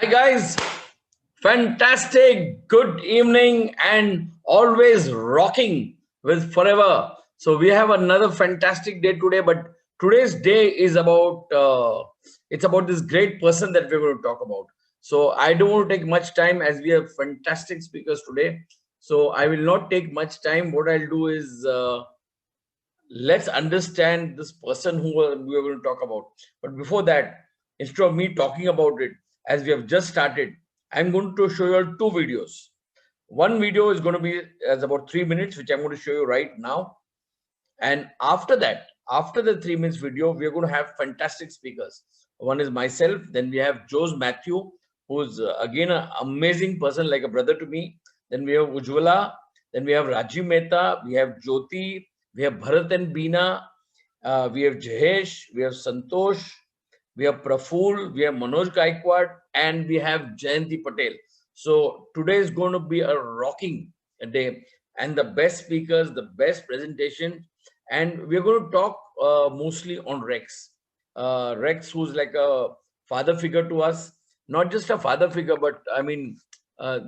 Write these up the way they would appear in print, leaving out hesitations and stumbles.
Hi guys, fantastic, good evening and always rocking with Forever. So we have another fantastic day today, but today's day is about, it's about this great person that we're going to talk about. So I don't want to take much time as we have fantastic speakers today. So I will not take much time. What I'll do is, let's understand this person who we are going to talk about. But before that, instead of me talking about it, as we have just started, I'm going to show you all two videos. One video is going to be as about 3 minutes, which I'm going to show you right now. And after that, after the 3 minutes video, we are going to have fantastic speakers. One is myself, then we have Jose Matthew, who's again an amazing person, like a brother to me. Then we have Ujjwala, then we have Rajiv Mehta, we have Jyoti, we have Bharat and Beena, we have Jayesh, we have Santosh, we have Praful, we have Manoj Gaikwad, and we have Jayanti Patel. So today is going to be a rocking day, and the best speakers, the best presentation, and we're going to talk mostly on Rex. Rex, who's like a father figure to us, not just a father figure, but I mean, I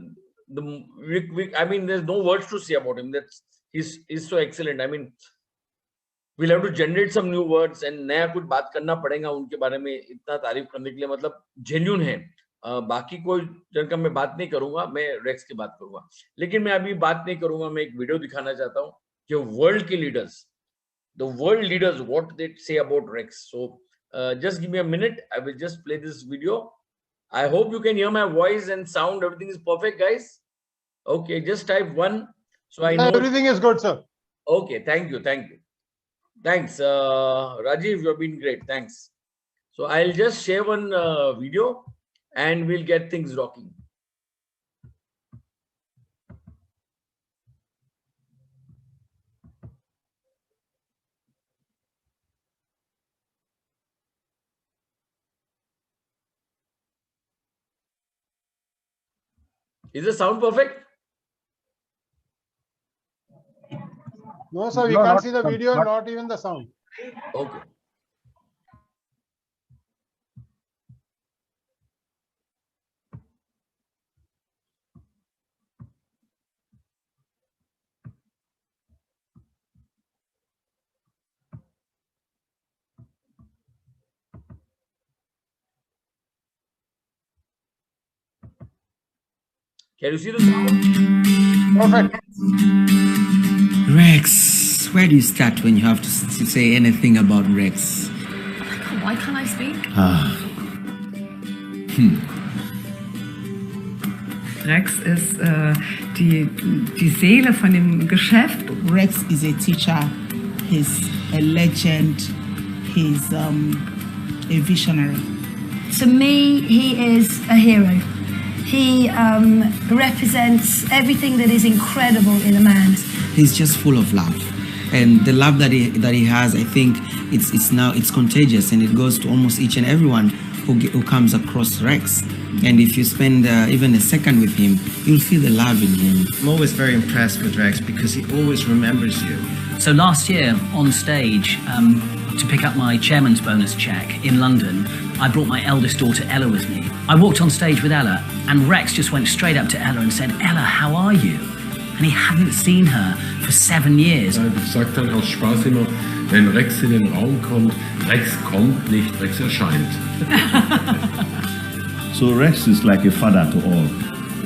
mean, there's no words to say about him. That's he's so excellent. I mean, we'll have to generate some new words and नया कुछ बात करना पड़ेगा उनके बारे में इतना तारीफ करने के लिए मतलब जेन्युइन है बाकी कोई जन का मैं बात नहीं करूंगा मैं रेक्स की बात करूंगा लेकिन मैं अभी बात नहीं करूंगा मैं एक वीडियो दिखाना चाहता हूं कि वर्ल्ड के leaders the world leaders what they say about Rex. So just give me a minute. I will just play this video. I hope you can hear my voice and sound. Everything is perfect, guys. Okay, just type 1 so I know everything is good, sir. Okay, thank you. Thanks, Rajiv, you've been great. Thanks. So I'll just share one video and we'll get things rocking. Is the sound perfect? No, sir, we can't see the video, not even the sound. Okay. Can you see the sound? Perfect. Rex, where do you start when you have to say anything about Rex? Why can't I speak? Rex ist die Seele von dem Geschäft. Rex is a teacher, he's a legend, he's a visionary. To me, he is a hero. He represents everything that is incredible in a man. He's just full of love, and the love that he has, I think it's contagious, and it goes to almost each and everyone who comes across Rex. And if you spend even a second with him, you'll feel the love in him. I'm always very impressed with Rex because he always remembers you. So last year on stage, to pick up my chairman's bonus check in London, I brought my eldest daughter Ella with me. I walked on stage with Ella and Rex just went straight up to Ella and said, "Ella, how are you?" And he hadn't seen her for 7 years. Ich sage dann aus Spaß immer, wenn Rex in den Raum kommt, Rex kommt nicht, Rex erscheint. So Rex is like a father to all.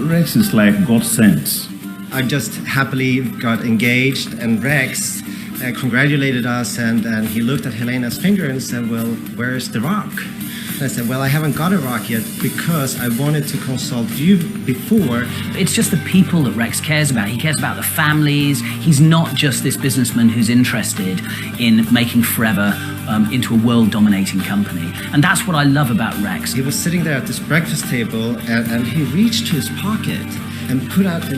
Rex is like God sent. I just happily got engaged and Rex congratulated us and he looked at Helena's finger and said, "Well, where's the rock?" And I said, "Well, I haven't got a rock yet because I wanted to consult you before." It's just the people that Rex cares about. He cares about the families. He's not just this businessman who's interested in making Forever into a world-dominating company. And that's what I love about Rex. He was sitting there at this breakfast table and he reached to his pocket and put out a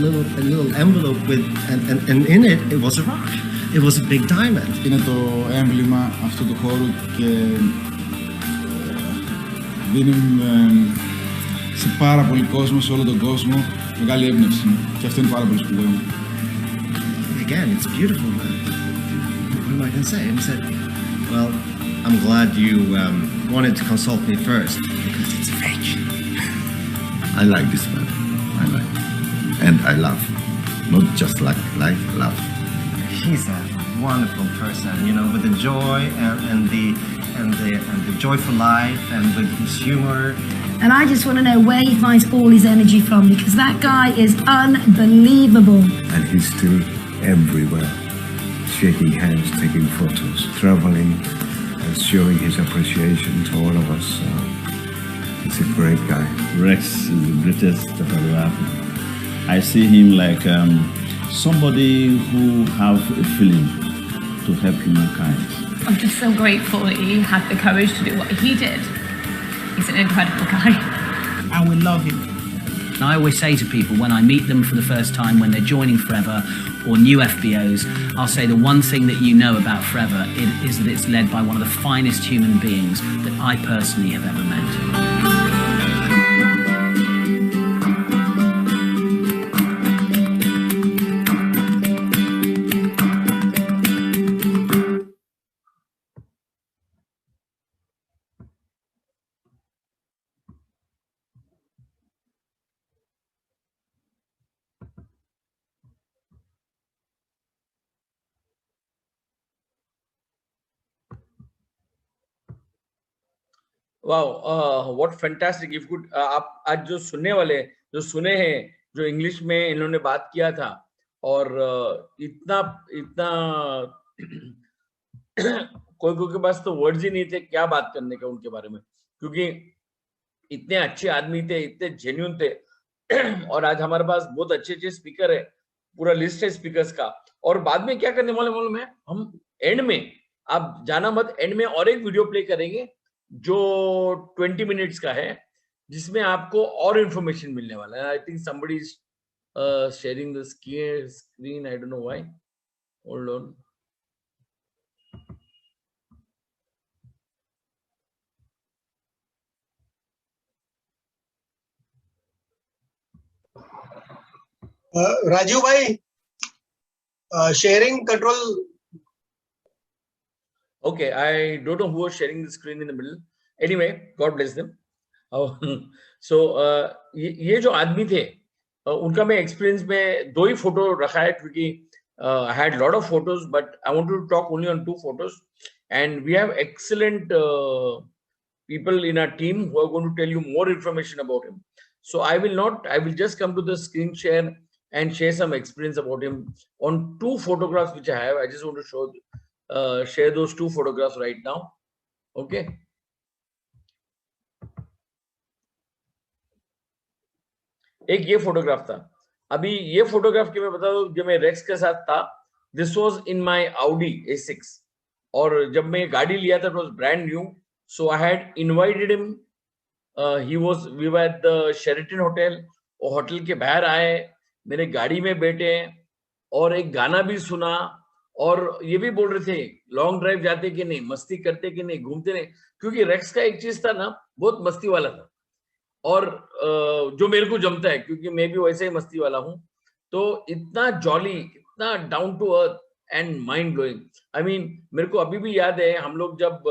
little envelope with, and in it was a rock. It was a big diamond. Είναι το έμβλημα αυτού του χώρου και δίνει σε πάρα πολύ κόσμο, σε όλο τον κόσμο, μεγάλη έμπνευση. Και αυτό είναι πάρα πολύ σπουδαίο. Again, it's beautiful. What am I going to say? And he said, "Well, I'm glad you wanted to consult me first because it's fake." I like this man. I like. And I love. Not just like love. He's a wonderful person, you know, with the joy and the joyful life and with his humor. And I just want to know where he finds all his energy from, because that guy is unbelievable. And he's still everywhere. Shaking hands, taking photos, traveling, and showing his appreciation to all of us. He's a great guy. Rex is the greatest that ever happened. I see him like somebody who have a feeling to help humankind. I'm just so grateful that he had the courage to do what he did. He's an incredible guy. And we love him. And I always say to people when I meet them for the first time, when they're joining Forever or new FBOs, I'll say the one thing that you know about Forever is that it's led by one of the finest human beings that I personally have ever met. Wow, what fantastic. If good, आप आज जो सुनने वाले, जो सुने हैं, जो English में इन्होंने बात किया था, और इतना कोई के पास तो वर्ड्स ही नहीं थे क्या बात करने का उनके बारे में, क्योंकि इतने अच्छे आदमी थे, इतने जेन्युइन थे. और आज हमारे पास बहुत अच्छे स्पीकर है, पूरा लिस्ट है स्पीकर्स का. और बाद में क्या करने वाले मालूम है, हम एंड में, आप जाना मत, एंड में और एक वीडियो प्ले करेंगे जो 20 मिनट्स का है, जिसमें आपको और इंफॉर्मेशन मिलने वाला है. I think somebody is sharing the screen. I don't know why. Hold on. Rajiv bhai, sharing control. Okay, I don't know who was sharing the screen in the middle. Anyway, God bless them. So ये जो आदमी थे, उनका मैं experience में 2 ही photo रखा है, क्योंकि I had lot of photos, but I wanted to talk only on 2 photos. And we have excellent people in our team who are going to tell you more information about him. So I will just come to the screen share and share some experience about him on 2 photographs which I have. I just want to share those 2 photographs right now. Okay. एक ये photograph था. अभी ये photograph की मैं बता दूं, जब मैं रेक्स के साथ था, this was in my Audi A6, और जब मैं गाड़ी लिया था, it was brand new. So I had invited him. We were at the Sheraton hotel, और होटल के बाहर आए, मेरे गाड़ी में बैठे और एक गाना भी सुना, और ये भी बोल रहे थे लॉन्ग ड्राइव जाते कि नहीं, मस्ती करते कि नहीं, घूमते नहीं, क्योंकि रेक्स का एक चीज था ना, बहुत मस्ती वाला था, और जो मेरे को जमता है, क्योंकि मैं भी वैसे ही मस्ती वाला हूँ. तो इतना जॉली, इतना down to earth and mind blowing. I mean, मेरे को अभी भी याद है, हम लोग जब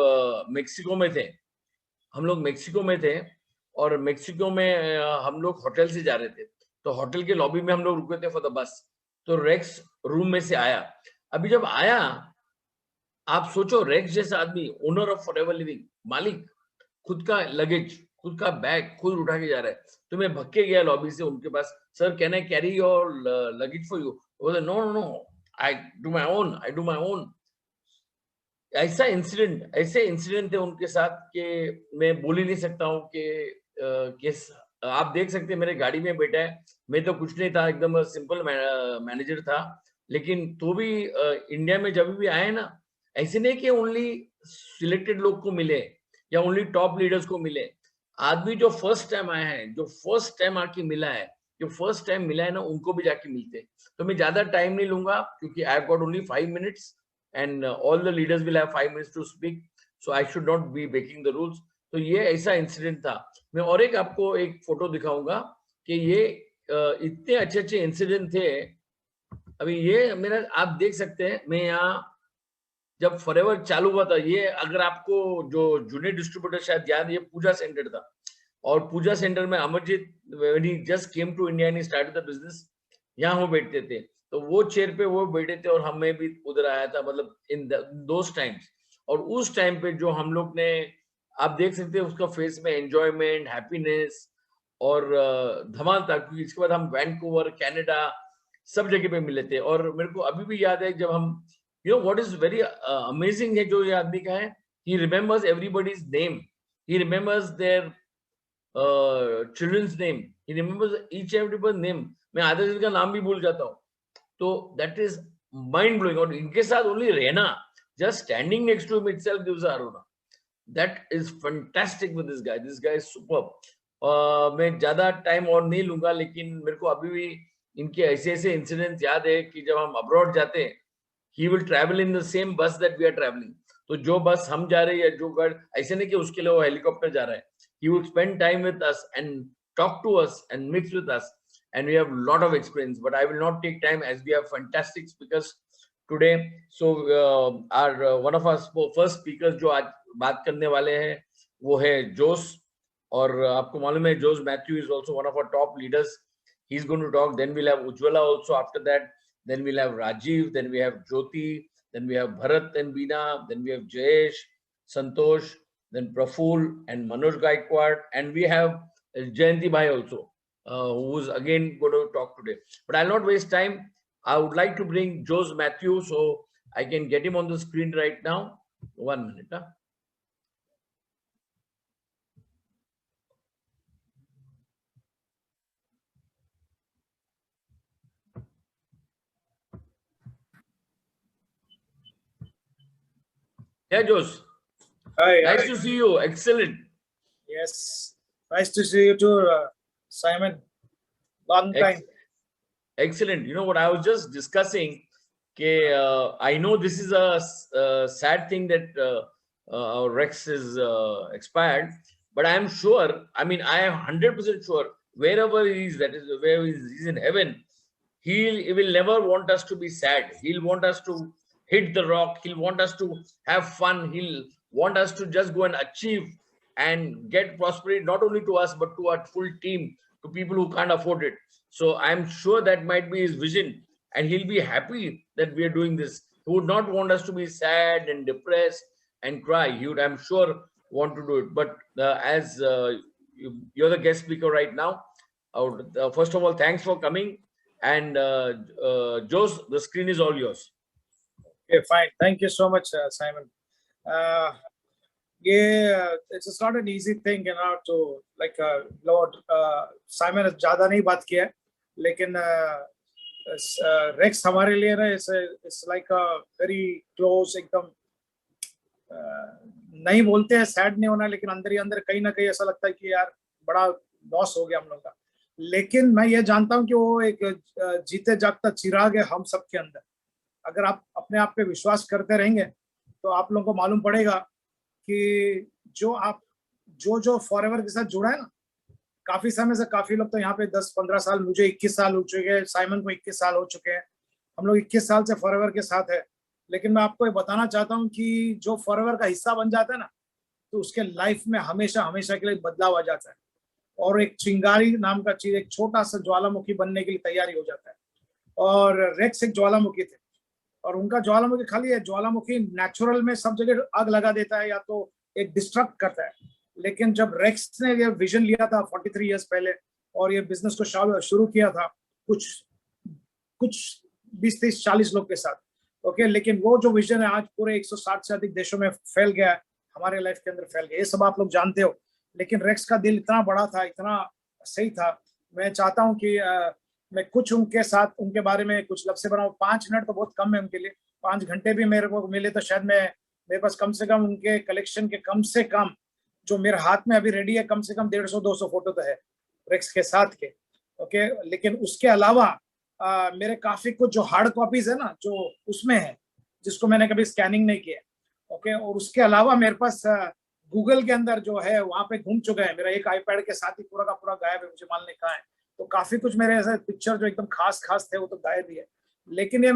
मेक्सिको में थे, और मेक्सिको में हम लोग होटल से जा रहे थे, तो होटल के लॉबी में हम लोग रुके थे फॉर द बस. तो रेक्स रूम में से आया. अभी जब आया, आप सोचो, रेक्स जैसा आदमी, ओनर ऑफ फॉरएवर लिविंग, मालिक, खुद का लगेज, खुद का बैग खुद उठा के जा रहा है. तो मैं भग के गया लॉबी से उनके पास. Sir, can I carry your luggage for you? बोले no, I do my own. ऐसे इंसिडेंट थे उनके साथ कि मैं बोल ही नहीं सकता हूँ कि आप देख सकते हैं, मेरे गाड़ी में बैठा है. मैं तो कुछ नहीं था, एकदम सिंपल मैनेजर था, लेकिन तो भी इंडिया में जब भी आए ना, ऐसे नहीं कि ओनली सिलेक्टेड लोग को मिले या ओनली टॉप लीडर्स को मिले. आदमी जो फर्स्ट टाइम आया है, जो फर्स्ट टाइम आके मिला है, ना, उनको भी जाके मिलते. तो मैं ज्यादा टाइम नहीं लूंगा, क्योंकि I have got only 5 minutes and all the leaders will have 5 minutes to speak, so I should not be breaking the rules. तो ये ऐसा इंसिडेंट था. मैं और आपको एक फोटो दिखाऊंगा कि ये इतने अच्छे इंसिडेंट थे. अभी ये मेरा, आप देख सकते हैं, मैं यहाँ जब फॉरएवर चालू हुआ था, ये अगर आपको जो जूनियर डिस्ट्रीब्यूटर शायद याद, ये पूजा सेंटर था. और पूजा सेंटर में Amarjeet when he just came to India and he started the business, यहाँ वो बैठते थे, तो वो चेयर पे वो बैठे थे और हमें भी उधर आया था, मतलब इन दोस टाइम्स। और उस टाइम पे जो हम लोग ने, आप देख सकते हैं उसका फेस में एंजॉयमेंट, हैप्पीनेस और धमाल था, क्योंकि इसके बाद हम वैंकूवर, कनाडा सब जगह पे मिले थे। और मेरे को अभी भी याद है जब हम, you know what is very amazing है जो ये आदमी का है, he remembers everybody's name, he remembers their children's name, he remembers each and everybody's name। मैं आधे दिन का नाम भी भूल जाता हूँ, तो that is mind blowing। और इनके साथ only रहना, just standing next to him itself gives a aroma, that is fantastic with this guy, this guy is superb। मैं ज्यादा टाइम और नहीं लूंगा, लेकिन मेरे को अभी भी इनके ऐसे ऐसे इंसिडेंट्स याद है कि जब हम अब्रॉड जाते हैं, he will travel in the same bus that we are traveling। तो जो बस हम जा रहे हैं या जो गाड़ी, ऐसे नहीं कि उसके लिए वो हेलीकॉप्टर जा रहा है, he would spend time with us and talk to us and mix with us, and we have a lot of experience, but I will not take time as we have fantastic speakers today। So our one of our first speakers जो आज बात करने वाले हैं वो है जोस, और आपको मालूम है जोस Matthew is also one of our top leaders, he's going to talk। Then we'll have Ujjwala also after that, then we'll have Rajiv, then we have Jyoti, then we have Bharat and Veena, then we have Jayesh, Santosh, then Praful and Manoj Gaikwad, and we have Jayanti Bhai also, who's again going to talk today। But I'll not waste time. I would like to bring Jose Matthew, so I can get him on the screen right now. 1 minute. Huh? Yeah, Jose. Hi. Nice to see you. Excellent. Yes. Nice to see you too, Simon. Long time. Excellent. You know what I was just discussing? I know this is a sad thing that our Rex is expired, but I am sure, I mean, I am 100% sure wherever he is, that is where he's in heaven, he will never want us to be sad. He'll want us to hit the rock. He'll want us to have fun. He'll want us to just go and achieve and get prosperity, not only to us, but to our full team, to people who can't afford it. So I'm sure that might be his vision, and he'll be happy that we are doing this. He would not want us to be sad and depressed and cry. He would, I'm sure, want to do it. But as you're the guest speaker right now, I would, first of all, thanks for coming. And Jose, the screen is all yours. Okay, fine. Thank you so much, Simon. Yeah, it's not an easy thing, you know, to like Lord Simon has ज़्यादा नहीं बात किया, लेकिन Rex हमारे लिए ना it's like a very close, एकदम नहीं बोलते हैं sad नहीं होना, लेकिन अंदर ही अंदर कहीं ना कहीं ऐसा लगता है कि यार बड़ा लॉस हो गया हम लोग का। लेकिन मैं ये जानता हूँ कि वो एक जीते जागता चिराग है हम सब के अंदर। अगर आप अपने आप पे विश्वास करते रहेंगे तो आप लोगों को मालूम पड़ेगा कि जो फॉरएवर के साथ जुड़ा है ना, काफी समय से, काफी लोग तो यहाँ पे 10-15 साल, मुझे 21 साल हो चुके हैं, साइमन को 21 साल हो चुके हैं, हम लोग 21 साल से फॉरएवर के साथ है। लेकिन मैं आपको ये बताना चाहता हूँ कि जो फॉरएवर का हिस्सा बन जाता है ना, तो उसके लाइफ में हमेशा हमेशा के लिए बदलाव आ जाता है, और एक चिंगारी नाम का चीज, एक छोटा सा ज्वालामुखी बनने के लिए तैयारी हो जाता है। और रेक्स एक ज्वालामुखी थे, और उनका ज्वालामुखी खाली है, ज्वालामुखी नेचुरल में सब जगह आग लगा देता है या तो एक डिस्ट्रक्ट करता है। लेकिन जब रेक्स ने ये विजन लिया था 43 इयर्स पहले और ये बिजनेस को शुरू किया था कुछ 20-30-40 लोग के साथ, ओके, लेकिन वो जो विजन है आज पूरे 160 से अधिक देशों में फैल गया है, हमारे लाइफ के अंदर फैल गया, ये सब आप लोग जानते हो। लेकिन रेक्स का दिल इतना बड़ा था, इतना सही था। मैं चाहता हूँ कि मैं कुछ उनके साथ, उनके बारे में कुछ लफ्ज़ बनाऊं। 5 मिनट तो बहुत कम है उनके लिए, 5 घंटे भी मेरे को मिले तो शायद मेरे पास कम से कम उनके कलेक्शन के कम से कम, जो मेरे हाथ में अभी रेडी है, कम से कम 150-200 फोटो तो है रेक्स के साथ के, ओके। लेकिन उसके अलावा मेरे काफी कुछ जो हार्ड कॉपीज है ना, जो उसमें है, जिसको मैंने कभी स्कैनिंग नहीं किया, ओके। और उसके अलावा मेरे पास गूगल के अंदर जो है वहां पे घूम चुका है, मेरा एक आईपैड के साथ ही पूरा का पूरा गायब है, मुझे मालूम नहीं कहाँ है। तो काफी कुछ मेरे ऐसे पिक्चर जो एकदम खास थे वो तो गायब ही है। लेकिन ये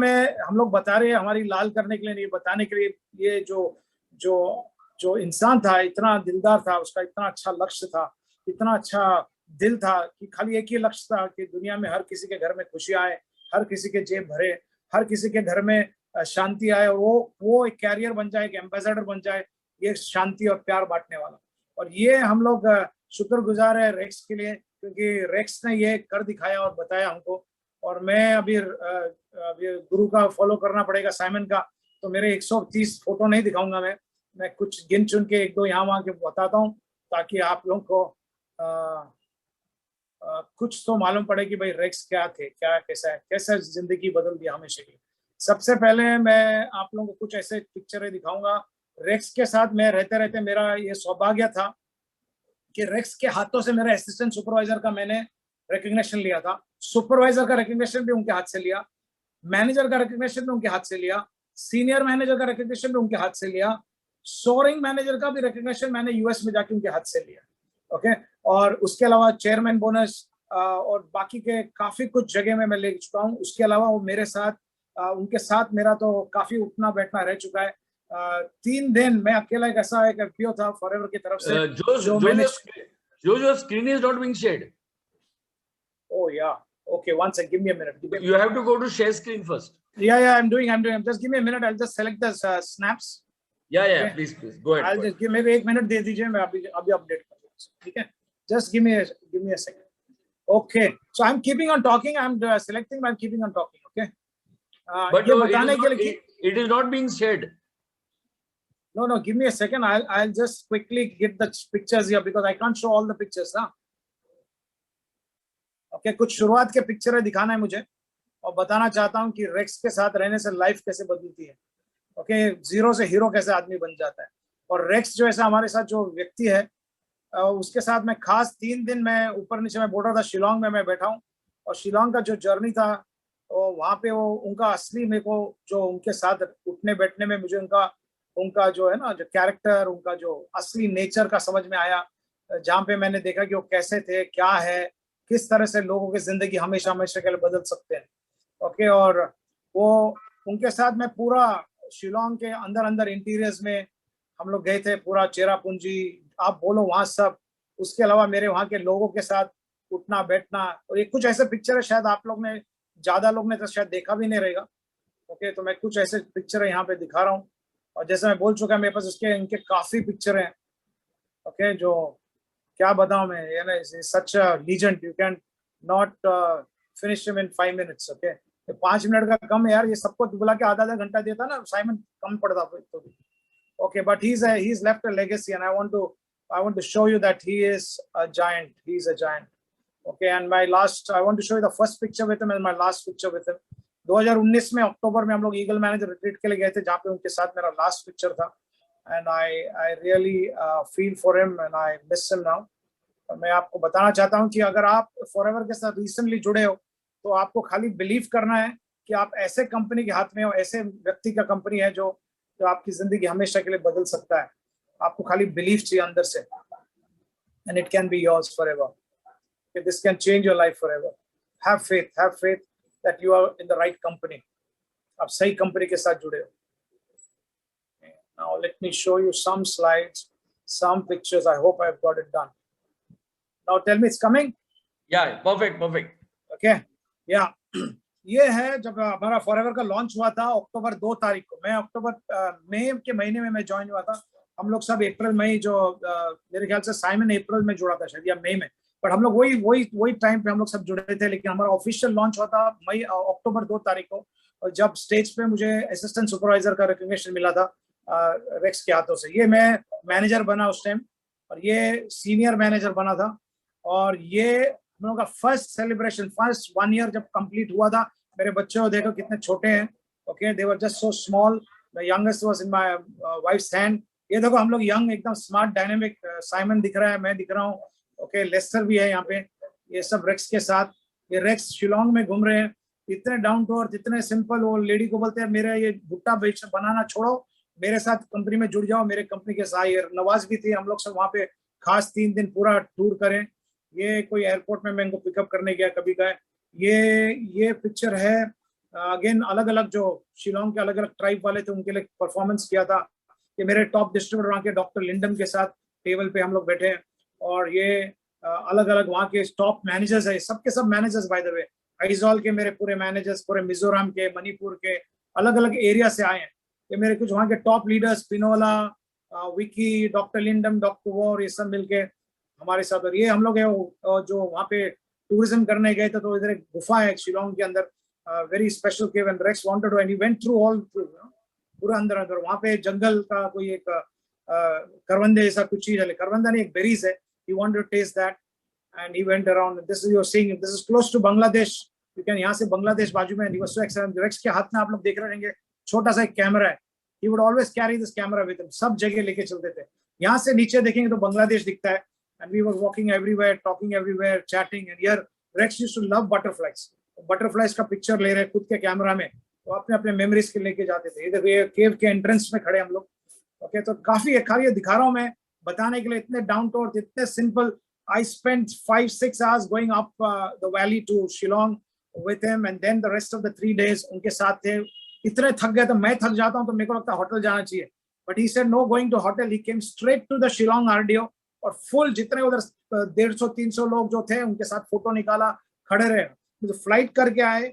हम लोग बता रहे हैं हमारी लाल करने के लिए, ये बताने के लिए, ये जो इंसान था, इतना दिलदार था, उसका इतना अच्छा लक्ष्य था, इतना अच्छा दिल था कि खाली एक ही लक्ष्य था कि दुनिया में हर किसी के घर में खुशी आए, हर किसी के जेब भरे, हर किसी के घर में शांति आए, और वो एक कैरियर बन जाए, एक एम्बेसडर बन जाए, ये शांति और प्यार बांटने वाला। और ये हम लोग शुक्रगुजार है रेक्स के लिए, क्योंकि रेक्स ने ये कर दिखाया और बताया हमको। और मैं अभी गुरु का फॉलो करना पड़ेगा, साइमन का, तो मेरे 130 फोटो नहीं दिखाऊंगा मैं कुछ गिन चुन के एक दो यहाँ वहाँ के बताता हूँ, ताकि आप लोगों को कुछ तो मालूम पड़े कि भाई रेक्स क्या थे, क्या कैसा है, कैसा जिंदगी बदल दिया हमेशा की। सबसे पहले मैं आप लोगों को कुछ ऐसे पिक्चरें दिखाऊंगा। रेक्स के साथ मैं रहते रहते मेरा ये सौभाग्य था कि रेक्स के हाथों से मेरे असिस्टेंट सुपरवाइजर का मैंने रिकग्निशन लिया था, सुपरवाइजर का रिकग्निशन भी उनके हाथ से लिया, मैनेजर का रिकग्निशन भी उनके हाथ से लिया, सीनियर मैनेजर का रिकग्निशन भी उनके हाथ से लिया, सोरिंग मैनेजर का भी रिकग्निशन मैंने यूएस में जाके उनके हाथ से लिया। ओके, और उसके अलावा चेयरमैन बोनस और बाकी के काफी कुछ जगह में मैं ले चुका हूँ। उसके अलावा वो मेरे साथ उनके साथ मेरा तो काफी उठना बैठना रह चुका है। 3 दिन मैं अकेला एक ऐसा एक एफपीओ था फॉरएवर की तरफ से जो screen is not being shared. Oh yeah, okay, one second, give me a minute. You have to go to share screen first. Yeah, I'm doing. Just give me a minute. I'll just select the snaps. Yeah, okay. Please, go ahead. I'll just give maybe 1 minute दे दीजिए, मैं अभी update कर दूँगा, ठीक है? Just give me a second. Okay, so I'm keeping on talking. I'm selecting. I'm keeping on talking. Okay. But it is not being shared. No, give me a second. I'll just quickly get the pictures here because I can't show all the pictures, ना. Okay, कुछ शुरुआत के picture दिखाना है मुझे और बताना चाहता हूँ कि रेक्स के साथ रहने से लाइफ कैसे बदलती है। ओके, जीरो से हीरो कैसे आदमी बन जाता है। और रेक्स जो ऐसा हमारे साथ जो व्यक्ति है उसके साथ मैं खास 3 दिन मैं ऊपर नीचे मैं बोल रहा था, शिलोंग में मैं बैठा हूँ और शिलोंग का जो जर्नी था वहाँ पे वो उनका असली मेरे को जो उनके साथ उठने बैठने में मुझे उनका जो है ना जो कैरेक्टर, उनका जो असली नेचर का समझ में आया, जहाँ पे मैंने देखा कि वो कैसे थे, क्या है, किस तरह से लोगों की जिंदगी हमेशा हमेशा के लिए बदल सकते हैं। ओके, और वो उनके साथ मैं पूरा शिलोंग के अंदर इंटीरियर्स में हम लोग गए थे, पूरा चेरापूंजी आप बोलो वहाँ सब। उसके अलावा मेरे वहाँ के लोगों के साथ उठना बैठना, और ये कुछ ऐसे पिक्चर है शायद आप लोग ने ज्यादा लोग ने तो शायद देखा भी नहीं रहेगा। ओके, तो मैं कुछ ऐसे पिक्चर यहाँ पे दिखा रहा हूँ और जैसे मैं बोल चुका मेरे पास इनके काफी पिक्चर हैं। ओके, जो क्या बताऊं मैं, ये ना such legend, you can not finish him in 5 minutes। Okay, 5 minute का कम है यार, ये सबको बुला के आधा घंटा देता ना साइमन, कम पड़ता तो। Okay, but he is left a legacy and I want to show you that he is a giant. He is a giant. Okay, and I want to show you the first picture with him and my last picture with him. 2019 में अक्टूबर में हम लोग eagle manager retreat के लिए गए थे, जहाँ पे उनके साथ मेरा लास्ट पिक्चर था। And I really feel for him and I miss him now. मैं आपको बताना चाहता हूँ कि अगर आप फॉरएवर के साथ रिसेंटली जुड़े हो तो आपको खाली बिलीव करना है कि आप ऐसे कंपनी के हाथ में हो, ऐसे व्यक्ति का कंपनी है जो आपकी जिंदगी हमेशा के लिए बदल सकता है। आपको खाली बिलीव चाहिए अंदर से, and it can be yours forever. Okay, this can change your life forever. Have faith that you are in the right company. आप सही कंपनी के साथ जुड़े हो। Now let me show you some slides, some pictures. I hope I've got it done. Now tell me, it's coming? Yeah, perfect. Okay, yeah. ये है जब हमारा फॉरएवर का लॉन्च हुआ था अक्टूबर 2 तारीख को। मैं मई के महीने में मैं ज्वाइन हुआ था। हम लोग सब अप्रैल मई जो मेरे ख्याल से साइमन अप्रैल में जुड़ा था शायद या मई में, बट हम लोग वही टाइम पे हम लोग सब जुड़े थे। लेकिन हमारा ऑफिशियल लॉन्च हुआ था अक्टूबर 2 तारीख को, और जब स्टेज पे मुझे असिस्टेंट सुपरवाइजर का रिकग्निशन मिला था रेक्स के हाथों से। ये मैं मैनेजर बना उस टाइम और ये सीनियर मैनेजर बना था, और ये हम लोगों का फर्स्ट सेलिब्रेशन, फर्स्ट 1 year जब कंप्लीट हुआ था। मेरे बच्चे को देखो कितने छोटे हैं। Okay, they were just so small. The youngest was in my wives hand. ये देखो हम लोग यंग, एकदम स्मार्ट, डायनेमिक। साइमन दिख रहा है, मैं दिख रहा हूँ। ओके, लेस्टर भी है यहाँ पे। ये सब रेक्स के साथ, ये रेक्स शिलोंग में घूम रहे हैं, इतने डाउन टू अर्थ, इतने सिंपल। वो लेडी को बोलते हैं मेरा ये भुट्टा बेच बनाना छोड़ो, मेरे साथ कंपनी में जुड़ जाओ, मेरे कंपनी के साथ। नवाज भी थी, हम लोग सब वहाँ पे खास 3 दिन पूरा टूर करें। ये कोई एयरपोर्ट में मैं इनको पिकअप करने गया कभी का। ये पिक्चर है अगेन, अलग अलग जो शिलोंग के अलग अलग ट्राइब वाले थे उनके लिए परफॉर्मेंस किया था। ये मेरे टॉप डिस्ट्रीब्यूटर वहाँ के डॉक्टर लिंडम के साथ टेबल पे हम लोग बैठे हैं। और ये अलग अलग वहाँ के टॉप मैनेजर्स है, सबके सब managers by the way, Aizawl के मेरे पूरे मैनेजर्स, पूरे मिजोरम के, मणिपुर के, अलग अलग एरिया से आए हैं। ये मेरे कुछ वहाँ के top leaders, Pinola, Vicky, doctor Lindam, doctor War, ये सब मिलके हमारे साथ। और ये हम लोग जो वहाँ पे टूरिज्म करने गए थे, तो इधर एक गुफा है शिलोंग के अंदर, very special cave, and Rex wanted to, and he went through all पूरा अंदर अंदर। वहाँ पे जंगल का कोई एक करवंदे जैसा कुछ चीज है, करवंदा नहीं, एक बेरीज है, he wanted to taste that and he went around. This is, you're seeing, this is close to Bangladesh, you can, यहाँ से बांग्लादेश बाजू में, he was so excellent. Rex के हाथ में आप लोग देख रहे होंगे छोटा सा एक कैमरा है, he would always carry this camera with him, सब जगह लेके चलते थे। यहाँ से नीचे देखेंगे तो बांग्लादेश दिखता है, and we were walking everywhere, talking everywhere, chatting, and here Rex used to love butterflies. Butterflies का पिक्चर ले रहे खुद के कैमरा में, तो अपने अपने मेमोरीज के लेके जाते थे। इधर ये केव के एंट्रेंस में खड़े हम लोग, ओके। तो काफी खाली दिखा रहा हूँ मैं बताने के लिए, इतने डाउन टू अर्थ, इतने simple. I spent 5-6 hours going up the valley to Shillong with him, and then the rest of the 3 days उनके साथ थे। इतने थक गए, तो मैं थक जाता हूँ तो मेरे को लगता है होटल जाना चाहिए, but he said no going to hotel, he came straight to the Shillong RDO, और फुल जितने उधर 150-300 लोग जो थे उनके साथ फोटो निकाला, खड़े रहे। तो फ्लाइट करके आए,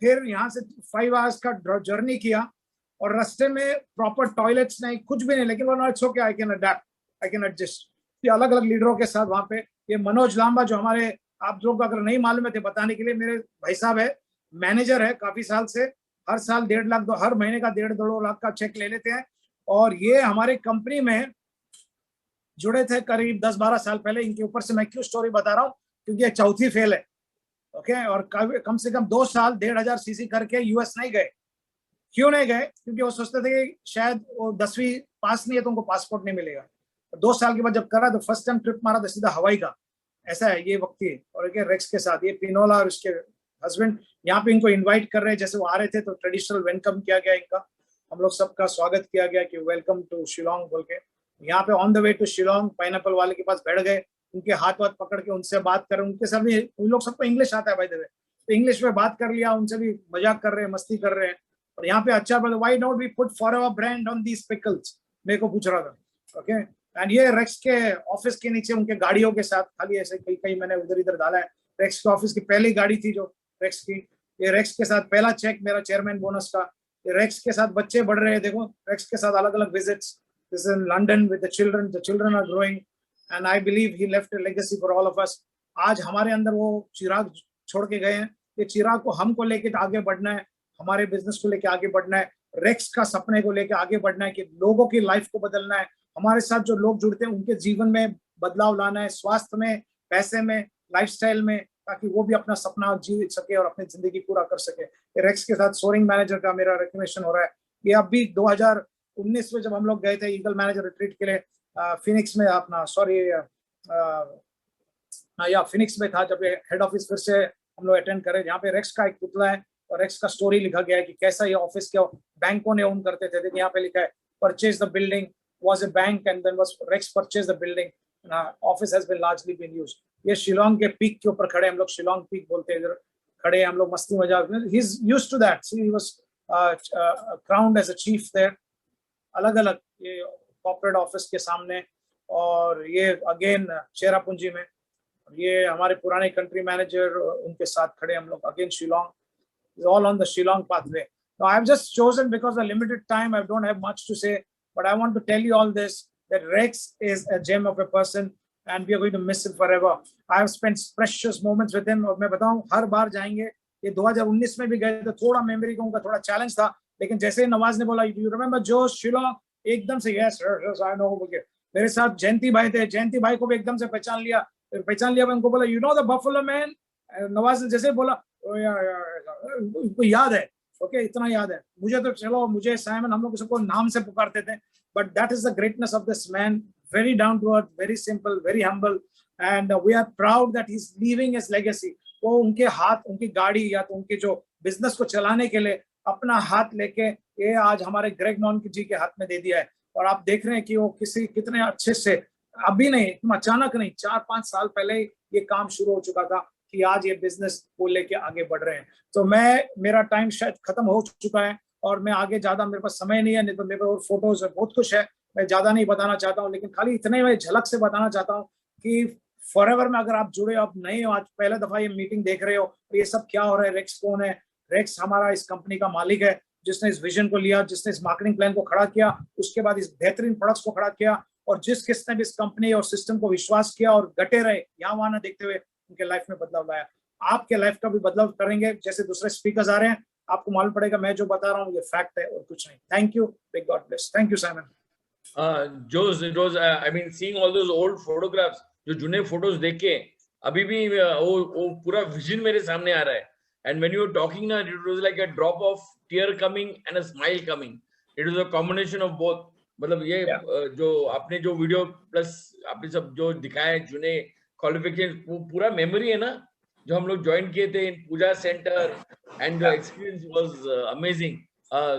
फिर यहाँ से 5 hours का जर्नी किया, और रास्ते में प्रॉपर टॉयलेट्स नहीं, कुछ भी नहीं, लेकिन वो it's okay, I can adapt, I can adjust. अलग अलग लीडरों के साथ वहां पे, ये मनोज लांबा जो हमारे, आप लोग अगर नहीं मालूम है थे बताने के लिए, मेरे भाई साहब है, मैनेजर है काफी साल से, हर साल 1.5 लाख, हर महीने का 1.5-2 लाख का चेक ले लेते हैं। और ये हमारे कंपनी में जुड़े थे करीब 10-12 साल पहले। इनके ऊपर से मैं क्यों स्टोरी बता रहा हूँ, क्योंकि ये चौथी फेल है, ओके। और कम से कम 2 साल 1,500 सीसी करके यूएस नहीं गए। क्यों नहीं गए? क्योंकि वो सोचते थे कि शायद वो 10वीं पास नहीं है तो उनको पासपोर्ट नहीं मिलेगा। 2 साल के बाद जब करा तो फर्स्ट टाइम ट्रिप मारा तो सीधा हवाई का। ऐसा है ये वक्त ही। और रेक्स के साथ ये पिनोला और उसके हस्बैंड यहाँ पे इनको इनवाइट कर रहे हैं, जैसे वो आ रहे थे तो ट्रेडिशनल वेलकम किया गया इनका, हम लोग सबका स्वागत किया गया कि वेलकम टू शिलोंग बोल के। यहाँ पे on the way to Shillong pineapple वाले के पास बैठ गए, उनके हाथ पकड़ के उनसे बात कर रहे, उनके साथ भी उन लोग सबको इंग्लिश आता है भाई द वे, तो इंग्लिश में बात कर लिया, उनसे भी मजाक कर रहे हैं, मस्ती कर रहे हैं। और यहाँ पे अच्छा बोले, why not we put Forever brand on these pickles, मेरे को पूछ रहा था, ओके। एंड ये रेक्स के ऑफिस के नीचे उनके गाड़ियों के साथ खाली ऐसे कई मैंने उधर इधर डाला है। रेक्स के ऑफिस की पहली गाड़ी थी जो रेक्स की, ये रेक्स के साथ पहला चेक मेरा चेयरमैन बोनस का। ये रेक्स के साथ बच्चे बढ़ रहे हैं, देखो रेक्स के साथ अलग अलग visits, this in London with the children are growing, and I believe he left a legacy for all of us. आज हमारे अंदर वो चिराग छोड़ के गए हैं, ये चिराग को हमको लेके आगे बढ़ना है, हमारे बिजनेस को लेके आगे बढ़ना है, रेक्स का सपने को लेके आगे बढ़ना है, कि लोगों की लाइफ को बदलना है, हमारे साथ जो लोग जुड़ते हैं उनके जीवन में बदलाव लाना है, स्वास्थ्य में, पैसे में, लाइफस्टाइल में, ताकि वो भी अपना सपना जी सके और अपनी जिंदगी पूरा कर सके। रेक्स के साथ सोरिंग मैनेजर का मेरा रिकमेंडेशन हो रहा है। ये अब भी 2019 में जब हम लोग गए थे ईगल मैनेजर रिट्रीट के लिए फिनिक्स में, अपना फिनिक्स में था, जब ये हेड ऑफिस फिर से हम लोग अटेंड करे, यहाँ पे रेक्स का एक पुतला है और रेक्स का स्टोरी लिखा गया है कि कैसा ये ऑफिस के बैंकों ने ओन करते थे। देखिए यहाँ पे लिखा है, purchase the building was a bank and then was Rex purchased the building and our office has been largely been used। ये शिलोंग के पीक के ऊपर खड़े, हम लोग शिलोंग पीक बोलते हैं, इधर खड़े हम लोग मस्ती मजाक में। He's used to that, see he was crowned as a chief there, अलग अलग ये कॉर्पोरेट ऑफिस के सामने। और ये अगेन चेरापूंजी में, ये हमारे पुराने कंट्री मैनेजर उनके साथ खड़े हम लोग, again Shillong, all on the Shillong pathway। Now I've just chosen because of limited time, I don't have much to say, but I want to tell you all this, that Rex is a gem of a person and we are going to miss him forever। I have spent precious moments with him, और मैं बताऊं हर बार जाएंगे, ये 2019 में भी गए तो थोड़ा मेमोरी का उनका थोड़ा चैलेंज था, लेकिन जैसे ही नवाज ने बोला यू रिमेंबर जो शिलोंग, एकदम से यस आई नो बोल के। मेरे साथ जयंती भाई थे, जयंती भाई को भी एकदम से पहचान लिया, मैं उनको बोला you know the buffalo man, Nawaz ने जैसे बोला उनको याद है, ओके इतना याद है मुझे तो। चलो मुझे साइमन, हम लोग सबको नाम से पुकारते थे, but that is the greatness of this man, very down to earth, very simple, very humble, and we are proud that he is leaving his legacy. वो उनके हाथ, उनकी गाड़ी या तो उनके जो बिजनेस को चलाने के लिए अपना हाथ लेके ये आज हमारे ग्रेग मॉन्क जी के हाथ में दे दिया है। और आप देख रहे हैं कि वो कितने अच्छे से, अभी नहीं, अचानक नहीं, 4-5 साल पहले ये काम शुरू हो चुका था कि आज ये बिजनेस को लेके आगे बढ़ रहे हैं। तो मेरा टाइम शायद खत्म हो चुका है और मैं आगे ज्यादा, मेरे पास समय नहीं है, नहीं तो मेरे पास और फोटोज है, बहुत कुछ है, मैं ज्यादा नहीं बताना चाहता हूँ, लेकिन खाली इतने मैं झलक से बताना चाहता हूँ कि फॉरएवर में अगर आप जुड़े हो, आप नए हो, आज पहला दफा ये मीटिंग देख रहे हो, तो ये सब क्या हो रहा है, रेक्स कौन है? रेक्स हमारा इस कंपनी का मालिक है, जिसने इस विजन को लिया, जिसने इस मार्केटिंग प्लान को खड़ा किया, उसके बाद इस बेहतरीन प्रोडक्ट्स को खड़ा किया, और जिस किसने भी इस कंपनी और सिस्टम को विश्वास किया और डटे रहे, यहाँ वहां ना देखते हुए उनके लाइफ में बदलाव लाया। आपके लाइफ का भी बदलाव करेंगे। जैसे दूसरे स्पीकर्स आ रहे हैं, आपको मालूम पड़ेगा मैं जो बता रहा हूँ ये फैक्ट है और कुछ नहीं। Thank you, big God bless. Thank you Simon. Jose, I mean, seeing all those old photographs, जो जुने फोटोज देख के अभी भी वो पूरा विजन मेरे सामने आ रहा है। And when you were talking now, it was like a drop of tear coming and a smile coming. It was a combination of both. मतलब ये जो आपने जो वीडियो प्लस आपने सब जो दिखाया है जुने क्वालिफिकेशन, वो पूरा मेमोरी है ना, जो हम लोग ज्वाइन किए थे इन puja center, and the experience was amazing.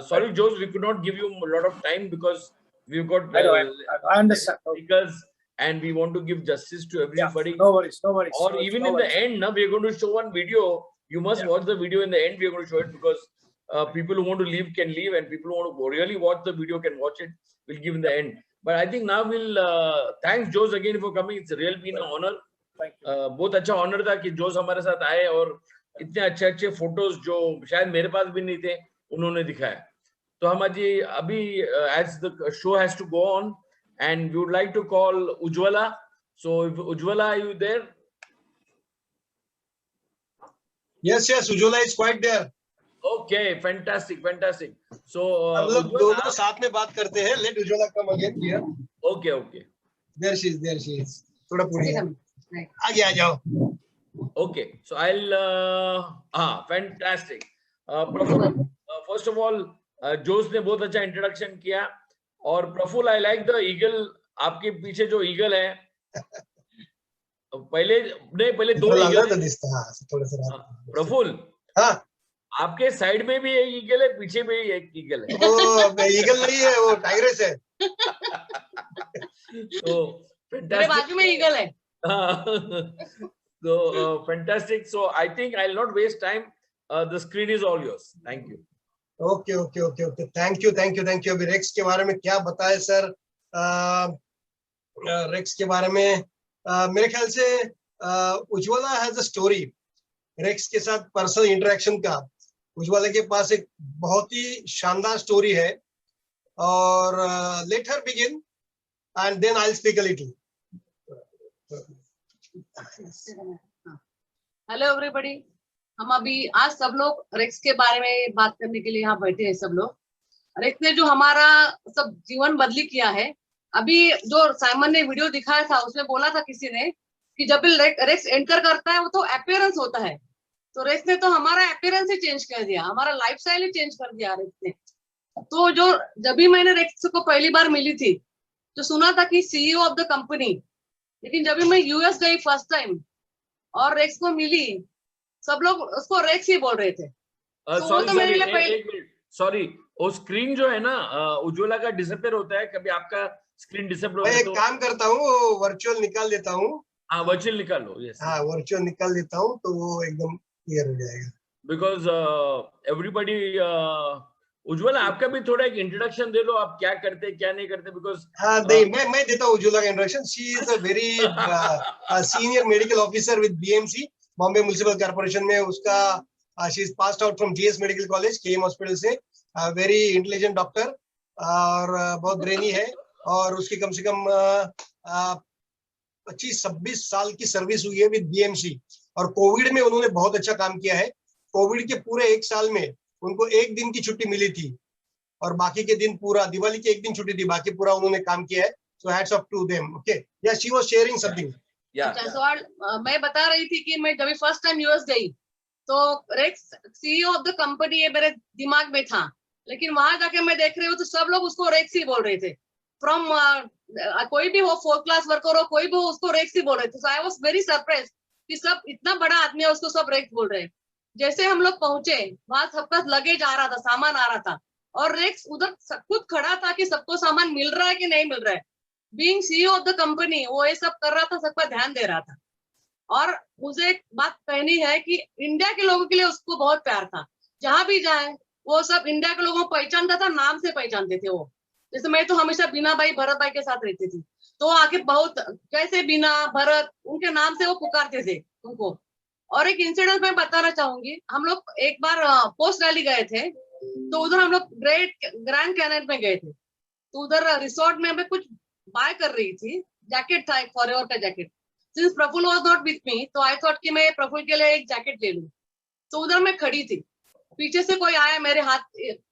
Sorry, Jose, we could not give you a lot of time because we've got I understand speakers and we want to give justice to everybody. No worries, no worries. Or even in the end, now we're going to show one video. You must watch the video in the end. We're going to show it because people who want to leave can leave, and people who want to really watch the video can watch it. We'll give in the end. But I think now we'll thanks Jose again for coming. It's really been an honor. बहुत अच्छा honour था कि जोस हमारे साथ आए और इतने अच्छे अच्छे फोटोज जो शायद मेरे पास भी नहीं थे उन्होंने दिखाया। तो हम आज अभी as the show has to go on and we would like to call Ujwala. So Ujwala, are you there? Yes, Ujwala is quite there. Okay, fantastic. So हम लोग दोनों साथ में बात करते हैं। Let Ujwala come again here. Okay. There she is. थोड़ा पूरी आगे आ जाओ। Okay, so I'll fantastic. Praful, first of all, जोस ने बहुत अच्छा इंट्रोडक्शन किया, और Praful, I like the eagle. आपके पीछे जो ईगल है, पहले दो ईगल है। प्रफुल, आपके साइड में भी एक ईगल है, पीछे भी एक ईगल है। वो ईगल नहीं है, वो टाइग्रेस है। तो मेरे बाजू में ईगल है। So fantastic. So I think I'll not waste time. The screen is all yours. Thank you. Okay. Thank you. अभी रेक्स के बारे में क्या बताए सर? रेक्स के बारे में मेरे ख्याल से Ujjwala has a story Rex के साथ पर्सनल इंटरेक्शन का। उज्ज्वला के पास एक बहुत ही शानदार स्टोरी है, और let her begin and then I will speak a little. Hello everybody, हम अभी आज सब लोग रेक्स के बारे में बात करने के लिए यहाँ बैठे हैं। सब लोग रेक्स ने जो हमारा सब जीवन बदली किया है। अभी जो साइमन ने वीडियो दिखाया था, उसमें बोला था किसी ने कि जब भी रेक्स एंटर करता है वो तो अपीयरेंस होता है, तो रेक्स ने तो हमारा अपीयरेंस ही चेंज कर दिया, हमारा लाइफस्टाइल ही चेंज कर दिया रेक्स ने। तो जो जब भी मैंने रेक्स को पहली बार मिली थी, तो सुना था कि CEO ऑफ द कंपनी, लेकिन जब भी मैं US गई फर्स्ट टाइम और रेक्स को मिली, सब लोग उसको रेक्स ही बोल रहे थे। सॉरी, वो स्क्रीन जो है ना उज्ज्वला का डिसअपीयर होता है, कभी आपका स्क्रीन डिसअपीयर होता है तो काम करता हूँ, वर्चुअल निकाल देता हूँ। हाँ, वर्चुअल निकाल लो। यस, हाँ, वर्चुअल निकाल देता हूँ तो वो एकदम क्लियर हो जाएगा। बिकॉज एवरीबडी, उज्ज्वला आपका भी थोड़ा एक इंट्रोडक्शन दे दो, आप क्या करते क्या नहीं करते। बिकॉज हाँ, मैं देता हूँ उज्ज्वला का introduction. She is a very senior medical officer with BMC, Bombay municipal corporation में। उसका she is passed out from GS medical college, KM hospital से। वेरी इंटेलिजेंट डॉक्टर, और बहुत ब्रेनी है, और उसकी कम से कम 25-26 साल की सर्विस हुई है विद BMC। और कोविड में उन्होंने बहुत अच्छा काम किया है। कोविड के पूरे 1 साल में उनको 1 दिन की छुट्टी मिली थी, और बाकी के दिन पूरा, दिवाली की 1 दिन छुट्टी थी, बाकी पूरा उन्होंने काम किया है। So hats off to them. Okay, yeah she was sharing something. मैं बता रही थी कि मैं जब फर्स्ट टाइम US गई, तो Rex CEO of the company ये मेरे दिमाग में था, लेकिन वहां जाके मैं देख रही हूँ तो सब लोग उसको रेक्स ही बोल रहे थे। फ्रॉम कोई भी हो, 4th क्लास वर्कर हो, कोई भी हो, उसको रेक्स ही बोल रहे थे। सो आई वाज वेरी सरप्राइज कि सब इतना बड़ा आदमी है, उसको सब रेक्स बोल रहे हैं। जैसे हम लोग पहुंचे, वहां सबका लगेज आ रहा था, सामान आ रहा था, और रेक्स उधर खुद खड़ा था कि सबको सामान मिल रहा है कि नहीं मिल रहा है। Being CEO of the company, वो ये सब कर रहा था, सबका ध्यान दे रहा था। और मुझे एक बात कहनी है कि इंडिया के लोगों के लिए उसको बहुत प्यार था। जहां भी जाए वो सब इंडिया के लोगों को पहचानता था, नाम से पहचानते थे वो। जैसे मैं तो हमेशा बीना भाई भरत भाई के साथ रहती थी, तो आके बहुत कैसे बीना भरत उनके नाम से वो पुकारते थे उनको। और एक इंसिडेंट मैं बताना चाहूंगी, हम लोग एक बार पोस्ट रैली गए थे, तो उधर हम लोग ग्रैंड कैनेट में गए थे, तो उधर रिसोर्ट में मैं कुछ बाय कर रही थी, जैकेट था एक फॉरएवर का jacket. Since Prafull was not with me, तो आई थॉट कि मैं प्रफुल्ल के लिए एक जैकेट ले लूं। तो उधर मैं खड़ी थी, पीछे से कोई आया, मेरे हाथ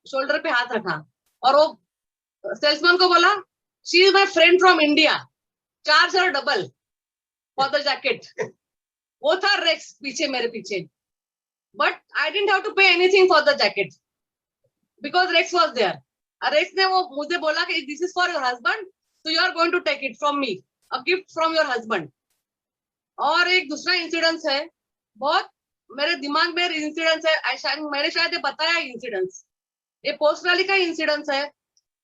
शोल्डर पे हाथ रखा और वो सेल्समैन को बोला, she is my friend from India, charge her double for the jacket. वो था रेक्स पीछे, मेरे पीछे, but I didn't have to pay anything for the jacket because Rex was there. Rex ने वो मुझे बोला कि this is for your husband, so you are going to take it from me, a gift from your husband। और एक दूसरा incidence है, बहुत मेरे दिमाग में इंसिडेंस है, मैंने शायद ये बताया इंसिडेंस, ये पोस्ट रैली का इंसिडेंस है।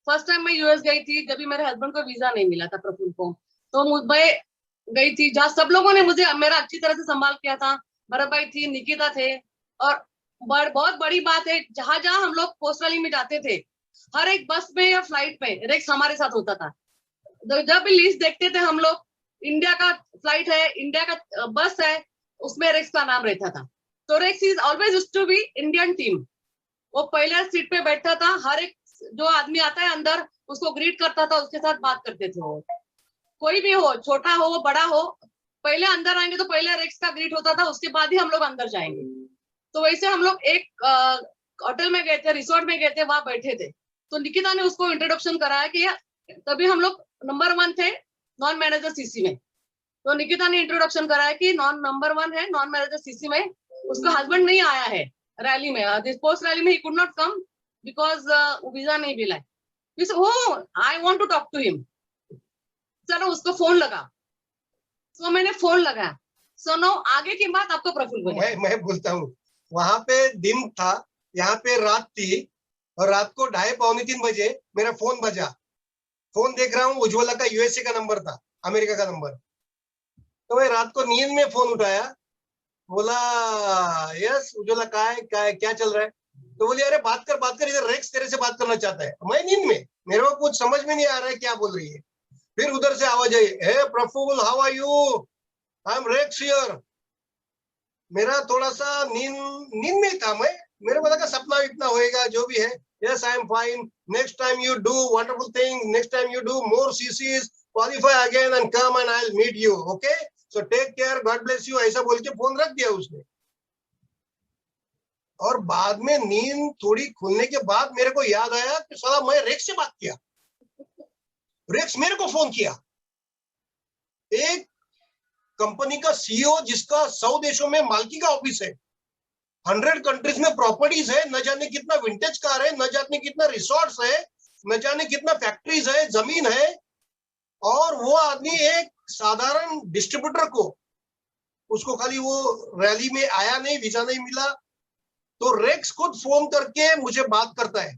फर्स्ट टाइम मैं यूएस गई थी, जब भी मेरे हस्बैंड को वीजा नहीं मिला था प्रफुल्ल को, तो मैं गई थी जहाँ सब लोगों ने मुझे मेरा अच्छी तरह से संभाल किया था। भरत भाई थी, निकिता थे, और बहुत बड़ी बात है, जहां जहां हम लोग पोस्ट रैली में जाते थे, हर एक बस में या फ्लाइट में रेक्स हमारे साथ होता था। जब भी लिस्ट देखते थे हम लोग, इंडिया का फ्लाइट है, इंडिया का बस है, उसमें रेक्स का नाम रहता था। तो Rex is always used to be Indian team. वो पहले सीट पे बैठता था, हर एक जो आदमी आता है अंदर उसको ग्रीट करता था, उसके साथ बात करते थे। वो कोई भी हो, छोटा हो बड़ा हो, पहले अंदर आएंगे तो पहले रेक्स का ग्रीट होता था, उसके बाद ही हम लोग अंदर जाएंगे। तो वैसे हम लोग एक होटल में गए थे, रिसोर्ट में गए थे, वहां बैठे थे, तो निकिता ने उसको इंट्रोडक्शन कराया कि तभी हम लोग नंबर 1 थे नॉन मैनेजर सीसी में। तो निकिता ने इंट्रोडक्शन कराया कि नंबर 1 है नॉन मैनेजर सीसी में, उसका हस्बैंड नहीं आया है रैली में, दिस पोस्ट रैली में, he could not come because visa नहीं मिला है। I want to talk to him. चलो उसको फोन लगा, तो मैंने फोन लगाया, सुनो आगे की बात आपको प्रफुल्ल मैं बोलता हूँ, वहां पे दिन था, यहाँ पे रात थी, और रात को 2:30-3 बजे मेरा फोन बजा। फोन देख रहा हूँ, उज्ज्वला का यूएसए का नंबर था, अमेरिका का नंबर। तो मैं रात को नींद में फोन उठाया, बोला यस उज्ज्वला क्या चल रहा है? तो बोली अरे बात कर, इधर रेक्स तेरे से बात करना चाहता है। मैं नींद में, मेरे को कुछ समझ में नहीं आ रहा है क्या बोल रही है। फिर उधर से आवाज आई, hey Praful how are you, I am Rex here. मेरा थोड़ा सा नींद में था, मेरे को लगा सपना इतना होएगा, जो भी है। Yes, I am fine. Next time you do wonderful thing. Next time you do more CCs, qualify again and come and I'll meet you. Okay? So take care. God bless you. ऐसा बोल के phone रख दिया उसने। और बाद में नींद थोड़ी खुलने के बाद मेरे को याद आया कि साला मैं रेक्स से बात किया। रेक्स मेरे को फोन किया। एक कंपनी का सीईओ जिसका 100 देशों में मालकी का ऑफिस है, 100 कंट्रीज में प्रॉपर्टीज है, न जाने कितना विंटेज कार है, न जाने कितना रिसोर्ट्स है, न जाने कितना फैक्ट्रीज है, जमीन है, और वो आदमी एक साधारण डिस्ट्रीब्यूटर को, उसको खाली वो रैली में आया नहीं, वीजा नहीं मिला, तो रेक्स खुद फोन करके मुझे बात करता है।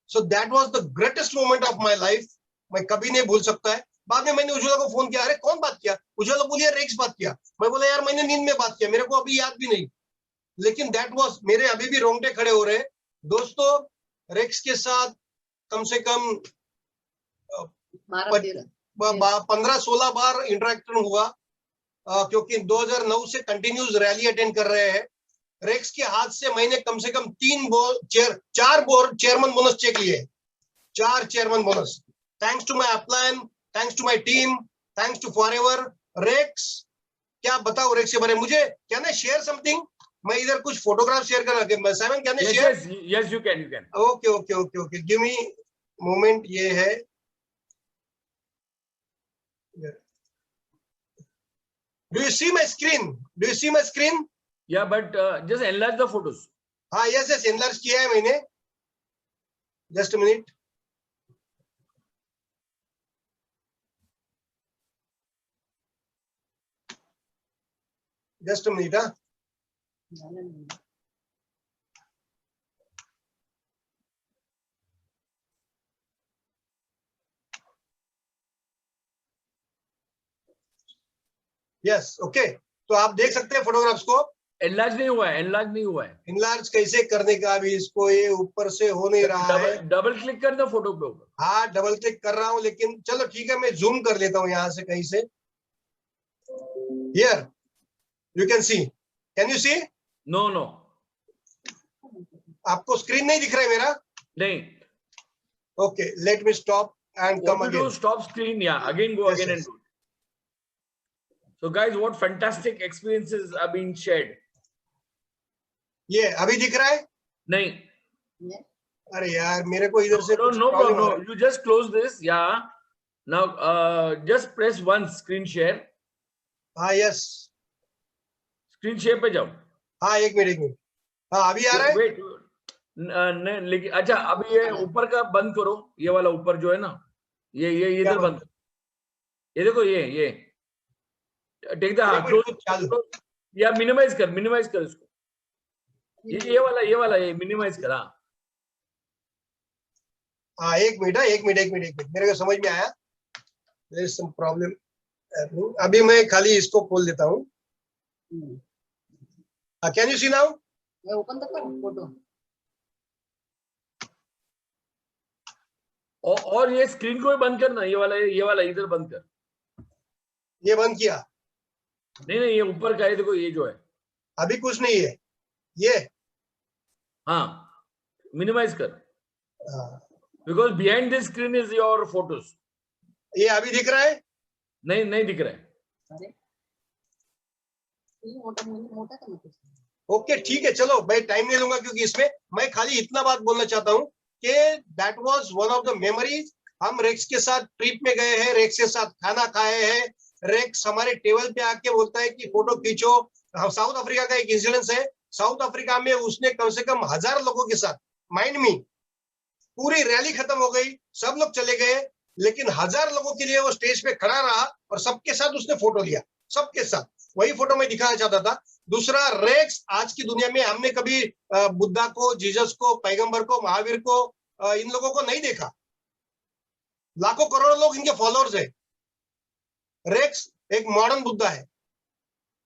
So that was the greatest moment of my life, मैं कभी नहीं भूल सकता है। बाद में मैंने उज्ज्वला को फोन किया, अरे कौन बात किया? उज्ज्वला बोली रेक्स बात किया। मैं बोला यार मैंने नींद में बात किया, मेरे को अभी याद भी नहीं। लेकिन दैट वाज, मेरे अभी भी रोंगटे खड़े हो रहे। दोस्तों, रेक्स के साथ कम से कम 15-16 बार इंटरेक्शन हुआ, क्योंकि 2009 से कंटिन्यूस रैली अटेंड कर रहे हैं। रेक्स के हाथ से मैंने कम से कम 4 बोर्ड चेयरमैन बोनस चेक लिए, 4 chairman bonus. Thanks to my upline, thanks to my team, thanks to Forever. Rex, क्या बताओ रेक्स के बारे में? मुझे क्या ना शेयर समथिंग, मैं इधर कुछ फोटोग्राफ शेयर कर रहा। साइमन क्या ना share? Yes you can. Okay, give me moment. ये है, do you see my screen? Yeah, but just enlarge the photos. हाँ, यस एनलार्ज किया है मैंने। Just a minute. हाँ, यस ओके। तो आप देख सकते हैं फोटोग्राफ्स को। एनलार्ज नहीं हुआ है, एनलार्ज नहीं हुआ है। इनलार्ज कैसे करने का, अभी इसको ये ऊपर से हो नहीं रहा है। डबल क्लिक कर दो फोटो पे ऊपर। हाँ डबल क्लिक कर रहा हूँ, लेकिन चलो ठीक है, मैं जूम कर लेता हूँ यहाँ से कहीं से। Here you can see, can you see? No no, आपको स्क्रीन नहीं दिख रहा है मेरा? नहीं। Okay, let me stop and come again. Stop screen, yeah. Again, go Yes, again yes. and do it. So, guys, what fantastic experiences are being shared. ये अभी दिख रहा है? नहीं. अरे यार, मेरे को इधर से no problem. No, you just close this. Yeah. Now, just press once screen share. हाँ, yes. Screen share पे जाओ. हाँ, एक मिनट. हाँ, अभी आ रहा है? Wait. नहीं, लेकिन अच्छा अभी ये ऊपर का बंद करो, ये वाला ऊपर जो है ना, ये इधर बंद, ये देखो, ये टेक द या मिनिमाइज कर इसको, ये वाला ये मिनिमाइज कर। हाँ, एक मिनट, मेरे को समझ में आया। There is some problem. अभी मैं खाली इसको खोल देता हूँ। Can you see now? Open the photo. और ये स्क्रीन को भी बंद करना, ये वाला इधर बंद कर। ये बंद किया? नहीं, ये ऊपर का है, देखो ये जो है, अभी कुछ नहीं है ये। हाँ, मिनिमाइज कर, because behind this screen is your photos. ये अभी दिख रहा है? नहीं दिख रहा है। ओके, ठीक है, चलो मैं टाइम नहीं लूंगा, क्योंकि इसमें मैं खाली इतना बात बोलना चाहता हूँ कि that was one of the memories. हम रेक्स के साथ ट्रिप में गए हैं, रेक्स के साथ खाना खाए हैं। रेक्स हमारे टेबल पे आके बोलता है कि फोटो खींचो। साउथ अफ्रीका का एक इंसिडेंस है। साउथ अफ्रीका में उसने कम से कम 1000 लोगों के साथ, माइंड मी, पूरी रैली खत्म हो गई, सब लोग चले गए, लेकिन 1000 लोगों के लिए वो स्टेज पे खड़ा रहा और सबके साथ उसने फोटो लिया, सबके साथ। वही फोटो मैं दिखाना चाहता था। दूसरा, रेक्स आज की दुनिया में हमने कभी बुद्धा को, जीसस को, पैगंबर को, महावीर को, इन लोगों को नहीं देखा। लाखों करोड़ों लोग इनके फॉलोअर्स हैं। रेक्स एक मॉडर्न बुद्धा है,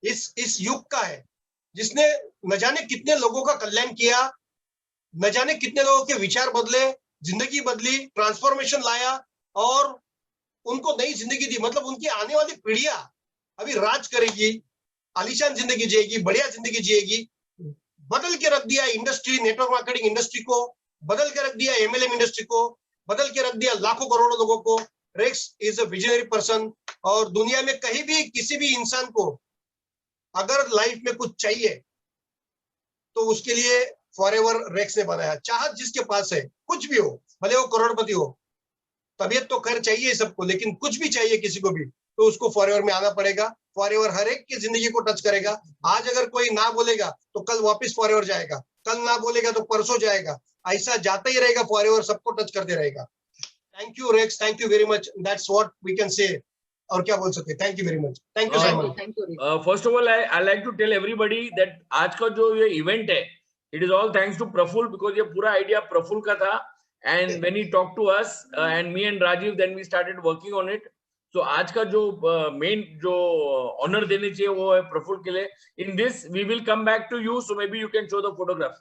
इस युग का है, जिसने न जाने कितने लोगों का कल्याण किया, न जाने कितने लोगों के विचार बदले, जिंदगी बदली, ट्रांसफॉर्मेशन लाया और उनको नई जिंदगी दी। मतलब उनकी आने वाली पीढ़ियां अभी राज करेगी, आलीशान जिंदगी जिएगी, बढ़िया जिंदगी जिएगी। बदल के रख दिया इंडस्ट्री, नेटवर्क मार्केटिंग इंडस्ट्री को, बदल के रख दिया एमएलएम इंडस्ट्री को, बदल के रख दिया लाखों करोड़ों लोगों को। Rex is a visionary person. और दुनिया में कहीं भी किसी भी इंसान को अगर लाइफ में कुछ चाहिए तो उसके लिए फॉरएवर रेक्स ने बनाया। चाहत जिसके पास है, कुछ भी हो, भले वो करोड़पति हो, तबीयत तो खैर चाहिए सबको, लेकिन कुछ भी चाहिए किसी को भी, तो उसको फॉरएवर में आना पड़ेगा। फॉरएवर हर एक की जिंदगी को टच करेगा। आज अगर कोई ना बोलेगा तो कल वापस फॉरएवर जाएगा, कल ना बोलेगा तो परसों जाएगा, ऐसा जाता ही रहेगा। फॉरएवर सबको टच करते रहेगा। Thank you Rex, thank you very much, that's what we can say. और क्या बोल सकते हैं? Thank you very much, thank you so much. First of all I like to tell everybody that आज का जो ये इवेंट है, it is all thanks to Praful, because ये पूरा आइडिया प्रफुल का था। And when he talk to us and me and Rajiv, then we started working on it. So आज का जो मेन जो ऑनर देने चाहिए वो है प्रफुल के लिए। In this we will come back to you, so may be you can show the photographs.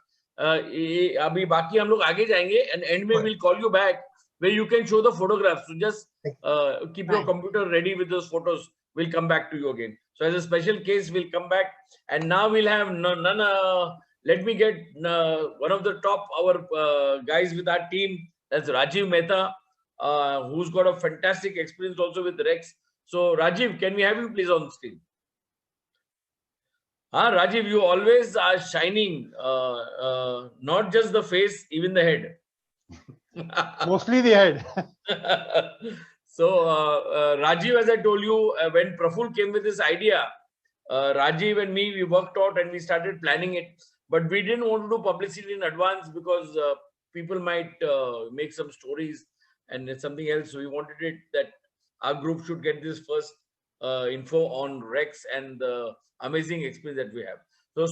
अभी बाकी हम लोग आगे जाएंगे एंड एंड में will call you back where you can show the photographs. So just keep your computer ready with those photos. We'll come back to you again. So as a special case, we'll come back. And now we'll have let me get one of the top our guys with our team. That's Rajiv Mehta, who's got a fantastic experience also with Rex. So Rajiv, can we have you please on screen? Rajiv, you always are shining, not just the face, even the head. Mostly the head. So Rajiv, as I told you, when Praful came with this idea, Rajiv and me, we worked out and we started planning it, but we didn't want to do publicity in advance because people might make some stories and it's something else. So we wanted it that our group should get this first info on Rex and the amazing experience that we have. So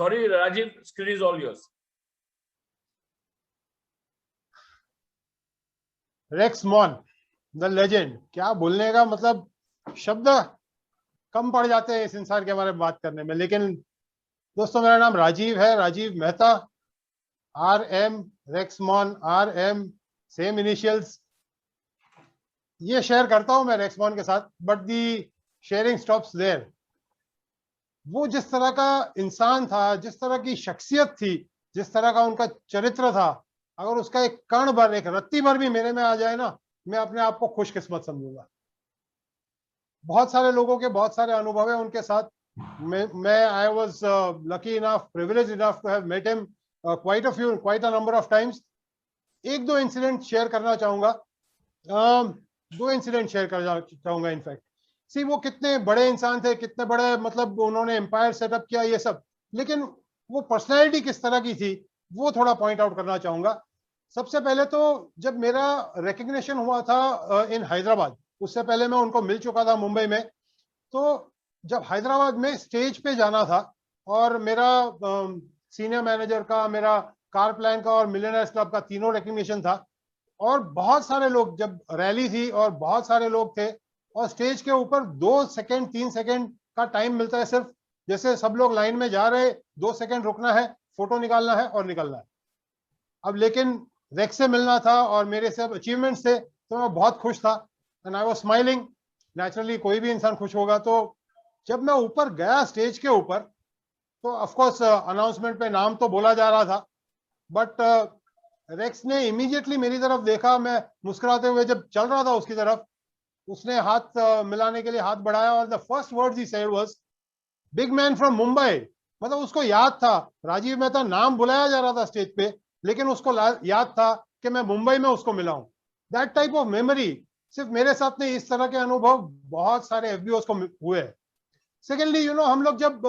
sorry Rajiv, screen is all yours. Rex Mon the legend, क्या बोलने का, मतलब शब्द कम पड़ जाते हैं इस इंसान के बारे में बात करने में। लेकिन दोस्तों मेरा नाम राजीव है, Rajiv Mehta, RM, Rex Maughan, RM, same initials. ये शेयर करता हूं मैं रेक्समॉन के साथ, but the sharing stops there. वो जिस तरह का इंसान था, जिस तरह की शख्सियत थी, जिस तरह का उनका चरित्र था, अगर उसका एक कण भर, एक रत्ती भर भी मेरे में आ जाए ना, मैं अपने आप को खुशकिस्मत समझूंगा। बहुत सारे लोगों के बहुत सारे अनुभव है उनके साथ। मैं I was lucky enough, privilege enough to have met him quite a number of times. एक दो इंसिडेंट शेयर करना चाहूंगा, दो इंसिडेंट शेयर करना चाहूंगा इनफैक्ट। सी वो कितने बड़े इंसान थे, कितने बड़े, मतलब उन्होंने एम्पायर सेटअप किया, ये सब, लेकिन वो पर्सनैलिटी किस तरह की थी वो थोड़ा पॉइंट आउट करना चाहूंगा। सबसे पहले तो जब मेरा रिकग्निशन हुआ था इन हैदराबाद, उससे पहले मैं उनको मिल चुका था मुंबई में, तो जब हैदराबाद में स्टेज पे जाना था और मेरा सीनियर मैनेजर का, मेरा कार प्लान का और मिलियनर्स क्लब का तीनों रिकग्निशन था, और बहुत सारे लोग, जब रैली थी और बहुत सारे लोग थे, और स्टेज के ऊपर 2 सेकंड 3 सेकंड का टाइम मिलता है सिर्फ, जैसे सब लोग लाइन में जा रहे, 2 सेकंड रुकना है, फोटो निकालना है और निकलना है। अब लेकिन रेक्स से मिलना था और मेरे सब अचीवमेंट्स थे, तो मैं बहुत खुश था and I was smiling. Naturally कोई भी इंसान खुश होगा। तो जब मैं ऊपर गया स्टेज के ऊपर, तो ऑफ कोर्स अनाउंसमेंट पे नाम तो बोला जा रहा था, बट रेक्स ने इमीडिएटली मेरी तरफ देखा। मैं मुस्कुराते हुए जब चल रहा था उसकी तरफ, उसने हाथ मिलाने के लिए हाथ बढ़ाया और the first words he said was big man from Mumbai. मतलब उसको याद था, राजीव मेहता नाम बुलाया जा रहा था स्टेज पे, लेकिन उसको याद था कि मैं मुंबई में उसको मिला हूं। दैट टाइप ऑफ मेमोरी सिर्फ मेरे साथ नहीं, इस तरह के अनुभव बहुत सारे एफबीओस को हुए। सेकेंडली, यू नो, हम लोग जब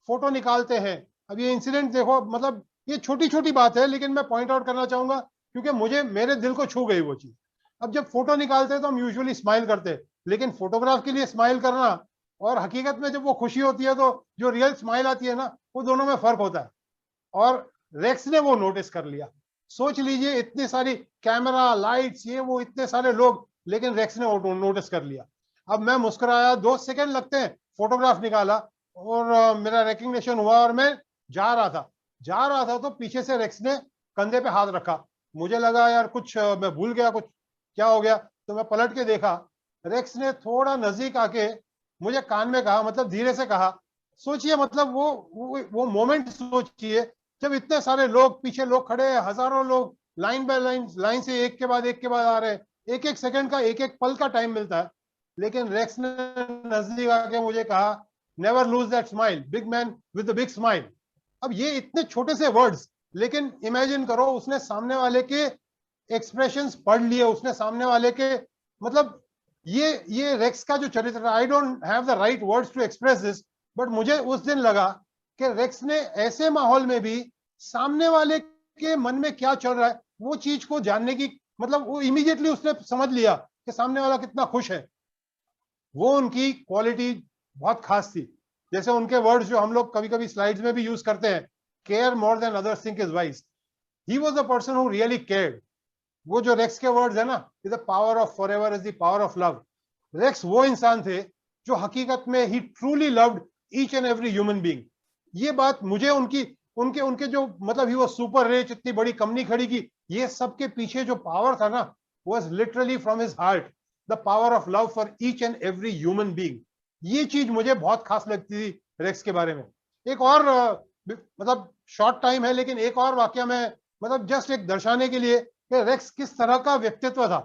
फोटो निकालते हैं, अब ये इंसिडेंट देखो, मतलब ये छोटी छोटी बात है, लेकिन मैं पॉइंट आउट करना चाहूंगा क्योंकि मुझे, मेरे दिल को छू गई वो चीज। अब जब फोटो निकालते हैं तो हम यूजुअली स्माइल करते हैं, लेकिन फोटोग्राफ के लिए स्माइल करना और हकीकत में जब वो खुशी होती है तो जो रियल स्माइल आती है ना, वो दोनों में फर्क होता है। और रेक्स ने वो नोटिस कर लिया। सोच लीजिए, इतनी सारी कैमरा, लाइट्स, ये वो, इतने सारे लोग, लेकिन रेक्स ने नोटिस कर लिया। अब मैं मुस्कुराया, 2 सेकंड लगते हैं, फोटोग्राफ निकाला और मेरा रिकग्निशन हुआ और मैं जा रहा था तो पीछे से रेक्स ने कंधे पे हाथ रखा। मुझे लगा यार कुछ मैं भूल गया, कुछ क्या हो गया, तो मैं पलट के देखा। रेक्स ने थोड़ा नजदीक आके मुझे कान में कहा, मतलब धीरे से कहा। सोचिए, मतलब वो मोमेंट सोचिए, जब इतने सारे लोग, पीछे लोग खड़े हैं, हजारों लोग लाइन बाय लाइन से एक के बाद आ रहे हैं, एक एक सेकंड का, एक एक पल का टाइम मिलता है, लेकिन रेक्स ने नजदीक आके मुझे कहा, never lose that smile, big man with a big smile. अब ये इतने छोटे से वर्ड्स, लेकिन इमेजिन करो, उसने सामने वाले के एक्सप्रेशंस पढ़ लिए, उसने सामने वाले के, मतलब ये रेक्स का जो चरित्र, I don't have the right words to express this, but मुझे उस दिन लगा कि रेक्स ने ऐसे माहौल में भी सामने वाले के मन में क्या चल रहा है वो चीज को जानने की, मतलब वो इमीडिएटली उसने समझ लिया कि सामने वाला कितना खुश है। वो उनकी क्वालिटी बहुत खास थी। जैसे उनके वर्ड्स जो हम लोग कभी कभी स्लाइड्स में भी यूज करते हैं, care more than others think is wise, he was the person who really cared. वो जो रेक्स के वर्ड्स है ना, the power of forever is the power of love. Rex वो इंसान थे जो हकीकत में ही truly loved each and every human being. ये बात मुझे उनके जो, मतलब ही वो सुपर रिच, इतनी बड़ी कंपनी खड़ी की, ये सब के पीछे जो पावर था ना, was literally from his heart, the power of love for each and every human being. ये चीज मुझे बहुत खास लगती थी रेक्स के बारे में। एक और मतलब शॉर्ट टाइम है, लेकिन एक और वाकया में, मतलब जस्ट एक दर्शाने के लिए कि रेक्स किस तरह का व्यक्तित्व था।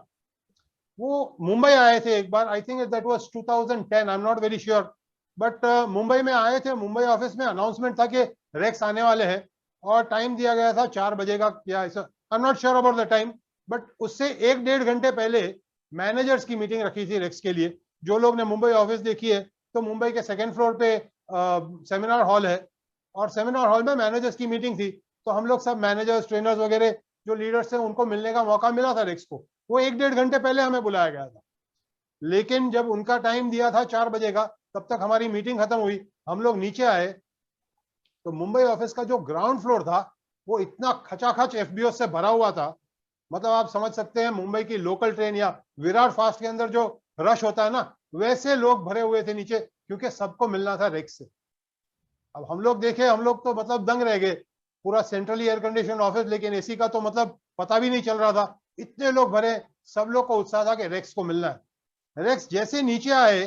वो मुंबई आए थे एक बार, I think that was 2010, I am not very sure, but Mumbai में आए थे। मुंबई ऑफिस में अनाउंसमेंट था कि रेक्स आने वाले हैं और टाइम दिया गया था 4 बजे का, क्या ऐसा, आई am not sure about the time, but उससे 1-1.5 घंटे पहले मैनेजर्स की मीटिंग रखी थी रेक्स के लिए। जो लोग ने मुंबई ऑफिस देखी है, तो मुंबई के 2nd फ्लोर पे सेमिनार हॉल है, और सेमिनार हॉल में मैनेजर्स की मीटिंग थी। तो हम लोग सब मैनेजर्स, ट्रेनर्स वगैरह जो लीडर्स थे, उनको मिलने का मौका मिला था रेक्स को। वो 1-1.5 घंटे पहले हमें बुलाया गया था, लेकिन जब उनका टाइम दिया था 4 बजे का, तब तक हमारी मीटिंग खत्म हुई, हम लोग नीचे आए, तो मुंबई ऑफिस का जो ग्राउंड फ्लोर था वो इतना खचाखच एफबीओ से भरा हुआ था। मतलब आप समझ सकते हैं, मुंबई की लोकल ट्रेन या विराट फास्ट के अंदर जो रश होता है ना, वैसे लोग भरे हुए थे नीचे, क्योंकि सबको मिलना था रेक्स से। अब हम लोग देखे, हम लोग तो मतलब दंग रह गए, पूरा सेंट्रली एयर कंडीशन ऑफिस, लेकिन एसी का तो मतलब पता भी नहीं चल रहा था, इतने लोग भरे, सब लोग को उत्साह था कि रेक्स को मिलना है। रेक्स जैसे नीचे आए,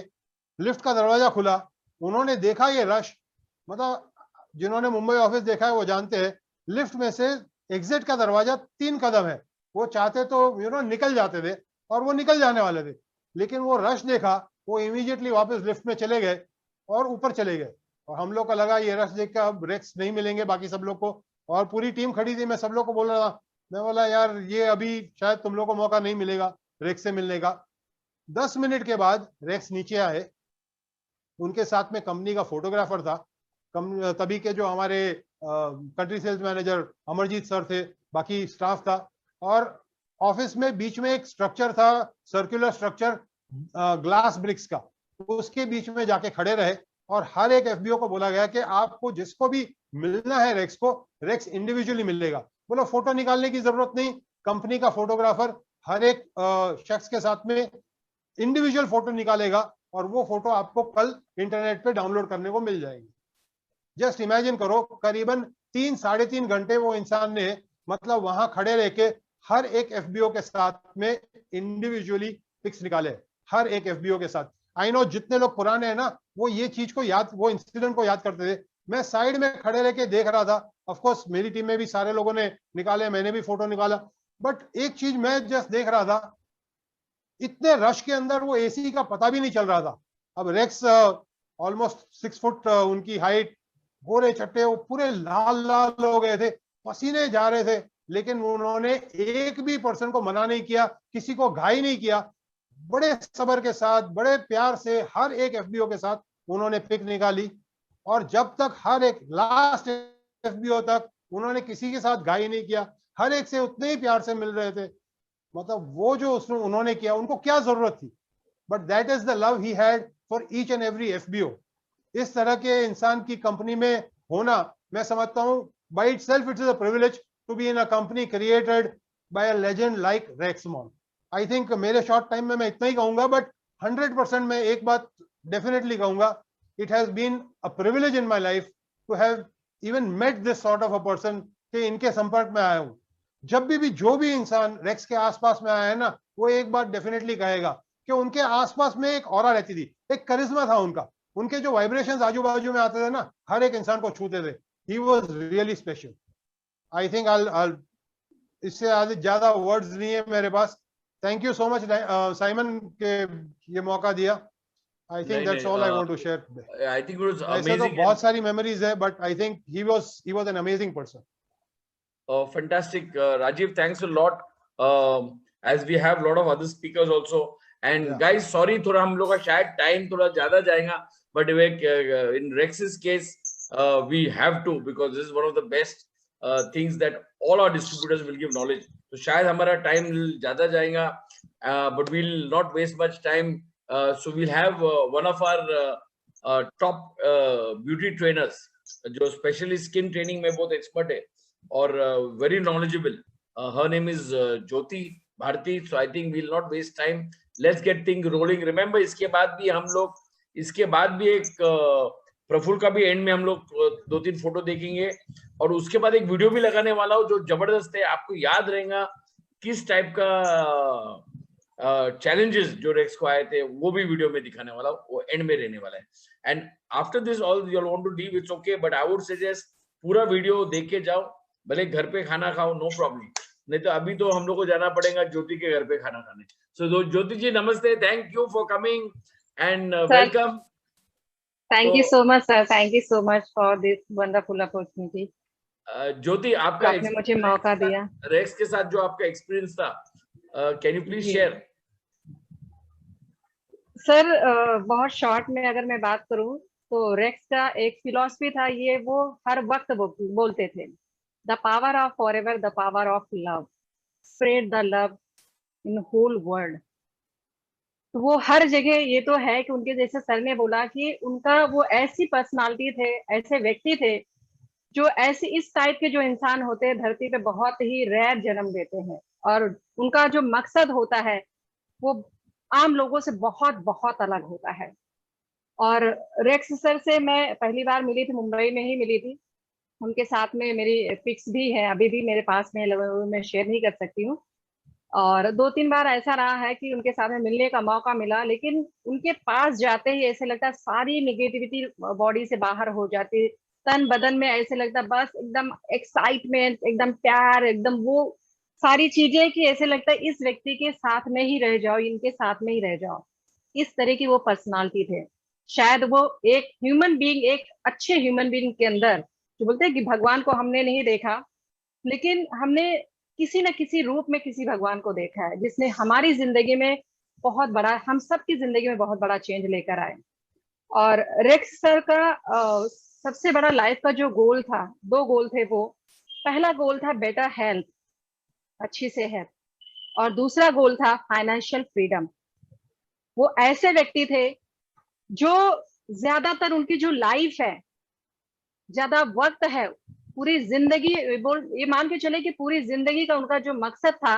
लिफ्ट का दरवाजा खुला, उन्होंने देखा ये रश, मतलब जिन्होंने मुंबई ऑफिस देखा है वो जानते हैं, लिफ्ट में से एग्जिट का दरवाजा 3 कदम है, वो चाहते तो निकल जाते थे और वो निकल जाने वाले थे, लेकिन वो रश देखा, वो इमीडिएटली वापस लिफ्ट में चले गए और ऊपर चले गए। और हम लोग को लगा ये रश देख कर अब रेक्स नहीं मिलेंगे बाकी सब लोग को, और पूरी टीम खड़ी थी, मैं सब लोग को बोल रहा था, मैं बोला यार ये अभी शायद तुम लोग को मौका नहीं मिलेगा रेक्स से मिलने का। 10 मिनट के बाद रेक्स नीचे आए, उनके साथ में कंपनी का फोटोग्राफर था, तभी के जो हमारे country sales manager Amarjeet sir थे, बाकी स्टाफ था, और ऑफिस में बीच में एक स्ट्रक्चर था, सर्कुलर स्ट्रक्चर ग्लास ब्रिक्स का, उसके बीच में जाके खड़े रहे और हर एक एफबीओ को बोला गया कि आपको जिसको भी मिलना है रेक्स को, रेक्स इंडिविजुअली मिलेगा। बोलो फोटो निकालने की जरूरत नहीं, कंपनी का फोटोग्राफर हर एक शख्स के साथ में इंडिविजुअल फोटो निकालेगा और वो फोटो आपको कल इंटरनेट पे डाउनलोड करने को मिल जाएगी। जस्ट इमेजिन करो, करीबन 3-3.5 घंटे वो इंसान ने मतलब वहां खड़े रह के हर एक एफबीओ के साथ में इंडिविजुअली पिक्स निकाले, हर एक एफबीओ के साथ। आई नो जितने लोग पुराने हैं ना, वो ये चीज को याद, वो इंसिडेंट को याद करते थे। मैं साइड में खड़े रह के देख रहा था, ऑफ कोर्स मेरी टीम में भी सारे लोगों ने निकाले, मैंने भी फोटो निकाला, बट एक चीज मैं जस्ट देख रहा था, इतने रश के अंदर वो एसी का पता भी नहीं चल रहा था। अब रेक्स ऑलमोस्ट 6 फुट उनकी हाइट, गोरे चट्टे, वो पूरे लाल लाल हो गए थे, पसीने जा रहे थे, लेकिन उन्होंने एक भी पर्सन को मना नहीं किया, किसी को घाई नहीं किया, बड़े सब्र के साथ, बड़े प्यार से हर एक एफबीओ के साथ उन्होंने पिक निकाली, और जब तक हर एक लास्ट एफबीओ तक उन्होंने किसी के साथ घाई नहीं किया, हर एक से उतने ही प्यार से मिल रहे थे। मतलब वो जो उन्होंने किया, उनको क्या जरूरत थी, but that is the love he had for each and every FBO. इस तरह के इंसान की कंपनी में होना, मैं समझता हूं by itself it is a privilege to be in a company created by a legend like Rexmon. I think मेरे शॉर्ट टाइम में मैं इतना ही कहूंगा, बट 100% मैं एक बात डेफिनेटली कहूंगा, it has been a privilege in my life to have even met this sort of a person, कि इनके संपर्क में आया हूं। जब भी जो भी इंसान रेक्स के आसपास में आया है ना, वो एक बात डेफिनेटली कहेगा कि उनके आसपास में एक ऑरा रहती थी, एक करिश्मा था उनका, उनके जो वाइब्रेशंस आजू बाजू में आते थे ना, हर एक इंसान को छूते थे। He was really special. I think I इससे आगे ज्यादा वर्ड्स नहीं है मेरे पास। Thank you so much Simon के ये मौका दिया। I think that's all I want to share. I think it was ऐसे तो अमेजिंग। बहुत सारी मेमोरीज है, but I think he was an amazing person. Fantastic, Rajiv. Thanks a lot. As we have a lot of other speakers also. And guys, sorry, थोड़ा हम लोग का शायद टाइम थोड़ा ज्यादा जाएगा, but in Rex's case, we have to, because this is one of the best things that all our distributors will give knowledge. तो शायद हमारा टाइम ज्यादा जाएगा, but we'll not waste much time. So we'll have one of our top beauty trainers, जो specially skin training में बहुत expert है और very knowledgeable. Her name is Jyoti Bharti. So I think we'll not waste time. Let's get things rolling. Remember, इसके बाद भी हम लोग, इसके बाद भी एक प्रफुल्ल का भी एंड में हम लोग 2-3 फोटो देखेंगे, और उसके बाद एक वीडियो भी लगाने वाला हूँ जो जबरदस्त है। आपको याद रहेगा किस टाइप का चैलेंजेस जो रेक्स को आए थे, वो भी वीडियो में दिखाने वाला हूँ, वो एंड में रहने वाला है। And after this all you want to leave, it's okay, but I would suggest पूरा वीडियो देख के जाओ, भले घर पे खाना खाओ, नो प्रॉब्लम, नहीं तो अभी तो हम लोग को जाना पड़ेगा ज्योति के घर पे खाना खाने। सो ज्योति जी नमस्ते, thank you for coming and welcome. Thank you so much, sir. Thank you so much for this wonderful opportunity. ज्योति, आपका आपने मुझे मौका दिया। रेक्स के साथ जो आपका एक्सपीरियंस था, can you please share? Sir, बहुत शॉर्ट में अगर मैं बात करूं तो रेक्स का एक फिलॉसफी था, ये वो हर वक्त बोलते थे, the power of Forever, the power of love, spread the love in whole world. तो वो हर जगह ये तो है कि उनके जैसे सर ने बोला कि उनका वो ऐसी पर्सनालिटी थे, ऐसे व्यक्ति थे जो ऐसे इस टाइप के जो इंसान होते हैं धरती पे बहुत ही रेयर जन्म देते हैं, और उनका जो मकसद होता है वो आम लोगों से बहुत बहुत अलग होता है। और रेक्स सर से मैं पहली बार मिली थी, मुंबई में ही मिली थी। उनके साथ में मेरी पिक्स भी है, अभी भी मेरे पास में, मैं शेयर नहीं कर सकती हूँ। और 2-3 बार ऐसा रहा है कि उनके साथ में मिलने का मौका मिला, लेकिन उनके पास जाते ही ऐसे लगता है सारी निगेटिविटी बॉडी से बाहर हो जाती, तन बदन में ऐसे लगता बस एकदम एक्साइटमेंट, एकदम प्यार, एकदम वो सारी चीजें कि ऐसे लगता है इस व्यक्ति के साथ में ही रह जाओ, इनके साथ में ही रह जाओ। इस तरह की वो पर्सनालिटी थे। शायद वो एक ह्यूमन बीइंग, एक अच्छे ह्यूमन बीइंग के अंदर, जो बोलते हैं कि भगवान को हमने नहीं देखा, लेकिन हमने किसी न किसी रूप में किसी भगवान को देखा है, जिसने हमारी जिंदगी में बहुत बड़ा, हम सबकी जिंदगी में बहुत बड़ा चेंज लेकर आए। और रेक्स सर का सबसे बड़ा लाइफ का जो गोल था, 2 गोल थे वो। पहला गोल था बेटर हेल्थ, अच्छी सेहत, और दूसरा गोल था फाइनेंशियल फ्रीडम। वो ऐसे व्यक्ति थे जो ज्यादातर उनकी जो लाइफ है, ज्यादा वक्त है, पूरी जिंदगी, ये मान के चले कि पूरी जिंदगी का उनका जो मकसद था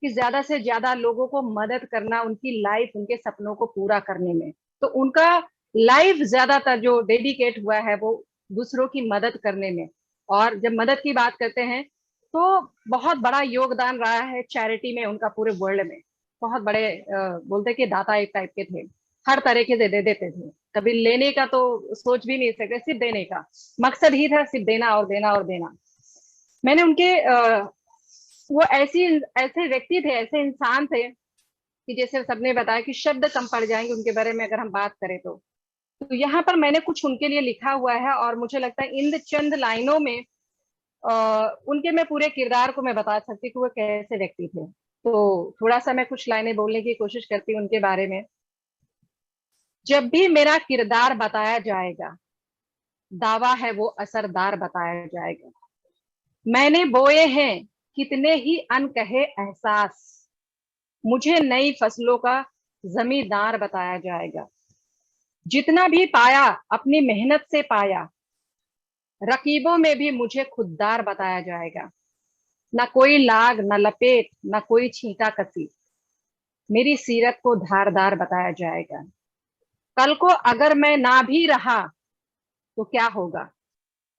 कि ज्यादा से ज्यादा लोगों को मदद करना, उनकी लाइफ, उनके सपनों को पूरा करने में। तो उनका लाइफ ज्यादातर जो डेडिकेट हुआ है वो दूसरों की मदद करने में। और जब मदद की बात करते हैं तो बहुत बड़ा योगदान रहा है चैरिटी में उनका, पूरे वर्ल्ड में। बहुत बड़े बोलते कि दाता एक टाइप के थे, हर तरीके से दे देते थे, कभी लेने का तो सोच भी नहीं सकते, सिर्फ देने का मकसद ही था, सिर्फ देना और देना और देना। मैंने उनके वो ऐसे व्यक्ति थे, ऐसे इंसान थे कि जैसे सबने बताया कि शब्द कम पड़ जाएंगे उनके बारे में अगर हम बात करें तो यहाँ पर मैंने कुछ उनके लिए लिखा हुआ है, और मुझे लगता है इन चंद लाइनों में उनके मैं पूरे किरदार को मैं बता सकती कि वो कैसे व्यक्ति थे। तो थोड़ा सा मैं कुछ लाइनें बोलने की कोशिश करती हूँ उनके बारे में। जब भी मेरा किरदार बताया जाएगा, दावा है वो असरदार बताया जाएगा। मैंने बोए हैं कितने ही अनकहे एहसास, मुझे नई फसलों का जमींदार बताया जाएगा। जितना भी पाया अपनी मेहनत से पाया, रकीबों में भी मुझे खुददार बताया जाएगा। ना कोई लाग, ना लपेट, ना कोई छींटा कसी, मेरी सीरत को धारदार बताया जाएगा। कल को अगर मैं ना भी रहा तो क्या होगा,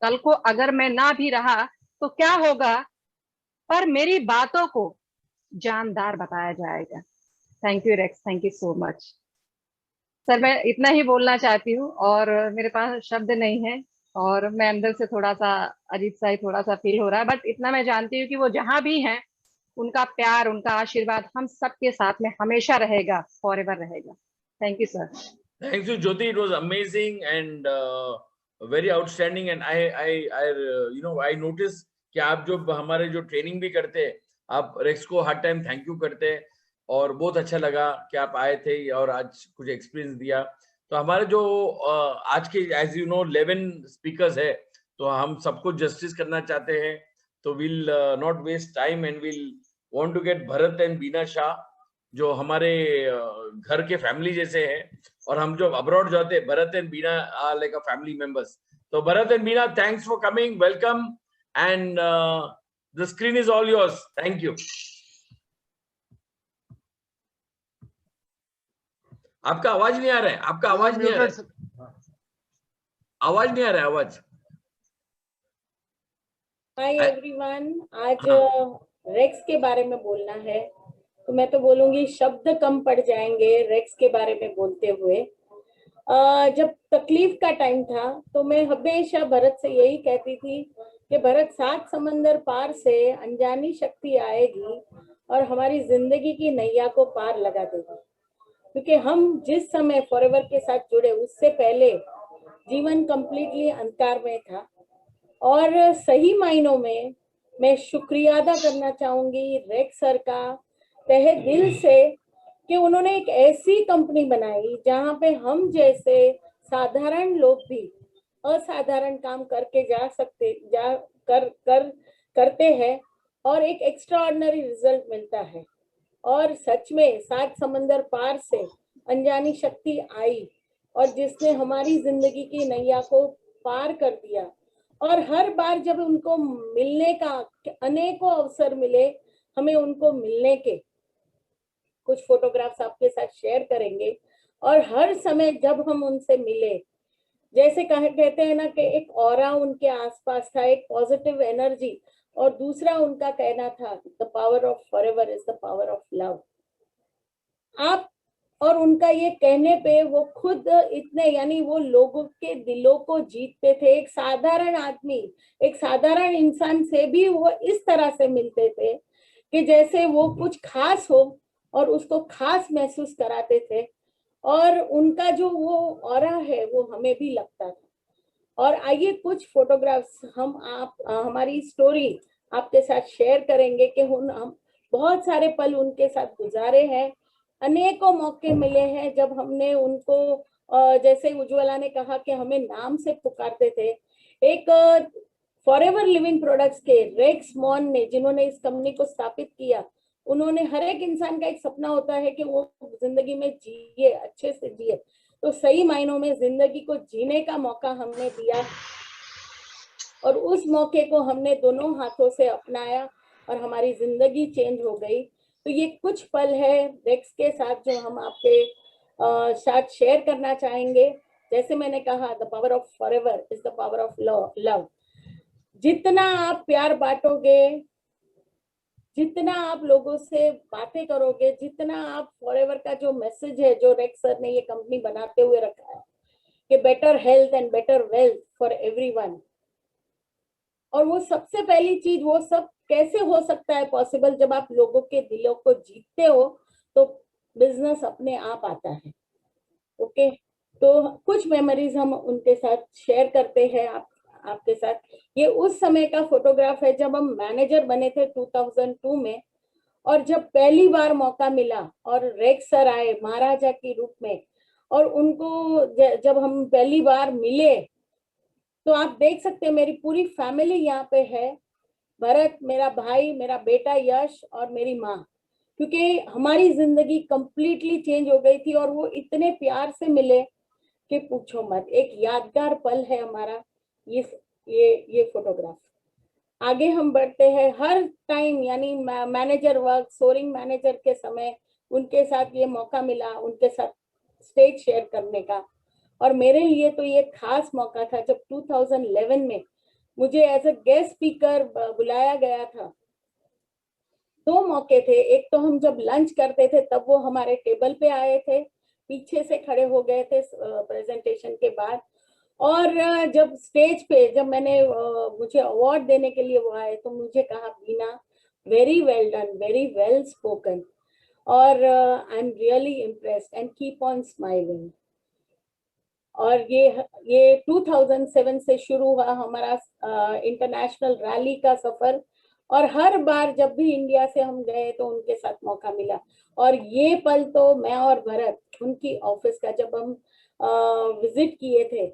कल को अगर मैं ना भी रहा तो क्या होगा, पर मेरी बातों को जानदार बताया जाएगा। Thank you Rex, thank you so much sir. मैं इतना ही बोलना चाहती हूँ और मेरे पास शब्द नहीं है, और मैं अंदर से थोड़ा सा अजीब सा ही थोड़ा सा फील हो रहा है, बट इतना मैं जानती हूँ कि वो जहां भी हैं उनका प्यार, उनका आशीर्वाद हम सबके साथ में हमेशा रहेगा, फॉरएवर रहेगा। Thank you sir. Thank you, Jyoti. It was amazing and very outstanding. And I noticed कि आप जो हमारे जो ट्रेनिंग भी करते हैं, आप रेक्स को हर टाइम थैंक यू करते हैं, और बहुत अच्छा लगा कि आप आए थे और आज कुछ एक्सपीरियंस दिया। तो हमारे जो आज के एज यू नो 11 स्पीकर्स है, तो हम सबको जस्टिस करना चाहते हैं, तो will not waste time and will want to get Bharat and Bina Shah, जो हमारे घर के फैमिली जैसे हैं, और हम जो अब्रॉड जाते हैं, Bharat and Bina are like a family members. तो Bharat and Bina, thanks for coming, welcome, and the screen is all yours. Thank you. आपका आवाज नहीं आ रहा है, आपका आवाज नहीं आ रहा है, आवाज नहीं आ रहा है, आवाज। हाय एवरीवन, आज रेक्स के बारे में बोलना है, तो मैं तो बोलूंगी शब्द कम पड़ जाएंगे रेक्स के बारे में बोलते हुए। जब तकलीफ का टाइम था तो मैं हमेशा भरत से यही कहती थी कि भरत, 7 समंदर पार से अनजानी शक्ति आएगी और हमारी जिंदगी की नैया को पार लगा देगी, क्योंकि हम जिस समय फॉरएवर के साथ जुड़े उससे पहले जीवन कंप्लीटली अंधकार में था। और सही मायनों में मैं शुक्रिया अदा करना चाहूंगी रेक्स सर का तहे दिल से कि उन्होंने एक ऐसी कंपनी बनाई जहां पे हम जैसे साधारण लोग भी असाधारण काम करके करते हैं और एक एक्स्ट्राऑर्डिनरी रिजल्ट मिलता है। और सच में 7 समंदर पार से अनजानी शक्ति आई और जिसने हमारी जिंदगी की नैया को पार कर दिया। और हर बार जब उनको मिलने का अनेकों अवसर मिले, हमें उनको मिलने के कुछ फोटोग्राफ्स आपके साथ शेयर करेंगे। और हर समय जब हम उनसे मिले, जैसे कहते हैं ना कि एक ऑरा उनके आसपास था, एक पॉजिटिव एनर्जी, और दूसरा उनका कहना था the power of forever is the power of love. आप और उनका ये कहने पे वो खुद इतने, यानी वो लोगों के दिलों को जीतते थे। एक साधारण आदमी, एक साधारण इंसान से भी वो इस तरह से मिलते थे कि जैसे वो कुछ खास हो और उसको खास महसूस कराते थे। और उनका जो वो ऑरा है वो हमें भी लगता था। और आइए कुछ फोटोग्राफ्स हमारी स्टोरी आपके साथ शेयर करेंगे कि हम बहुत सारे पल उनके साथ गुजारे हैं। अनेकों मौके मिले हैं जब हमने उनको, जैसे उज्ज्वला ने कहा कि हमें नाम से पुकारते थे। एक फॉरएवर लिविंग प्रोडक्ट्स के रेक्स मॉन ने, जिन्होंने इस कंपनी को स्थापित किया, उन्होंने, हर एक इंसान का एक सपना होता है कि वो जिंदगी में जिए, अच्छे से जिए। तो सही मायनों में जिंदगी को जीने का मौका हमने दिया और उस मौके को हमने दोनों हाथों से अपनाया और हमारी जिंदगी चेंज हो गई। तो ये कुछ पल है रेक्स के साथ जो हम आपके साथ शेयर करना चाहेंगे। जैसे मैंने कहा, the power of forever is the power of love. जितना आप प्यार बांटोगे, जितना आप लोगों से बातें करोगे, जितना आप फॉरएवर का जो मैसेज है, जो रेक्स सर ने ये कंपनी बनाते हुए रखा है कि better health and better wealth for everyone, और वो सबसे पहली चीज, वो सब कैसे हो सकता है पॉसिबल, जब आप लोगों के दिलों को जीतते हो तो बिजनेस अपने आप आता है। ओके, तो कुछ मेमोरीज हम उनके साथ शेयर करते हैं आपके साथ। ये उस समय का फोटोग्राफ है जब हम मैनेजर बने थे 2002 में, और जब पहली बार मौका मिला और रेक्स सर आए महाराजा के रूप में, और उनको जब हम पहली बार मिले तो आप देख सकते हैं मेरी पूरी फैमिली यहाँ पे है। भरत, मेरा भाई, मेरा बेटा यश और मेरी माँ, क्योंकि हमारी जिंदगी कंप्लीटली चेंज हो गई थी और वो इतने प्यार से मिले कि पूछो मत। एक यादगार पल है हमारा ये फोटोग्राफ। आगे हम बढ़ते हैं। हर टाइम, यानी मैनेजर वर्क, सोरिंग मैनेजर के समय उनके साथ ये मौका मिला, उनके साथ स्टेज शेयर करने का। और मेरे लिए तो ये खास मौका था जब 2011 में मुझे एज अ गेस्ट स्पीकर बुलाया गया था। दो मौके थे, एक तो हम जब लंच करते थे तब वो हमारे टेबल पे आए थे, पीछे से खड़े हो गए थे प्रेजेंटेशन के बाद, और जब स्टेज पे जब मैंने मुझे अवार्ड देने के लिए वो आए तो मुझे कहा, Bina, very well done, very well spoken, और I am really impressed and keep on smiling. और ये 2007 से शुरू हुआ हमारा इंटरनेशनल रैली का सफर, और हर बार जब भी इंडिया से हम गए तो उनके साथ मौका मिला। और ये पल तो मैं और भरत, उनकी ऑफिस का जब हम विजिट किए थे,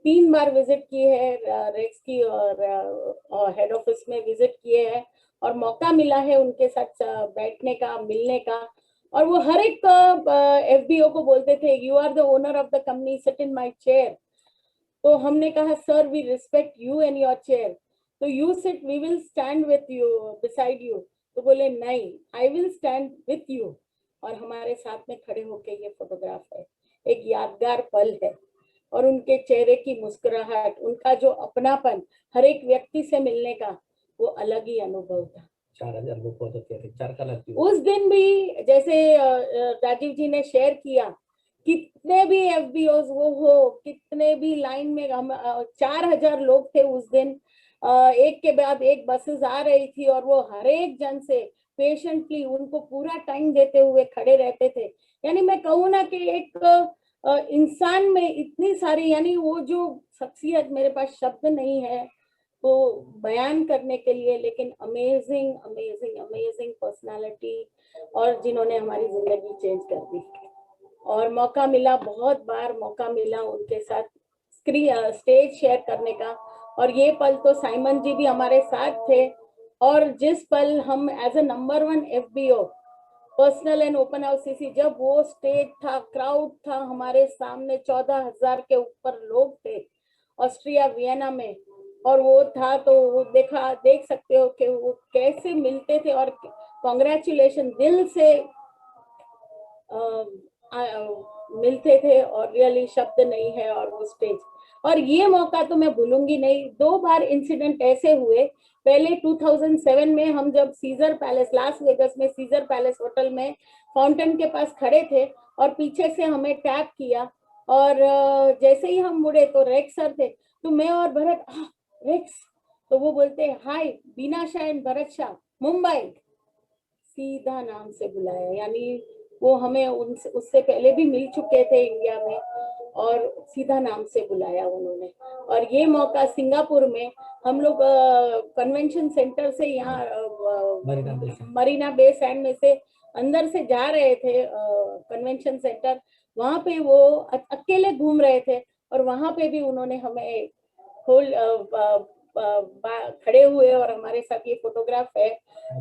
3 बार विजिट किए हैं रेक्स की, और हेड ऑफिस में विजिट किए हैं, और मौका मिला है उनके साथ बैठने का, मिलने का। और वो हर एक एफबीओ को बोलते थे, you are the owner of the company, sit in my chair. तो हमने कहा, sir we respect you and your chair, तो you sit, we will stand with you, beside you. तो बोले, नहीं, I will stand with you, और हमारे साथ में खड़े होके ये फोटोग्राफ है। एक यादगार पल है, और उनके चेहरे की मुस्कुराहट, उनका जो अपनापन, हर एक व्यक्ति से मिलने का, वो अलग ही अनुभव था। 4000 लोग पहुंचते थे, 4 का लगती। उस दिन भी जैसे राजीव जी ने शेयर किया, कितने भी एफबीओज वो हो, कितने भी लाइन में, हम 4000 लोग थे उस दिन, एक के बाद एक बसेस आ रही थी, और वो हर एक जन से पेशेंटली उनको पूरा टाइम देते हुए खड़े रहते थे। यानी मैं कहूँ ना कि एक इंसान में इतनी सारी, यानी वो जो शख्सियत, मेरे पास शब्द नहीं है तो बयान करने के लिए, लेकिन अमेजिंग अमेजिंग अमेजिंग पर्सनालिटी, और जिन्होंने हमारी जिंदगी चेंज कर दी। और मौका मिला, बहुत बार मौका मिला उनके साथ स्टेज शेयर करने का, और ये पल तो साइमन जी भी हमारे साथ थे। और जिस पल हम as a number 1 FBO personal and open house CC, जब वो स्टेज था, क्राउड था हमारे सामने, 14,000 के ऊपर लोग थे ऑस्ट्रिया वियना में, और वो था, तो वो देख सकते हो कि वो कैसे मिलते थे, और कॉन्ग्रेचुलेशन दिल से मिलते थे और रियली शब्द नहीं है और वो स्टेज। और ये मौका तो मैं भूलूंगी नहीं। 2 बार इंसिडेंट ऐसे हुए। पहले 2007 में हम जब सीजर पैलेस, लास वेगस में सीजर पैलेस होटल में फाउंटेन के पास खड़े थे और पीछे से हमें टैप किया और जैसे ही हम मुड़े तो रेक्स सर थे। तो मैं और भरत, रेक्स, तो वो बोलते हाय बीना शाह एंड भरत शाह मुंबई, सीधा नाम से बुलाया। यानी वो हमें उससे पहले भी मिल चुके थे इंडिया में और सीधा नाम से बुलाया उन्होंने। और ये मौका सिंगापुर में हम लोग कन्वेंशन सेंटर से यहाँ मरीना बे सैंड में से अंदर से जा रहे थे कन्वेंशन सेंटर, वहां पे वो अकेले घूम रहे थे और वहां पे भी उन्होंने हमें खड़े हुए और हमारे साथ ये फोटोग्राफ है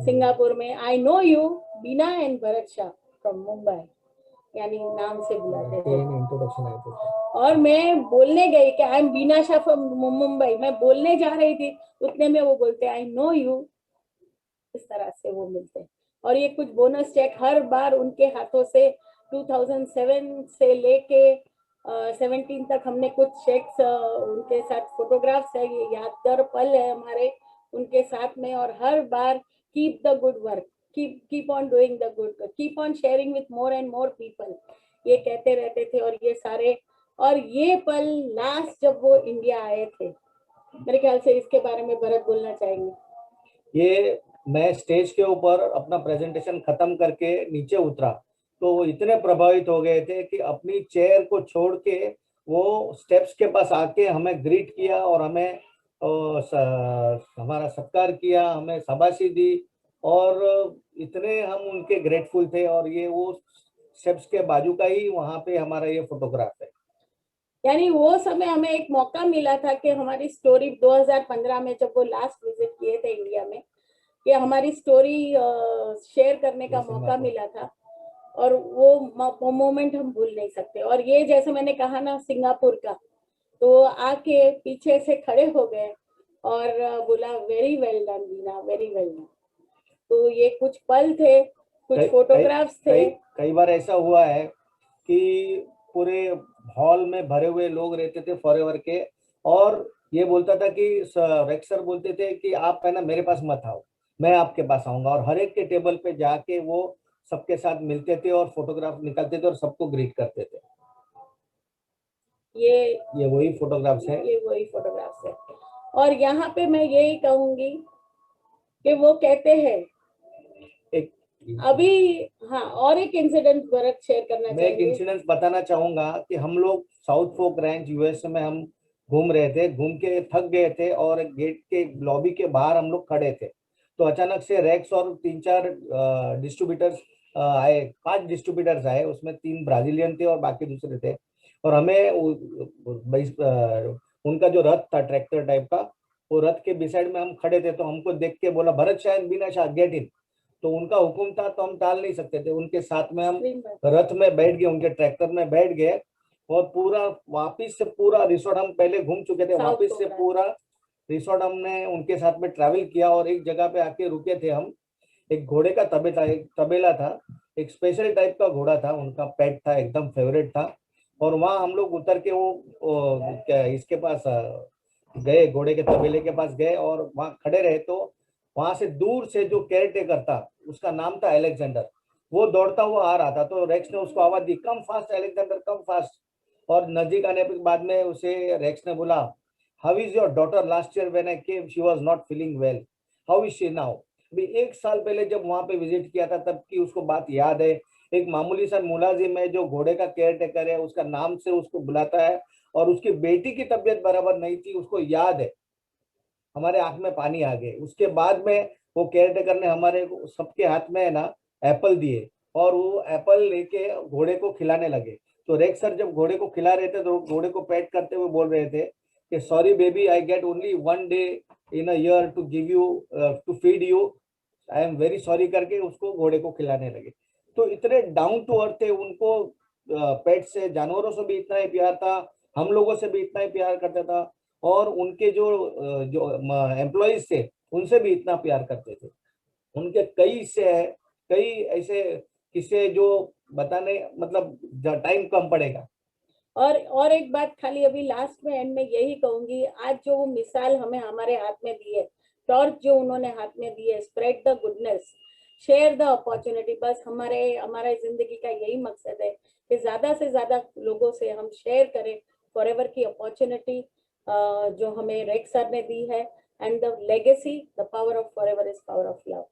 सिंगापुर में। I know you Beena and Bharat Shah from Mumbai, यानी नाम से बुलाते थे। और मैं बोलने गई कि I am Beena Shah from Mumbai, मैं बोलने जा रही थी, उतने में वो बोलते आई नो यू। इस तरह से वो मिलते। और ये कुछ बोनस चेक हर बार उनके हाथों से 2007 से लेके 17 तक हमने कुछ चेक्स उनके साथ, फोटोग्राफ्स है, ये यादगार पल है हमारे उनके साथ में। और हर बार keep the good work, keep on doing the good, keep on sharing with more and more people, ये कहते रहते थे। और ये सारे, और ये पल लास्ट जब वो इंडिया आए थे, मेरे ख्याल से इसके बारे में भरत बोलना चाहेंगे। ये मैं स्टेज के ऊपर अपना प्रेजेंटेशन खत्म करके नीचे उतरा तो वो इतने प्रभावित हो गए थे कि अपनी चेयर को छोड़ के वो स्टेप्स के पास आके हमें ग्रीट किया और हमें हमारा सत्कार किया, हमें शाबाशी दी और इतने हम उनके ग्रेटफुल थे। और ये वो स्टेप्स के बाजू का ही वहाँ पे हमारा ये फोटोग्राफ है। यानी वो समय हमें एक मौका मिला था कि हमारी स्टोरी 2015 में जब वो लास्ट विजिट किए थे इंडिया में, कि हमारी स्टोरी शेयर करने का मौका मिला था और वो मोमेंट हम भूल नहीं सकते। और ये जैसे मैंने कहा ना सिंगापुर का, तो आके पीछे से खड़े हो गए और बोला वेरी वेल डन बीना, वेरी वेल डन। तो ये कुछ पल थे, कुछ फोटोग्राफ्स थे। कई बार ऐसा हुआ है कि पूरे हॉल में भरे हुए लोग रहते थे फॉरएवर के, और ये बोलता था कि रेक्स सर बोलते थे कि आप है ना मेरे पास मत आओ, मैं आपके पास आऊंगा। और हर एक के टेबल पे जाके वो सबके साथ मिलते थे और फोटोग्राफ निकालते थे और सबको ग्रीट करते थे। ये वही फोटोग्राफ्स है, ये वही फोटोग्राफ्स है। और यहाँ पे मैं यही कहूंगी कि वो कहते हैं अभी, हाँ, और एक इंसिडेंट भरत शेयर करना मैं एक इंसिडेंट बताना चाहूंगा कि हम लोग साउथ फोक रैंच यूएस में हम घूम रहे थे, घूम के थक गए थे और गेट के लॉबी के बाहर हम लोग खड़े थे। तो अचानक से रेक्स और 3-4 डिस्ट्रीब्यूटर्स आए, 5 डिस्ट्रीब्यूटर्स आए, उसमें 3 ब्राजीलियन थे और बाकी दूसरे थे। और हमें उनका जो रथ था ट्रैक्टर टाइप का, वो रथ के बिसाइड में हम खड़े थे। तो हमको देख के बोला भरत शाह बीना शाह गेट इन। तो उनका हुक्म था तो हम टाल नहीं सकते थे, उनके साथ में हम रथ में बैठ गए, उनके ट्रैक्टर में बैठ गए और पूरा वापिस से पूरा रिसोर्ट, हम पहले घूम चुके थे, वापिस से पूरा रिसोर्ट हमने उनके साथ में ट्रैवल किया। और एक जगह पे आके रुके थे हम, एक घोड़े का तबेला था, एक स्पेशल टाइप का घोड़ा था, उनका पेट था, एकदम फेवरेट था। और वहाँ हम लोग उतर के वो इसके पास गए, घोड़े के तबेले के पास गए और वहाँ खड़े रहे। तो वहां से दूर से जो केयर टेकर था, उसका नाम था अलेक्जेंडर, वो दौड़ता हुआ आ रहा था। तो रेक्स ने उसको आवाज दी, come fast Alexander, come fast. और नजदीक आने के बाद में उसे रेक्स ने बोला, how is your daughter, last year when I came she was not feeling well, how is she now. अभी 1 साल पहले जब वहां पे विजिट किया था तब की उसको बात याद है। एक मामूली सा मुलाजिम है जो घोड़े का केयर टेकर है, उसका नाम से उसको बुलाता है। और उसकी बेटी की तबीयत बराबर नहीं थी, उसको याद है। हमारे आंख में पानी आ गए। उसके बाद में वो केयर टेकर ने हमारे सबके हाथ में है ना एप्पल दिए और वो एप्पल लेके घोड़े को खिलाने लगे। तो रेक्स सर जब घोड़े को खिला रहे थे तो घोड़े को पेट करते हुए बोल रहे थे कि sorry baby, I get only 1 day in a year to give you to feed you, I am very sorry करके उसको घोड़े को खिलाने लगे। तो इतने डाउन टू अर्थ थे, उनको पेट से, जानवरों से भी इतना ही प्यार था, हम लोगों से भी इतना ही प्यार करता था। और उनके जो एम्प्लॉइज थे उनसे भी इतना प्यार करते थे। उनके कई ऐसे किसे जो बताने मतलब टाइम कम पड़ेगा। और एक बात खाली अभी लास्ट में एंड में यही कहूंगी, आज जो वो मिसाल हमें हमारे हाथ में दी है, टॉर्च जो उन्होंने हाथ में दी है, spread the goodness, share the opportunity, बस हमारे जिंदगी का यही मकसद है कि ज्यादा से ज्यादा लोगों से हम शेयर करें फॉरएवर की अपॉर्चुनिटी जो हमें रेक्स सर ने दी है, and the legacy, the power of forever is power of love.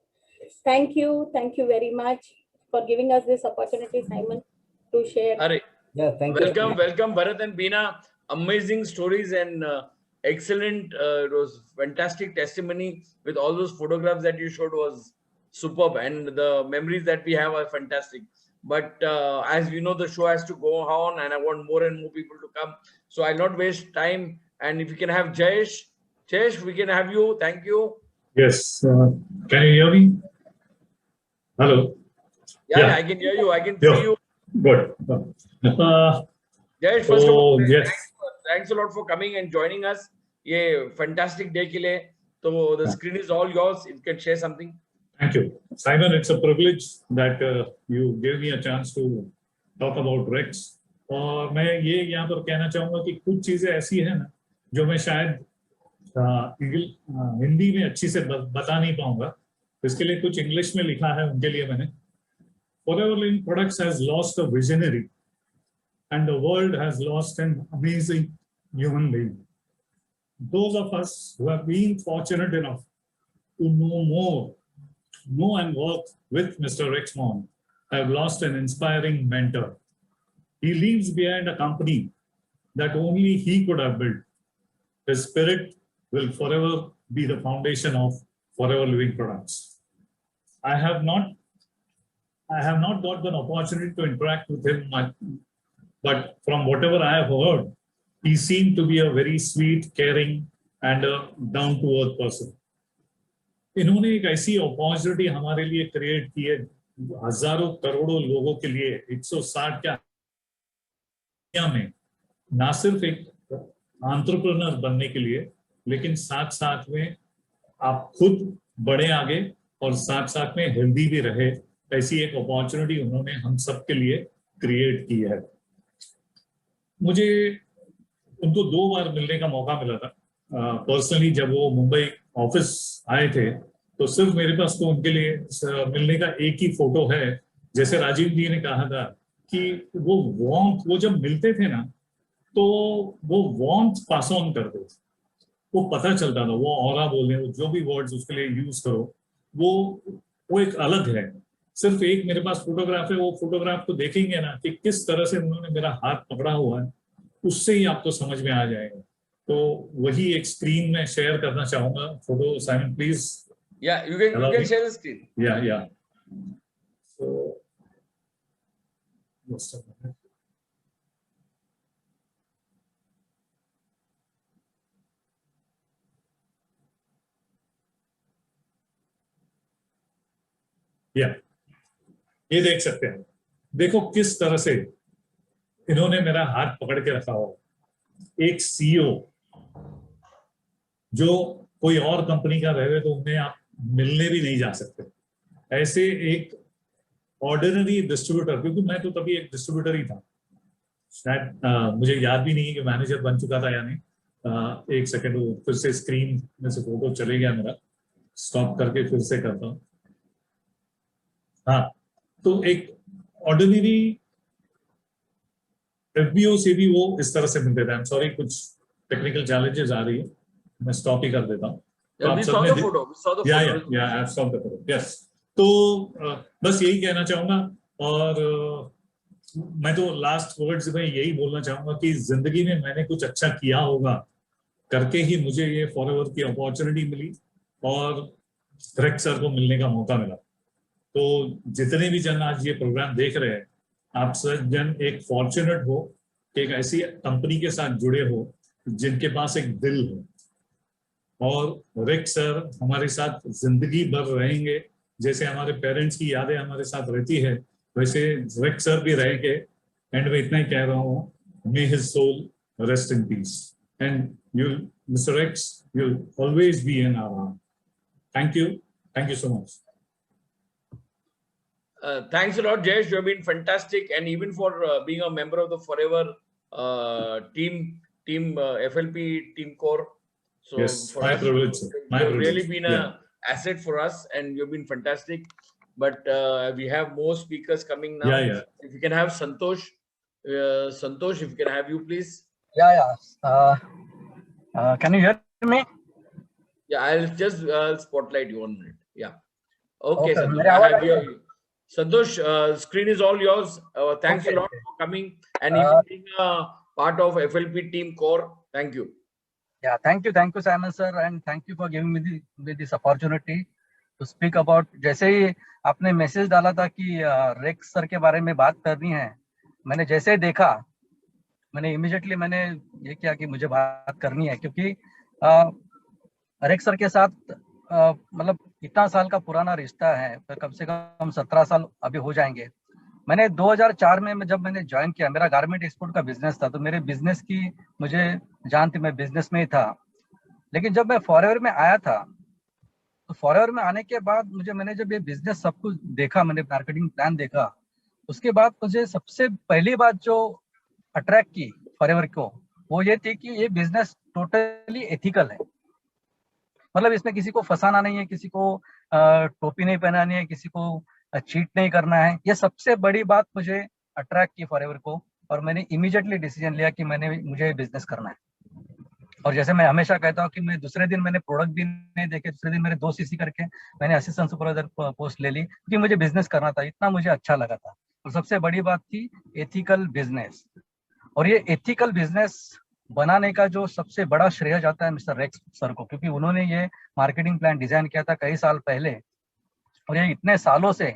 Thank you very much for giving us this opportunity, Simon, to share. Yeah, thank you. Welcome, Bharat and Beena. Amazing stories and excellent. It was fantastic testimony with all those photographs that you showed was superb, and the memories that we have are fantastic. But as we know, the show has to go on, and I want more and more people to come. So I'll not waste time. And if we can have Jayesh, we can have you. Thank you. Yes. Can you hear me? Hello. Yeah, I can hear you. I can see you. Good. Jayesh, first of all, yes. thanks a lot for coming and joining us. ये fantastic day के लिए, तो the screen is all yours. You can share something. Thank you, Simon. It's a privilege that you gave me a chance to talk about Rex. और मैं ये यहाँ पर कहना चाहूँगा कि कुछ चीजें ऐसी है ना जो मैं शायद हिंदी में अच्छी से बता नहीं पाऊंगा, इसके लिए कुछ इंग्लिश में लिखा है उनके लिए मैंने। Forever Living Products has lost a visionary, and the world has lost an amazing human being. Those of us who have been fortunate enough to know and work with Mr. Rex Mon have lost an inspiring mentor. He leaves behind a company that only he could have built. His spirit will forever be the foundation of Forever Living Products. I have not got an opportunity to interact with him much, but from whatever I have heard, he seemed to be a very sweet, caring, and a down-to-earth person. इन्होंने एक ऐसी opportunity हमारे लिए create की है, हजारों करोड़ों लोगों के लिए 160 क्या दुनिया में, ना सिर्फ एक एंटरप्रेन्योर बनने के लिए, लेकिन साथ साथ में आप खुद बढ़े आगे और साथ साथ में हेल्दी भी रहे, ऐसी एक अपॉर्चुनिटी उन्होंने हम सब के लिए क्रिएट की है। मुझे उनको 2 बार मिलने का मौका मिला था पर्सनली। जब वो मुंबई ऑफिस आए थे तो सिर्फ मेरे पास तो उनके लिए मिलने का एक ही फोटो है। जैसे राजीव जी ने कहा था कि वो जब मिलते थे ना तो वो वार्मथ पास ऑन करते थे, वो पता चलता था, वो ऑरा बोले, जो भी वर्ड्स उसके लिए यूज करो, वो एक अलग है। सिर्फ एक मेरे पास फोटोग्राफ है, वो फोटोग्राफ को देखेंगे ना कि किस तरह से उन्होंने मेरा हाथ पकड़ा हुआ है, उससे ही आपको समझ में आ जाएगा। तो वही एक स्क्रीन में शेयर करना चाहूंगा photo. Simon please. Yeah, you can share the screen. Yeah. So just a minute. Yeah. ये देख सकते हैं, देखो किस तरह से इन्होंने मेरा हाथ पकड़ के रखा हो। एक सीईओ जो कोई और कंपनी का रहे तो उन्हें आप मिलने भी नहीं जा सकते, ऐसे एक ऑर्डिनरी डिस्ट्रीब्यूटर, क्योंकि मैं तो तभी एक डिस्ट्रीब्यूटर ही था, शायद मुझे याद भी नहीं है कि मैनेजर बन चुका था या नहीं। एक सेकंड, वो फिर से स्क्रीन में से फोटो चले गया मेरा, स्टॉप करके फिर से करता हूँ। हाँ, तो एक ऑर्डिनरी एफबीओ से भी वो इस तरह से मिलते थे। आई एम सॉरी, कुछ टेक्निकल चैलेंजेस आ रही है, मैं स्टॉप ही कर देता हूँ। तो बस यही कहना चाहूंगा, और मैं तो लास्ट वर्ड्स में यही बोलना चाहूंगा कि जिंदगी में मैंने कुछ अच्छा किया होगा करके ही मुझे ये फॉरएवर की अपॉर्चुनिटी मिली और रेक्स सर को मिलने का मौका मिला। तो जितने भी जन आज ये प्रोग्राम देख रहे हैं, आप सब जन एक फॉर्चुनेट हो कि एक ऐसी कंपनी के साथ जुड़े हो जिनके पास एक दिल हो, और रेक्स सर हमारे साथ जिंदगी भर रहेंगे। जैसे हमारे पेरेंट्स की यादें हमारे साथ रहती है, वैसे रेक्स सर भी रहेंगे। एंड मैं इतना ही कह रहा हूँ, may his soul rest in peace, and you Mister Rex, you always be in our heart. Thank you so much. Thanks a lot, Jayesh. You have been fantastic, and even for being a member of the Forever team FLP team core. So Yes, for my us, privilege, sir. My you've really privilege. been Yeah. a asset for us, and you've been fantastic. But we have more speakers coming now. Yeah. If you can have Santosh, Santosh, if you can have you, please. Yeah. Can you hear me? Yeah, I'll just spotlight you 1 minute. Yeah. Okay, Okay, Santosh. मेरे I आवाज have आ रही है? your Santosh. Screen is all yours. Thanks Okay, a lot for coming and even being a part of FLP team core. Thank you. Yeah, thank you, Simon sir, and thank you for giving me this opportunity to speak about. जैसे ही आपने message डाला था कि racks sir के बारे में बात करनी है, मैंने जैसे ही देखा, मैंने इमीडिएटली मैंने ये किया कि मुझे बात करनी है, क्योंकि रेक्स सर के साथ मतलब इतना साल का पुराना रिश्ता है, तो कम से कम 17 साल अभी हो जाएंगे। मैंने 2004 में जब मैंने ज्वाइन किया, मेरा गारमेंट एक्सपोर्ट का बिजनेस था, तो मेरे बिजनेस की मुझे जान थी, मैं बिजनेस में ही था। लेकिन जब मैं फॉरएवर में आया था, तो फॉरएवर में आने के बाद मैंने जब ये बिजनेस सब कुछ देखा, मैंने मार्केटिंग प्लान देखा, उसके बाद मुझे सबसे पहली बात जो अट्रैक्ट की फॉरएवर को, वो ये थी कि ये बिजनेस टोटली एथिकल है। मतलब इसमें किसी को फंसाना नहीं है, किसी को टोपी नहीं पहनानी है, किसी को चीट नहीं करना है। ये सबसे बड़ी बात मुझे अट्रैक्ट की फॉरएवर को, और मैंने इमीडिएटली डिसीजन लिया कि मुझे बिजनेस करना है। और जैसे मैं हमेशा कहता हूँ कि मैं दूसरे दिन मैंने प्रोडक्ट भी नहीं देखे, दूसरे दिन मेरे 2 CC करके मैंने असिस्टेंट सुपरवाइजर पोस्ट ले ली, क्योंकि मुझे बिजनेस करना था, इतना मुझे अच्छा लगा था। और सबसे बड़ी बात थी एथिकल बिजनेस, और ये एथिकल बिजनेस बनाने का जो सबसे बड़ा श्रेय जाता है मिस्टर रेक्स सर को, क्योंकि उन्होंने ये मार्केटिंग प्लान डिजाइन किया था कई साल पहले, और ये इतने सालों से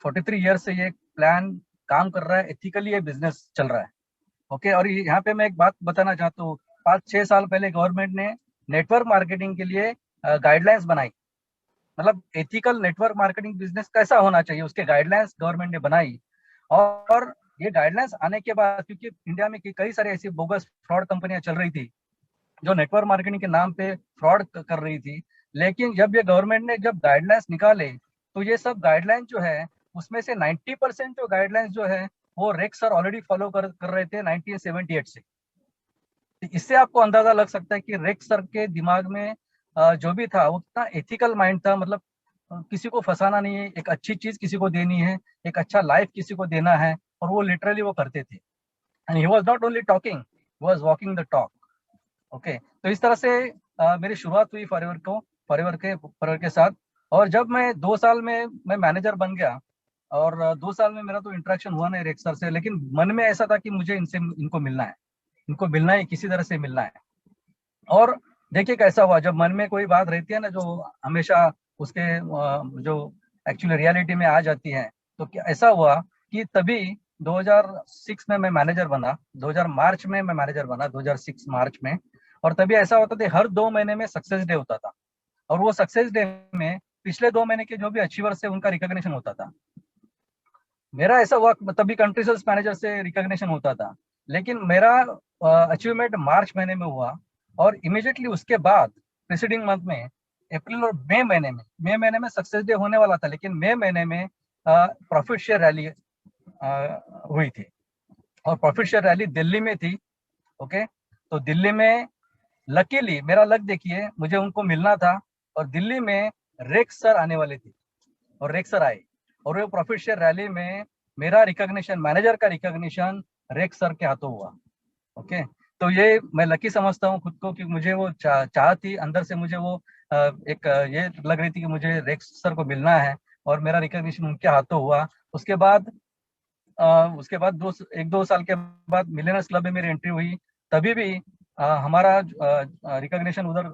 43 ईयर से ये प्लान काम कर रहा है, एथिकली ये बिजनेस चल रहा है। ओके, और यहाँ पे मैं एक बात बताना चाहता हूँ, 5-6 साल पहले गवर्नमेंट ने नेटवर्क मार्केटिंग के लिए गाइडलाइंस बनाई, मतलब एथिकल नेटवर्क मार्केटिंग बिजनेस कैसा होना चाहिए, उसके गाइडलाइंस गवर्नमेंट ने बनाई। और ये गाइडलाइंस आने के बाद, क्योंकि इंडिया में कई सारी ऐसी बोगस फ्रॉड कंपनियां चल रही थी जो नेटवर्क मार्केटिंग के नाम पे फ्रॉड कर रही थी, लेकिन जब ये गवर्नमेंट ने जब गाइडलाइंस निकाले, तो ये सब गाइडलाइंस जो है उसमें से 90% जो गाइडलाइंस जो है वो रेक्स सर ऑलरेडी फॉलो कर रहे थे 1978 से। इससे आपको अंदाजा लग सकता है कि रेक्स सर के दिमाग में जो भी था वो कितना एथिकल माइंड था, मतलब किसी को फंसाना नहीं है, एक अच्छी चीज किसी को देनी है, एक अच्छा लाइफ किसी को देना है, और वो लिटरली वो करते थे। And he was not only talking, he was walking the talk. Okay, तो इस तरह से मेरी शुरुआत हुई फॉरएवर के साथ। और जब मैं 2 साल में मैं मैनेजर बन गया, और 2 साल में मेरा तो इंटरेक्शन हुआ नहीं रेक्स सर से, लेकिन मन में ऐसा था कि मुझे इनको मिलना है, किसी तरह से मिलना है। और देखिए कैसा हुआ, जब मन में कोई बात रहती है ना, जो हमेशा उसके जो एक्चुअली रियलिटी में आ जाती है, तो ऐसा हुआ कि तभी 2006 में मैं मैनेजर बना, 2000 मार्च में मैं मैनेजर बना, 2006 मार्च में। और तभी ऐसा होता था, हर 2 महीने में सक्सेस डे होता था, और वो सक्सेस डे में पिछले 2 महीने के जो भी अचीवर्स है उनका रिकॉग्निशन होता था। मेरा ऐसा हुआ, तभी कंट्री सेल्स मैनेजर से रिकॉग्निशन होता था, लेकिन मेरा अचीवमेंट मार्च महीने में हुआ, और इमीडिएटली उसके बाद प्रीसीडिंग मंथ में अप्रैल और मई महीने में सक्सेस डे होने वाला था, लेकिन मई महीने में प्रॉफिट शेयर रैली हुई थी, और प्रॉफिट शेयर रैली दिल्ली में थी। ओके, तो दिल्ली में लकीली मेरा लक देखिए, मुझे उनको मिलना था, और दिल्ली में रेक्स सर आने वाले थे, और रेक्स सर आए, और वो प्रॉफिट शेयर रैली में मेरा रिकॉग्निशन, मैनेजर का रिकॉग्निशन रेक्स सर के हाथों हुआ। ओके, तो ये मैं लकी समझता हूँ खुद को, कि मुझे वो चाह थी अंदर से, मुझे वो एक ये लग रही थी कि मुझे रेक्स सर को मिलना है, और मेरा रिकॉग्निशन उनके हाथों हुआ। उसके बाद 1-2 साल के बाद मिलेनियर्स क्लब में मेरी एंट्री हुई, तभी भी हमारा रिकॉग्निशन उधर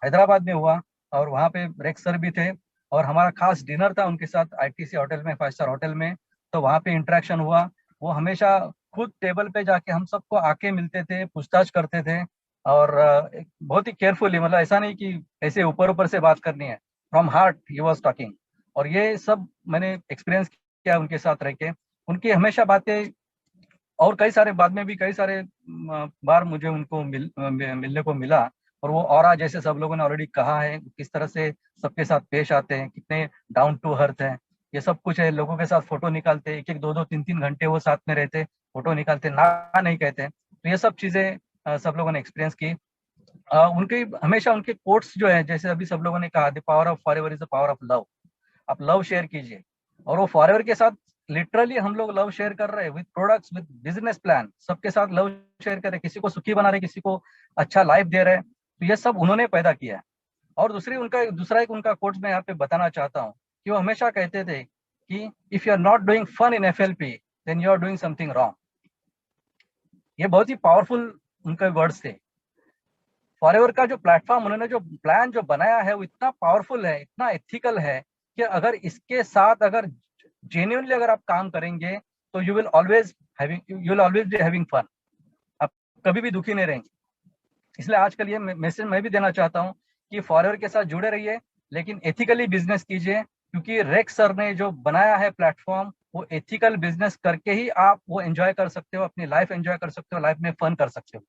हैदराबाद में हुआ, और वहाँ पे रेक्स सर भी थे, और हमारा खास डिनर था उनके साथ ITC होटल में, 5 स्टार होटल में। तो वहाँ पे इंटरेक्शन हुआ, वो हमेशा खुद टेबल पे जाके हम सबको आके मिलते थे, पूछताछ करते थे, और बहुत ही केयरफुली, मतलब ऐसा नहीं कि ऐसे ऊपर से बात करनी है, from heart he was talking. और ये सब मैंने एक्सपीरियंस किया उनके साथ रह के, उनकी हमेशा बातें, और कई सारे बाद में भी कई सारे बार मुझे उनको मिलने को मिला, और वो ऑरा जैसे सब लोगों ने ऑलरेडी कहा है, किस तरह से सबके साथ पेश आते हैं, कितने डाउन टू अर्थ हैं, ये सब कुछ है, लोगों के साथ फोटो निकालते, 1-1, 2-2, 3-3 घंटे वो साथ में रहते, फोटो निकालते, ना नहीं कहते। तो ये सब चीजें सब लोगों ने एक्सपीरियंस की। उनके हमेशा उनके कोट्स जो है, जैसे अभी सब लोगों ने कहा, the power of forever is the power of love. आप लव शेयर कीजिए, और वो फॉरएवर के साथ लिटरली हम लोग लव शेयर कर रहे हैं, with products, with business plan, सबके साथ लव शेयर कर रहे हैं, किसी को सुखी बना रहे, किसी को अच्छा लाइफ दे रहे हैं। तो ये सब उन्होंने पैदा किया है। और दूसरा एक उनका कोट्स मैं यहाँ पे बताना चाहता हूँ कि वो हमेशा कहते थे कि if you are not doing fun in FLP then you are doing something wrong. ये बहुत ही पावरफुल उनके वर्ड्स थे। फॉरएवर का जो प्लेटफॉर्म, उन्होंने जो प्लान जो बनाया है, वो इतना पावरफुल है, इतना एथिकल है कि अगर इसके साथ अगर जेन्युइनली अगर आप काम करेंगे तो you will always be having fun, आप कभी भी दुखी नहीं रहेंगे। इसलिए आजकल ये मैसेज मैं भी देना चाहता हूँ कि फॉरएवर के साथ जुड़े रहिए, लेकिन एथिकली बिजनेस कीजिए, क्योंकि रेक्स सर ने जो बनाया है प्लेटफॉर्म, वो एथिकल बिजनेस करके ही आप वो एंजॉय कर सकते हो, अपनी लाइफ एंजॉय कर सकते हो, लाइफ में फन कर सकते हो।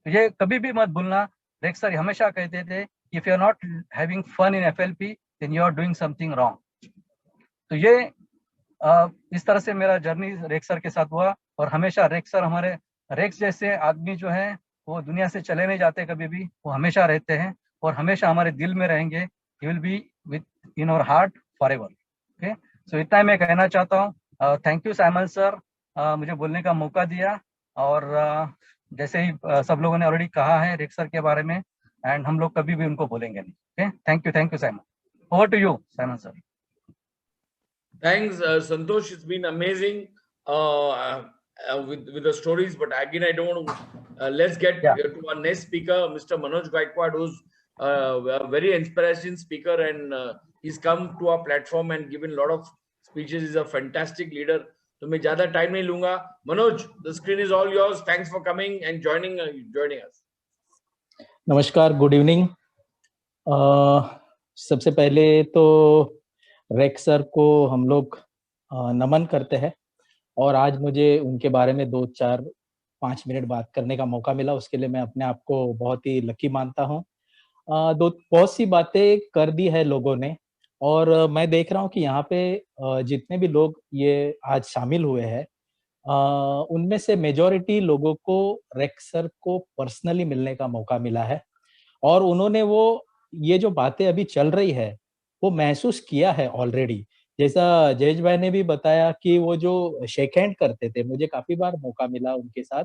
तो ये कभी भी मत भूलना। रेक्स सर हमेशा कहते थे, if you are not having fun in FLP then you are doing something wrong. तो ये इस तरह से मेरा जर्नी रेक्स सर के साथ हुआ। और हमेशा रेक्स सर, हमारे रेक्स जैसे आदमी जो है वो दुनिया से चले नहीं जाते कभी भी, वो हमेशा रहते हैं और हमेशा हमारे दिल में रहेंगे। He will be within our heart forever. Okay, so इतना मैं कहना चाहता हूँ। थैंक यू साइमन सर, मुझे बोलने का मौका दिया। और जैसे ही सब लोगों ने ऑलरेडी कहा है रेक्स सर के बारे में, एंड हम लोग कभी भी उनको भूलेंगे नहीं। Okay, thank you Simon. Over to you Simon sir. Thanks, Santosh. It's been amazing with the stories. But again, I don't want to. Let's get to our next speaker, Mr. Manoj Gaikwad, who's a very inspiring speaker, and he's come to our platform and given a lot of speeches. He's a fantastic leader. तो मैं ज़्यादा time नहीं लूँगा। Manoj, the screen is all yours. Thanks for coming and joining us. नमस्कार, good evening. सबसे पहले तो racks sir को हम लोग नमन करते हैं, और आज मुझे उनके बारे में 2-4-5 मिनट बात करने का मौका मिला, उसके लिए मैं अपने आप को बहुत ही लकी मानता हूँ। बहुत सी बातें कर दी है लोगों ने, और मैं देख रहा हूँ कि यहाँ पे जितने भी लोग ये आज शामिल हुए हैं, उनमें से मेजॉरिटी लोगों को रेक्स सर को पर्सनली मिलने का मौका मिला है, और उन्होंने वो ये जो बातें अभी चल रही है वो महसूस किया है ऑलरेडी। जैसा जयेश भाई ने भी बताया कि वो जो शेक हैंड करते थे, मुझे काफी बार मौका मिला उनके साथ।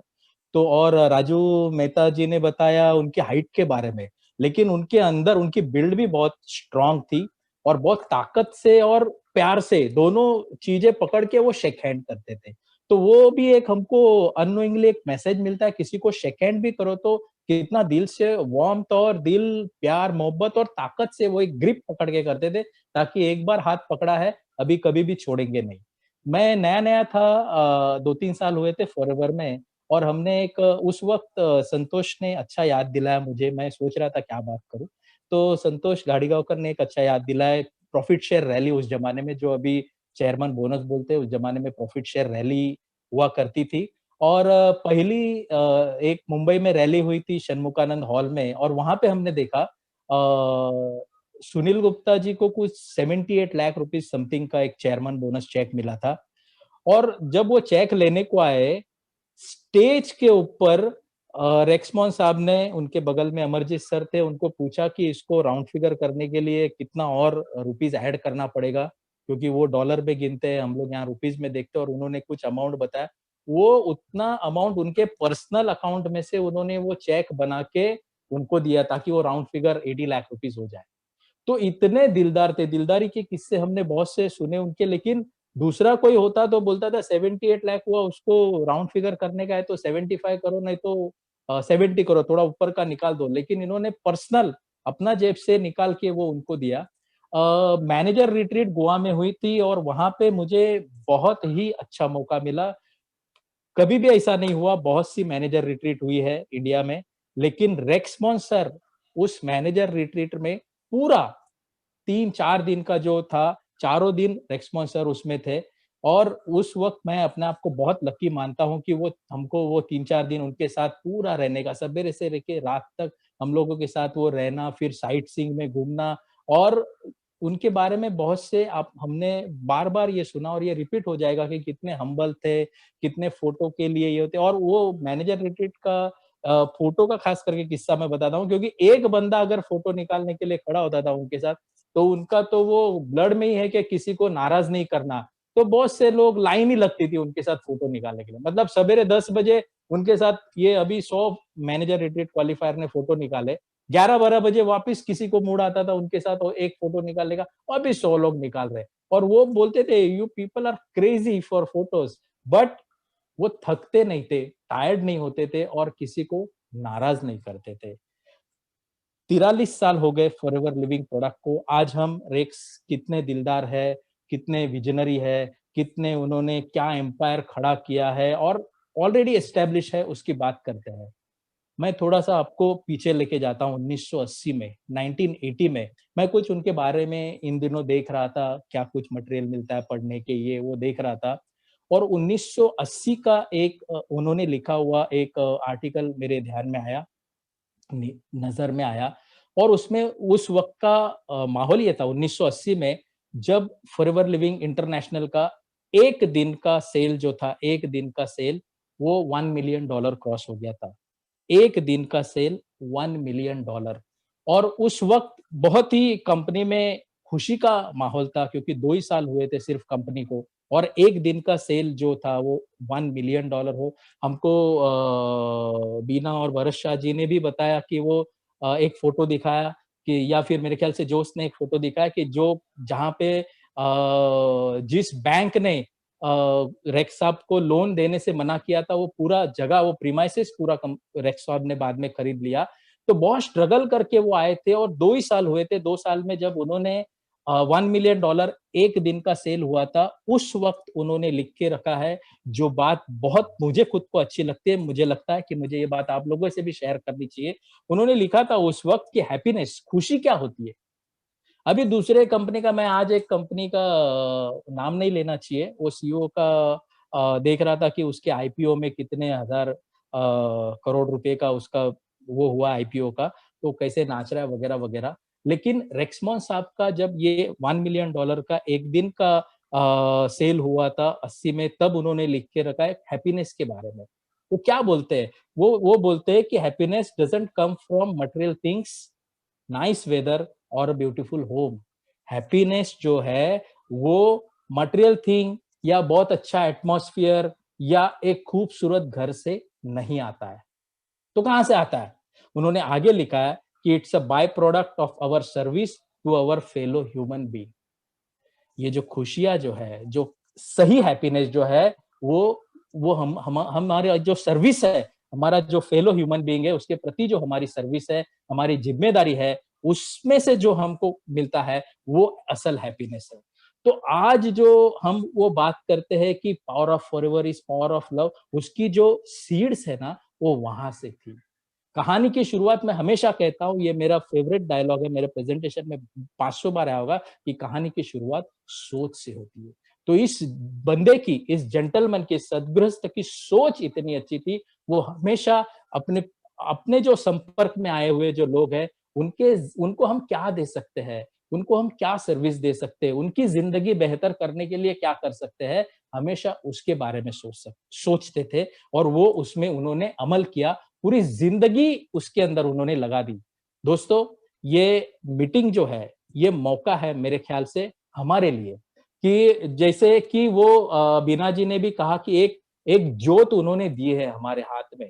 तो और राजू मेहता जी ने बताया उनकी हाइट के बारे में, लेकिन उनके अंदर उनकी बिल्ड भी बहुत स्ट्रांग थी, और बहुत ताकत से और प्यार से दोनों चीजें पकड़ के वो शेक हैंड करते थे। तो वो भी एक हमको अननोइंगली एक मैसेज मिलता है, किसी को शेक हैंड भी करो तो कितना दिल से वार्मथ और दिल, प्यार, मोहब्बत और ताकत से वो एक ग्रिप पकड़ के करते थे, ताकि एक बार हाथ पकड़ा है अभी कभी भी छोड़ेंगे नहीं। मैं नया था, 2-3 साल हुए थे फॉरएवर में, और हमने एक उस वक्त संतोष ने अच्छा याद दिलाया मुझे, मैं सोच रहा था क्या बात करूं, तो संतोष गाड़ीगांवकर ने एक अच्छा याद दिलाया, प्रॉफिट शेयर रैली उस जमाने में, जो अभी चेयरमैन बोनस बोलते हैं, उस जमाने में प्रॉफिट शेयर रैली हुआ करती थी। और पहली एक मुंबई में रैली हुई थी षणमुखानंद हॉल में, और वहां पे हमने देखा सुनील गुप्ता जी को कुछ 78 लाख रुपीस समथिंग का एक चेयरमैन बोनस चेक मिला था। और जब वो चेक लेने को आए, स्टेज के ऊपर रेक्समोन साहब ने, उनके बगल में अमरजीत सर थे, उनको पूछा कि इसको राउंड फिगर करने के लिए कितना और रुपीस ऐड करना पड़ेगा, क्योंकि वो डॉलर में गिनते हैं, हम लोग यहाँ रुपीस में देखते हैं, और उन्होंने कुछ अमाउंट बताया। वो उतना अमाउंट उनके पर्सनल अकाउंट में से उन्होंने वो चेक बना के उनको दिया, ताकि वो राउंड फिगर 80 लाख रुपीस हो जाए। तो इतने दिलदार थे, दिलदारी के किस्से हमने बहुत से सुने उनके, लेकिन दूसरा कोई होता तो बोलता था 78 लाख हुआ, उसको राउंड फिगर करने का है तो 75 करो, नहीं तो 70 करो, थोड़ा ऊपर का निकाल दो। लेकिन इन्होंने पर्सनल अपना जेब से निकाल के वो उनको दिया। मैनेजर रिट्रीट गोवा में हुई थी, और वहां पे मुझे बहुत ही अच्छा मौका मिला। कभी भी ऐसा नहीं हुआ, बहुत सी मैनेजर रिट्रीट हुई है इंडिया में, लेकिन रेक्समोन सर उस मैनेजर रिट्रीट में पूरा 3-4 दिन का जो था, चारों दिन रेक्समोन सर उसमें थे। और उस वक्त मैं अपने आप को बहुत लकी मानता हूं कि वो हमको वो 3-4 दिन उनके साथ पूरा रहने का, सवेरे से लेके रात तक हम लोगों के साथ वो रहना, फिर साइट सीइंग में घूमना, और उनके बारे में बहुत से आप हमने बार बार ये सुना और ये रिपीट हो जाएगा कि कितने हम्बल थे, कितने फोटो के लिए ये होते। और वो मैनेजर रिट्रीट का फोटो का खास करके किस्सा मैं बताता हूँ, क्योंकि एक बंदा अगर फोटो निकालने के लिए खड़ा होता था उनके साथ, तो उनका तो वो ब्लड में ही है कि किसी को नाराज नहीं करना। तो बहुत से लोग लाइन ही लगती थी उनके साथ फोटो निकालने के लिए। मतलब सवेरे 10 बजे उनके साथ ये अभी 100 मैनेजर रिट्रीट क्वालिफायर ने फोटो निकाले, 11-12 बजे वापस किसी को मूड आता था उनके साथ और एक फोटो निकालने का, और भी 100 लोग निकाल रहे। और वो बोलते थे you people are crazy for photos, but वो थकते नहीं थे, टायर्ड नहीं होते थे और किसी को नाराज नहीं करते थे। 43 साल हो गए फॉरएवर लिविंग प्रोडक्ट को। आज हम रेक्स कितने दिलदार है, कितने विजनरी है, कितने उन्होंने क्या एम्पायर खड़ा किया है और ऑलरेडी एस्टेब्लिश है, उसकी बात करते हैं। मैं थोड़ा सा आपको पीछे लेके जाता हूँ 1980 में, 1980 में मैं कुछ उनके बारे में इन दिनों देख रहा था, क्या कुछ मटेरियल मिलता है पढ़ने के, ये वो देख रहा था। और 1980 का एक उन्होंने लिखा हुआ एक आर्टिकल मेरे ध्यान में आया, नजर में आया, और उसमें उस वक्त का माहौल ये था 1980 में, जब फॉरएवर लिविंग इंटरनेशनल का एक दिन का सेल जो था, एक दिन का सेल वो $1 मिलियन क्रॉस हो गया था। एक दिन का सेल $1 मिलियन। और उस वक्त बहुत ही कंपनी में खुशी का माहौल था, क्योंकि 2 ही साल हुए थे सिर्फ कंपनी को, और एक दिन का सेल जो था वो $1 मिलियन हो। हमको बीना और भरत शाह जी ने भी बताया कि वो एक फोटो दिखाया कि, या फिर मेरे ख्याल से जोश ने एक फोटो दिखाया कि जो जहां पे जिस बैंक ने रेक्स साहब को लोन देने से मना किया था, वो पूरा जगह, वो प्रीमाइसेस पूरा रेक्स साहब ने बाद में खरीद लिया। तो बहुत स्ट्रगल करके वो आए थे और 2 ही साल हुए थे। 2 साल में जब उन्होंने $1 मिलियन एक दिन का सेल हुआ था, उस वक्त उन्होंने लिख के रखा है जो बात बहुत मुझे खुद को अच्छी लगती है, मुझे लगता है कि मुझे ये बात आप लोगों से भी शेयर करनी चाहिए। उन्होंने लिखा था उस वक्त कि हैप्पीनेस, खुशी क्या होती है। अभी दूसरे कंपनी का, मैं आज एक कंपनी का नाम नहीं लेना चाहिए, वो सीईओ का देख रहा था कि उसके आईपीओ में कितने हजार करोड़ रुपए का उसका वो हुआ आईपीओ का, तो कैसे नाच रहा है वगैरह वगैरह। लेकिन रेक्समोन साहब का जब ये $1 मिलियन का एक दिन का सेल हुआ था 80 में, तब उन्होंने लिख के रखा है हैप्पीनेस के बारे में। वो क्या बोलते हैं, वो बोलते हैं कि happiness doesn't come from material things, nice weather और ब्यूटीफुल होम। हैप्पीनेस जो है वो मटेरियल थिंग या बहुत अच्छा एटमॉस्फेयर या एक खूबसूरत घर से नहीं आता है। तो कहां से आता है? उन्होंने आगे लिखा है कि it's a by product of our service to our fellow human being. ये जो खुशियां जो है, जो सही हैप्पीनेस जो है, वो हमारे जो सर्विस है, हमारा जो फेलो ह्यूमन बीइंग है उसके प्रति जो हमारी सर्विस है, हमारी जिम्मेदारी है, उसमें से जो हमको मिलता है वो असल हैप्पीनेस है। तो आज जो हम वो बात करते हैं कि power of forever is power of love, उसकी जो सीड्स है ना, वो वहां से थी। कहानी की शुरुआत में हमेशा कहता हूं, ये मेरा फेवरेट डायलॉग है, मेरे प्रेजेंटेशन में 500 बार आया होगा कि कहानी की शुरुआत सोच से होती है। तो इस बंदे की, इस जेंटलमैन की, सदगृहस्थ की सोच इतनी अच्छी थी, वो हमेशा अपने जो संपर्क में आए हुए जो लोग हैं, उनको हम क्या दे सकते हैं, उनको हम क्या सर्विस दे सकते हैं, उनकी जिंदगी बेहतर करने के लिए क्या कर सकते हैं, हमेशा उसके बारे में सोचते थे और वो उसमें उन्होंने अमल किया। पूरी जिंदगी उसके अंदर उन्होंने लगा दी। दोस्तों, ये मीटिंग जो है, ये मौका है मेरे ख्याल से हमारे लिए, कि जैसे कि वो बीना जी ने भी कहा कि एक जोत उन्होंने दी है हमारे हाथ में,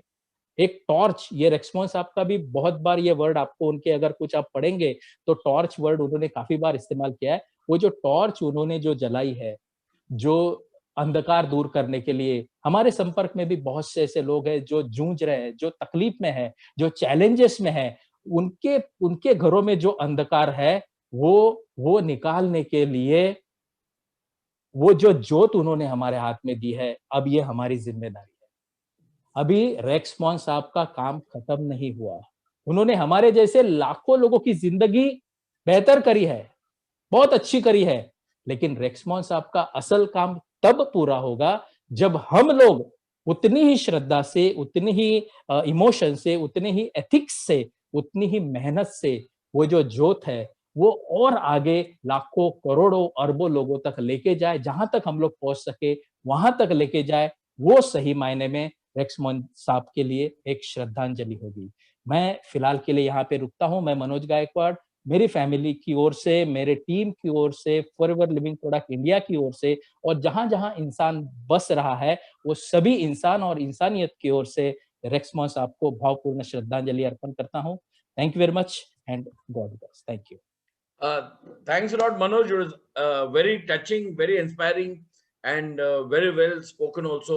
एक टॉर्च। ये रेक्समोन साहब का भी बहुत बार ये वर्ड आपको उनके, अगर कुछ आप पढ़ेंगे तो टॉर्च वर्ड उन्होंने काफी बार इस्तेमाल किया है। वो जो टॉर्च उन्होंने जो जलाई है, जो अंधकार दूर करने के लिए, हमारे संपर्क में भी बहुत से ऐसे लोग हैं जो जूझ रहे हैं, जो तकलीफ में है, जो चैलेंजेस में है, उनके घरों में जो अंधकार है वो निकालने के लिए वो जो जोत उन्होंने हमारे हाथ में दी है, अब ये हमारी जिम्मेदारी है। अभी रेक्समोन साहब का काम खत्म नहीं हुआ। उन्होंने हमारे जैसे लाखों लोगों की जिंदगी बेहतर करी है, बहुत अच्छी करी है, लेकिन रेक्समोन साहब का असल काम तब पूरा होगा जब हम लोग उतनी ही श्रद्धा से, उतनी ही इमोशन से, उतने ही एथिक्स से, उतनी ही मेहनत से वो जो जोत है वो और आगे लाखों करोड़ों अरबों लोगों तक लेके जाए, जहां तक हम लोग पहुंच सके वहां तक लेके जाए, वो सही मायने में रेक्समैन साहब के लिए एक श्रद्धांजलि होगी। मैं फिलहाल के लिए यहाँ पे रुकता हूँ। मैं मनोज गायकवाड़, मेरी फैमिली की ओर से, मेरे टीम की ओर से, फॉरएवर लिविंग प्रोडक्ट इंडिया की ओर से, और जहां जहां इंसान बस रहा है वो सभी इंसान और इंसानियत की ओर से रेक्समैन साहब को भावपूर्ण श्रद्धांजलि अर्पण करता हूँ। Thank you very much and God bless. Thank you. Thanks a lot, Manoj. It was very touching, very inspiring, and very well spoken also.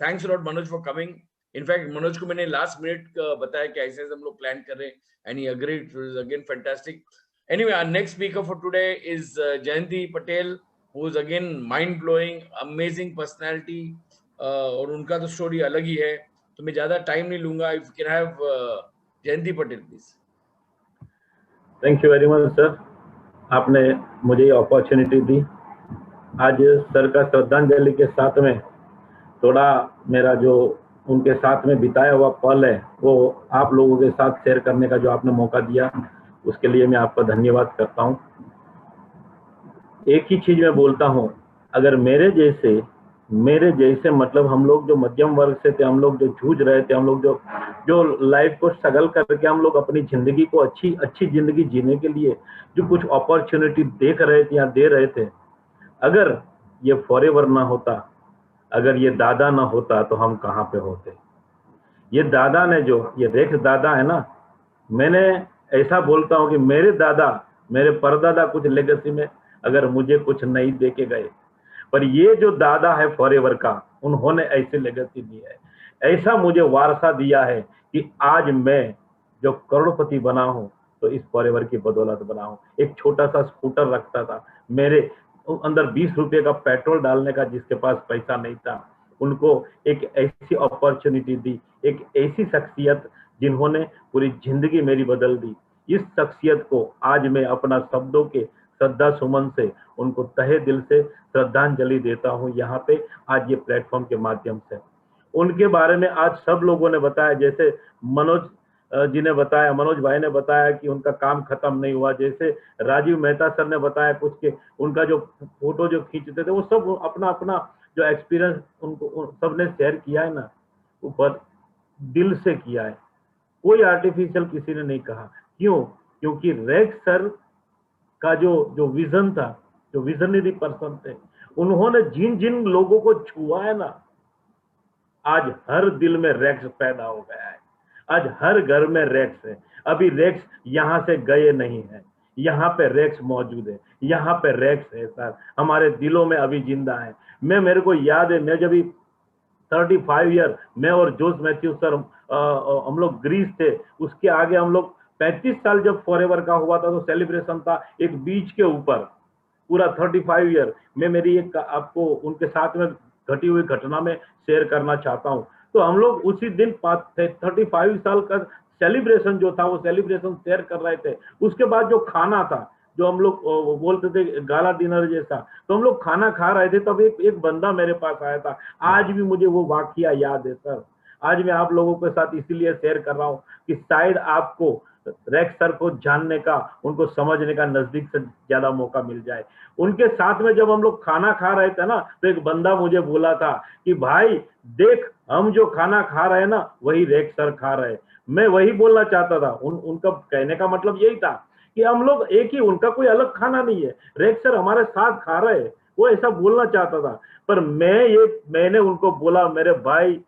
Thanks a lot, Manoj, for coming. In fact, Manoj को मैंने last minute बताया कि ऐसे हम लोग plan कर रहे हैं, and he agreed. It was again fantastic. Anyway, our next speaker for today is Jayanti Patel, who is again mind-blowing, amazing personality. और उनका तो story अलग ही है. तो मैं ज़्यादा time नहीं लूँगा. If you can have Jayanti Patel, please. Thank you very much sir, आपने मुझे ये अपॉर्चुनिटी दी। आज सर का श्रद्धांजलि के साथ में थोड़ा मेरा जो उनके साथ में बिताया हुआ पल है वो आप लोगों के साथ शेयर करने का जो आपने मौका दिया, उसके लिए मैं आपका धन्यवाद करता हूँ। एक ही चीज मैं बोलता हूँ, अगर मेरे जैसे मतलब हम लोग जो मध्यम वर्ग से थे, हम लोग जो जूझ रहे थे, हम लोग जो लाइफ को स्ट्रगल करके हम लोग अपनी जिंदगी को अच्छी जिंदगी जीने के लिए जो कुछ अपॉर्चुनिटी देख रहे थे या दे रहे थे, अगर ये फॉरएवर ना होता, अगर ये दादा ना होता तो हम कहाँ पे होते। ये दादा ने ये रेक्स दादा है ना, मैंने ऐसा बोलता हूँ कि मेरे दादा, मेरे परदादा कुछ लेगेसी में अगर मुझे कुछ नहीं दे के गए, पर ये जो दादा है फॉरएवर का, उन्होंने ऐसे लेगेसी दी है, ऐसा मुझे वारसा दिया है कि आज मैं जो करोड़पति बना हूं तो इस फॉरएवर की बदौलत बना हूं। एक छोटा सा स्कूटर रखता था, मेरे अंदर 20 रुपए का पेट्रोल डालने का जिसके पास पैसा नहीं था, उनको एक ऐसी अपॉर्चुनिटी दी, एक ऐसी शख्सियत जिन्होंने पूरी जिंदगी मेरी बदल दी। इस शख्सियत को आज मैं अपना शब्दों के श्रद्धा सुमन से उनको तहे दिल से श्रद्धांजलि देता हूं यहाँ पे, आज ये प्लेटफॉर्म के माध्यम से। उनके बारे में आज सब लोगों ने बताया, जैसे मनोज जी ने बताया, मनोज भाई ने बताया कि उनका काम खत्म नहीं हुआ, जैसे राजीव मेहता सर ने बताया कुछ के उनका जो फोटो जो खींचते थे वो सब अपना अपना जो एक्सपीरियंस उनको सबने शेयर किया है ना, ऊपर दिल से किया है, कोई आर्टिफिशियल किसी ने नहीं कहा। क्यों? क्योंकि रेक्स सर का जो विजन था, जो विजनरी पर्सन थे, उन्होंने जिन जिन लोगों को छुआ है ना, आज हर दिल में रेक्स पैदा हो गया है, आज हर घर में रेक्स है। अभी रेक्स यहाँ से गए नहीं है, यहाँ पे रेक्स मौजूद है, यहाँ पे रेक्स है सर, हमारे दिलों में अभी जिंदा है। मेरे को याद है, मैं जब 35 ईयर मैं और जोस मैथ्यू सर हम लोग ग्रीस थे, उसके आगे हम लोग 35 साल जब फॉरएवर का हुआ था तो सेलिब्रेशन था एक बीच के ऊपर, पूरा 35 ईयर। मैं मेरी एक आपको उनके साथ में घटी हुई घटना में शेयर करना चाहता हूँ। तो हम लोग उसी दिन 35 साल का सेलिब्रेशन जो था वो सेलिब्रेशन शेयर कर रहे थे। उसके बाद जो खाना था, जो हम लोग बोलते थे गाला डिनर जैसा, तो हम लोग खाना खा रहे थे, तब एक बंदा मेरे पास आया था। आज भी मुझे वो वाकया याद है सर। आज मैं आप लोगों के साथ इसीलिए शेयर कर रहा हूँ कि शायद आपको रेक्स सर को जानने का, उनको समझने का नजदीक से ज्यादा मौका मिल जाए। उनके साथ में जब हम लोग खाना खा रहे थे ना, तो एक बंदा मुझे बोला था कि भाई देख, हम जो खाना खा रहे हैं ना वही रेक्स सर खा रहे हैं। मैं वही बोलना चाहता था, उनका कहने का मतलब यही था कि हम लोग एक ही, उनका कोई अलग खाना नहीं है, रेक्स सर हमारे साथ खा रहे हैं, वो ऐसा बोलना चाहता था। पर मैंने उनको बोला, मेरे भाई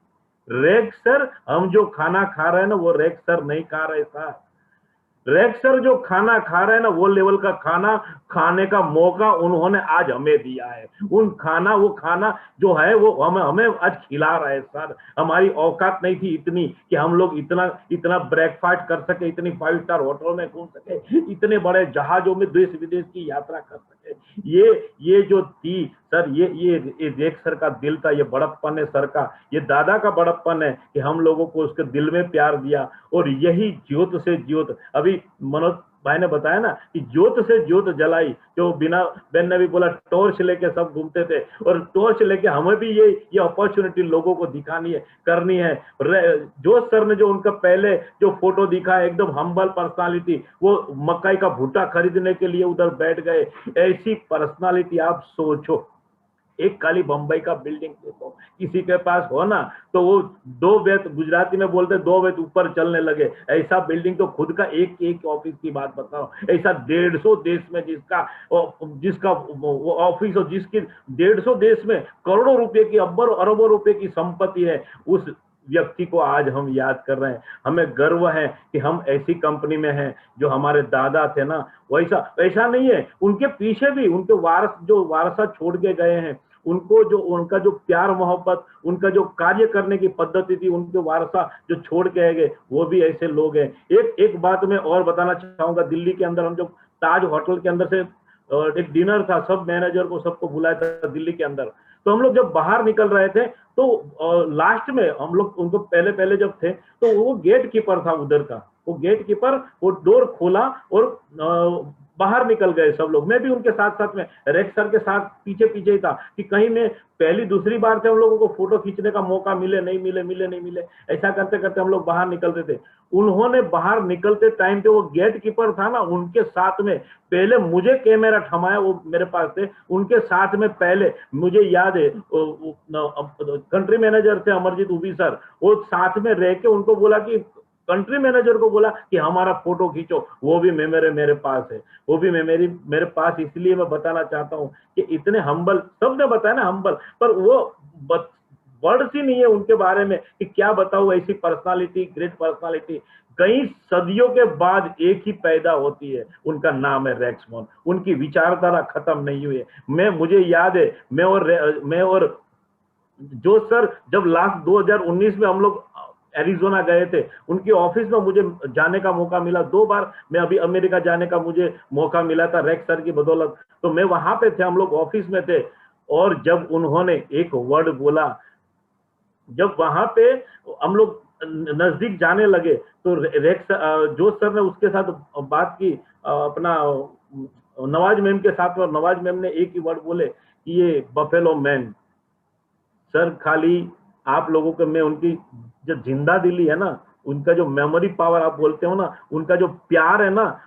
रेक्स सर, हम जो खाना खा रहे हैं ना वो रेक्स सर नहीं खा रहे सर। रेक्स सर जो खाना खा रहे हैं ना, वो लेवल का खाना खाने का मौका उन्होंने आज हमें दिया है। वो खाना जो है वो हमें आज खिला रहे हैं सर। हमारी औकात नहीं थी इतनी कि हम लोग इतना ब्रेकफास्ट कर सके, इतनी 5 स्टार होटल में घूम सके, इतने बड़े जहाजों में देश विदेश की यात्रा कर सके। ये जो थी सर, ये रेक्स सर का दिल था, ये बड़प्पन है सर का, ये दादा का बड़प्पन है कि हम लोगों को उसके दिल में प्यार दिया। और यही ज्योत से ज्योत, अभी मनोज भाई ने बताया ना कि ज्योत से ज्योत जलाई, जो बिना बेन ने भी बोला टॉर्च लेके सब घूमते थे, और टॉर्च लेके हमें भी ये अपॉर्चुनिटी लोगों को दिखानी है, करनी है। जोश सर ने जो उनका पहले जो फोटो दिखा है, एकदम हम्बल पर्सनालिटी, वो मकई का भुट्टा खरीदने के लिए उधर बैठ गए, ऐसी पर्सनालिटी आप सोचो। एक खाली बंबई का बिल्डिंग देखो, किसी के पास हो ना तो वो 2 वेत, गुजराती में बोलते 2 वेत ऊपर चलने लगे, ऐसा बिल्डिंग तो खुद का एक ऑफिस की बात बताओ, ऐसा 150 देश में जिसका वो ऑफिस हो, जिसकी 150 देश में करोड़ों रुपए की, अरबों रुपए की संपत्ति है, उस व्यक्ति को आज हम याद कर रहे हैं। हमें गर्व है कि हम ऐसी कंपनी में हैं। जो हमारे दादा थे ना, वैसा नहीं है, उनके पीछे भी उनके वारसा छोड़ के गए हैं, उनका जो प्यार मोहब्बत, उनका जो कार्य करने की पद्धति थी, उनके वारसा जो छोड़ के गए, वो भी ऐसे लोग हैं। एक बात मैं और बताना चाहूंगा, दिल्ली के अंदर हम जो ताज होटल के अंदर से एक डिनर था, सब मैनेजर को सबको बुलाया था दिल्ली के अंदर, तो हम लोग जब बाहर निकल रहे थे तो लास्ट में हम लोग उनको पहले जब थे तो वो गेट कीपर था उधर का, वो गेट कीपर वो डोर खोला और बाहर निकल गए सब लोग। मैं भी उनके साथ में रेक्स सर के साथ पीछे ही था कि कहीं मैं पहली दूसरी बार से हम लोगों को फोटो खींचने का मौका मिले नहीं मिले, ऐसा करते करते हम लोग बाहर निकलते थे। उन्होंने बाहर निकलते टाइम पे वो गेट कीपर था ना, उनके साथ में पहले मुझे कैमरा थमाया, वो मेरे पास थे, उनके साथ में पहले मुझे याद है कंट्री मैनेजर थे अमरजीत उबी सर, वो साथ में रह के उनको बोला कि कंट्री मैनेजर को बोला कि हमारा फोटो खींचो, वो भी मेरे पास है, वो भी मेरे पास। इसलिए मैं बताना चाहता हूँ कि इतने हम्बल, सबने बताया ना हम्बल, पर वो वर्ड्स ही नहीं है उनके बारे में कि क्या बताऊं। ऐसी पर्सनालिटी, ग्रेट पर्सनालिटी, कई सदियों के बाद एक ही पैदा होती है, उनका नाम है रेक्स मॉन। उनकी विचारधारा खत्म नहीं हुई है। मुझे याद है, मैं और जो सर जब लास्ट 2019 में हम लोग एरिज़ोना गए थे, उनकी ऑफिस में मुझे जाने का मौका मिला। 2 बार मैं अभी अमेरिका जाने का मुझे मौका मिला था रेक्स सर की बदौलत। तो मैं वहां पे थे, हम लोग ऑफिस में थे, और जब उन्होंने एक वर्ड बोला, जब वहां पे हम लोग नजदीक जाने लगे तो रेक्स जोश सर ने उसके साथ बात की, अपना नवाज मैम के साथ, और नवाज मैम ने एक ही वर्ड बोले कि ये बफेलो मैन। सर खाली आप लोगों को मैं उनकी जो जिंदा दिली है ना, उनका जो मेमोरी पावर आप बोलते हो ना, उनका जो प्यार है ना,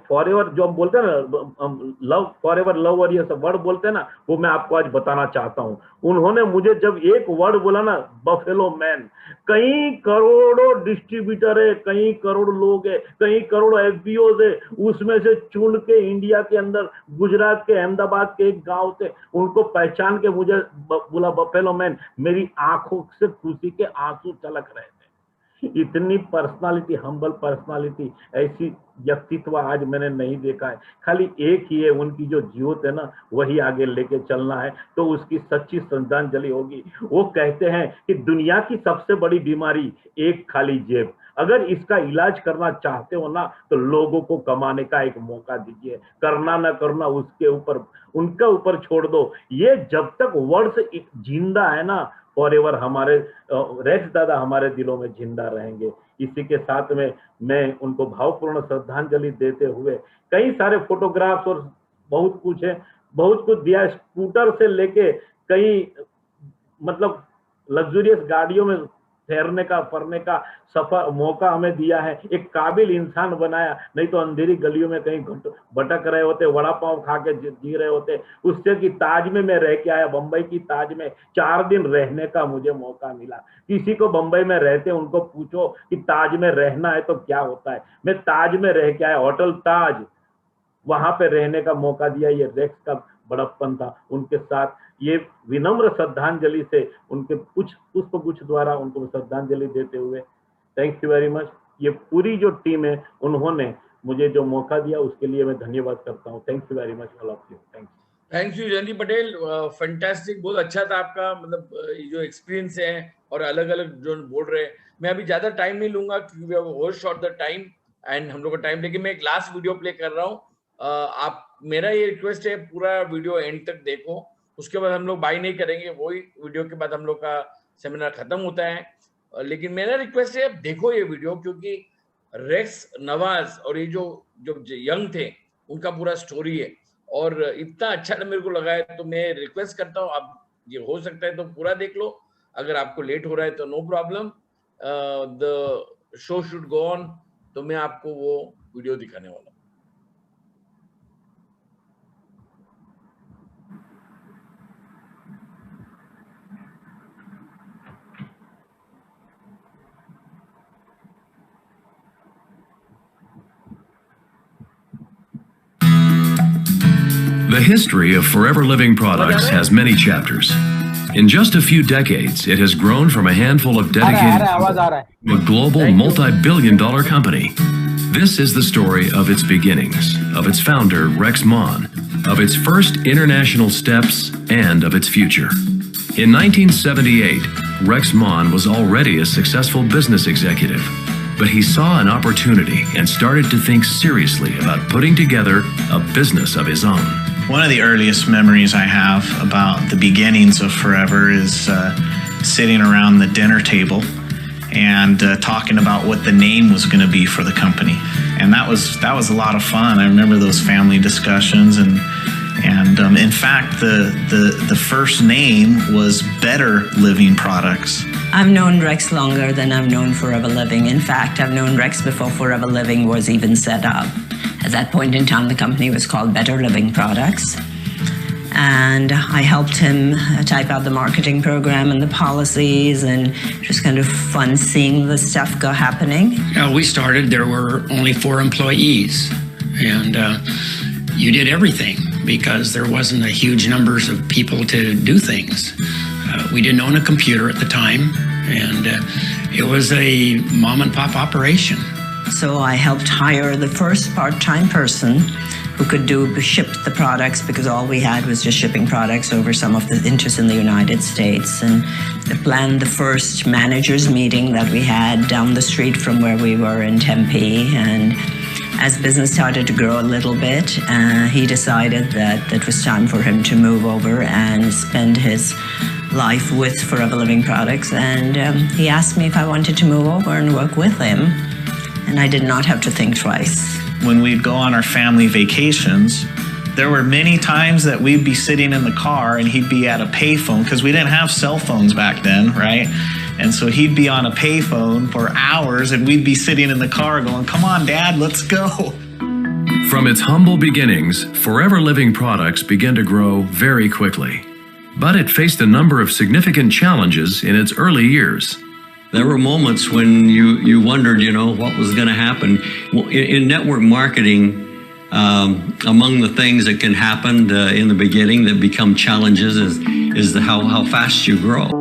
फॉरएवर जो हम बोलते हैं ना, लव फॉरएवर लव, और ये सब वर्ड बोलते हैं ना, वो मैं आपको आज बताना चाहता हूँ। उन्होंने मुझे जब एक वर्ड बोला ना, बफेलो मैन, कई करोड़ों डिस्ट्रीब्यूटर है, कई करोड़ लोग है, कई करोड़ एफबीओ है, उसमें से चुन के इंडिया के अंदर गुजरात के अहमदाबाद के एक गांव से उनको पहचान के मुझे बोला बफेलो मैन, मेरी आंखों से खुशी के आंसू छलक रहे थे। इतनी पर्सनालिटी, हम्बल पर्सनालिटी, ऐसी व्यक्तित्व आज मैंने नहीं देखा है। खाली एक ही है, उनकी जो ज्योत है ना, वही आगे लेके चलना है, तो उसकी सच्ची श्रद्धांजलि होगी। वो कहते हैं कि दुनिया की सबसे बड़ी बीमारी एक खाली जेब, अगर इसका इलाज करना चाहते हो ना, तो लोगों को कमाने का एक मौका दीजिए। करना ना करना उसके ऊपर, उनका ऊपर छोड़ दो। ये जब तक वर्ड्स जिंदा है ना, फॉरएवर हमारे रेक्स दादा हमारे दिलों में जिंदा रहेंगे। इसी के साथ में मैं उनको भावपूर्ण श्रद्धांजलि देते हुए, कई सारे फोटोग्राफ्स और बहुत कुछ है, बहुत कुछ दिया, स्कूटर से लेके कई मतलब लग्जरियस गाड़ियों में ठहरने का, फरने का सफर मौका हमें दिया है। एक काबिल इंसान बनाया, नहीं तो अंधेरी गलियों में कहीं भटक रहे होते, वड़ा पाव खा के जी रहे होते। उससे कि ताज में मैं रह के आया, बंबई की ताज में 4 दिन रहने का मुझे मौका मिला। किसी को बंबई में रहते उनको पूछो कि ताज में रहना है तो क्या होता है। मैं ताज में रह के आया, होटल ताज, वहां पे रहने का मौका दिया। ये रेक्स का बड़प्पन था। उनके साथ ये विनम्र श्रद्धांजलि से, उनके कुछ पुष्पगुच्छ द्वारा उनको श्रद्धांजलि देते हुए, थैंक यू वेरी मच। ये पूरी जो टीम है, उन्होंने मुझे जो मौका दिया उसके लिए मैं धन्यवाद करता हूँ। Thank you very much all of you. Thank you Jayanti Patel, fantastic, बहुत अच्छा था आपका, मतलब जो एक्सपीरियंस है और अलग अलग जो बोल रहे हैं। मैं अभी ज्यादा टाइम नहीं लूंगा क्योंकि we have overshot the time and हम लोग का टाइम, लेकिन मैं एक लास्ट वीडियो प्ले कर रहा हूँ। आप, मेरा ये रिक्वेस्ट है, पूरा वीडियो एंड तक देखो, उसके बाद हम लोग बाय नहीं करेंगे, वही वीडियो के बाद हम लोग का सेमिनार खत्म होता है। लेकिन मेरा रिक्वेस्ट है देखो ये वीडियो, क्योंकि रेक्स नवाज और ये जो यंग थे उनका पूरा स्टोरी है और इतना अच्छा मेरे को लगा है, तो मैं रिक्वेस्ट करता हूँ आप ये हो सकता है तो पूरा देख लो, अगर आपको लेट हो रहा है तो no problem, the show should go on, तो मैं आपको वो वीडियो दिखाने वाला हूँ। The history of Forever Living Products has many chapters. In just a few decades, it has grown from a handful of dedicated to a global multi-billion-dollar company. This is the story of its beginnings, of its founder, Rex Mon, of its first international steps, and of its future. In 1978, Rex Mon was already a successful business executive, but he saw an opportunity and started to think seriously about putting together a business of his own. One of the earliest memories I have about the beginnings of Forever is sitting around the dinner table and talking about what the name was going to be for the company, and that was a lot of fun. I remember those family discussions, and in fact, the first name was Better Living Products. I've known Rex longer than I've known Forever Living. In fact, I've known Rex before Forever Living was even set up. At that point in time, the company was called Better Living Products. And I helped him type out the marketing program and the policies, and just kind of fun seeing the stuff go happening. We started, there were only 4 employees, and you did everything because there wasn't a huge numbers of people to do things. We didn't own a computer at the time, and it was a mom and pop operation. So I helped hire the first part-time person who could ship the products, because all we had was just shipping products over some of the interests in the United States, and planned the first managers meeting that we had down the street from where we were in Tempe. And as business started to grow a little bit, he decided that it was time for him to move over and spend his life with Forever Living Products. And he asked me if I wanted to move over and work with him, and I did not have to think twice. When we'd go on our family vacations, there were many times that we'd be sitting in the car and he'd be at a payphone, because we didn't have cell phones back then, right? And so he'd be on a payphone for hours, and we'd be sitting in the car going, "Come on, Dad, let's go." From its humble beginnings, Forever Living Products began to grow very quickly. But it faced a number of significant challenges in its early years. There were moments when you wondered, what was going to happen. In network marketing, among the things that can happen in the beginning that become challenges is how fast you grow.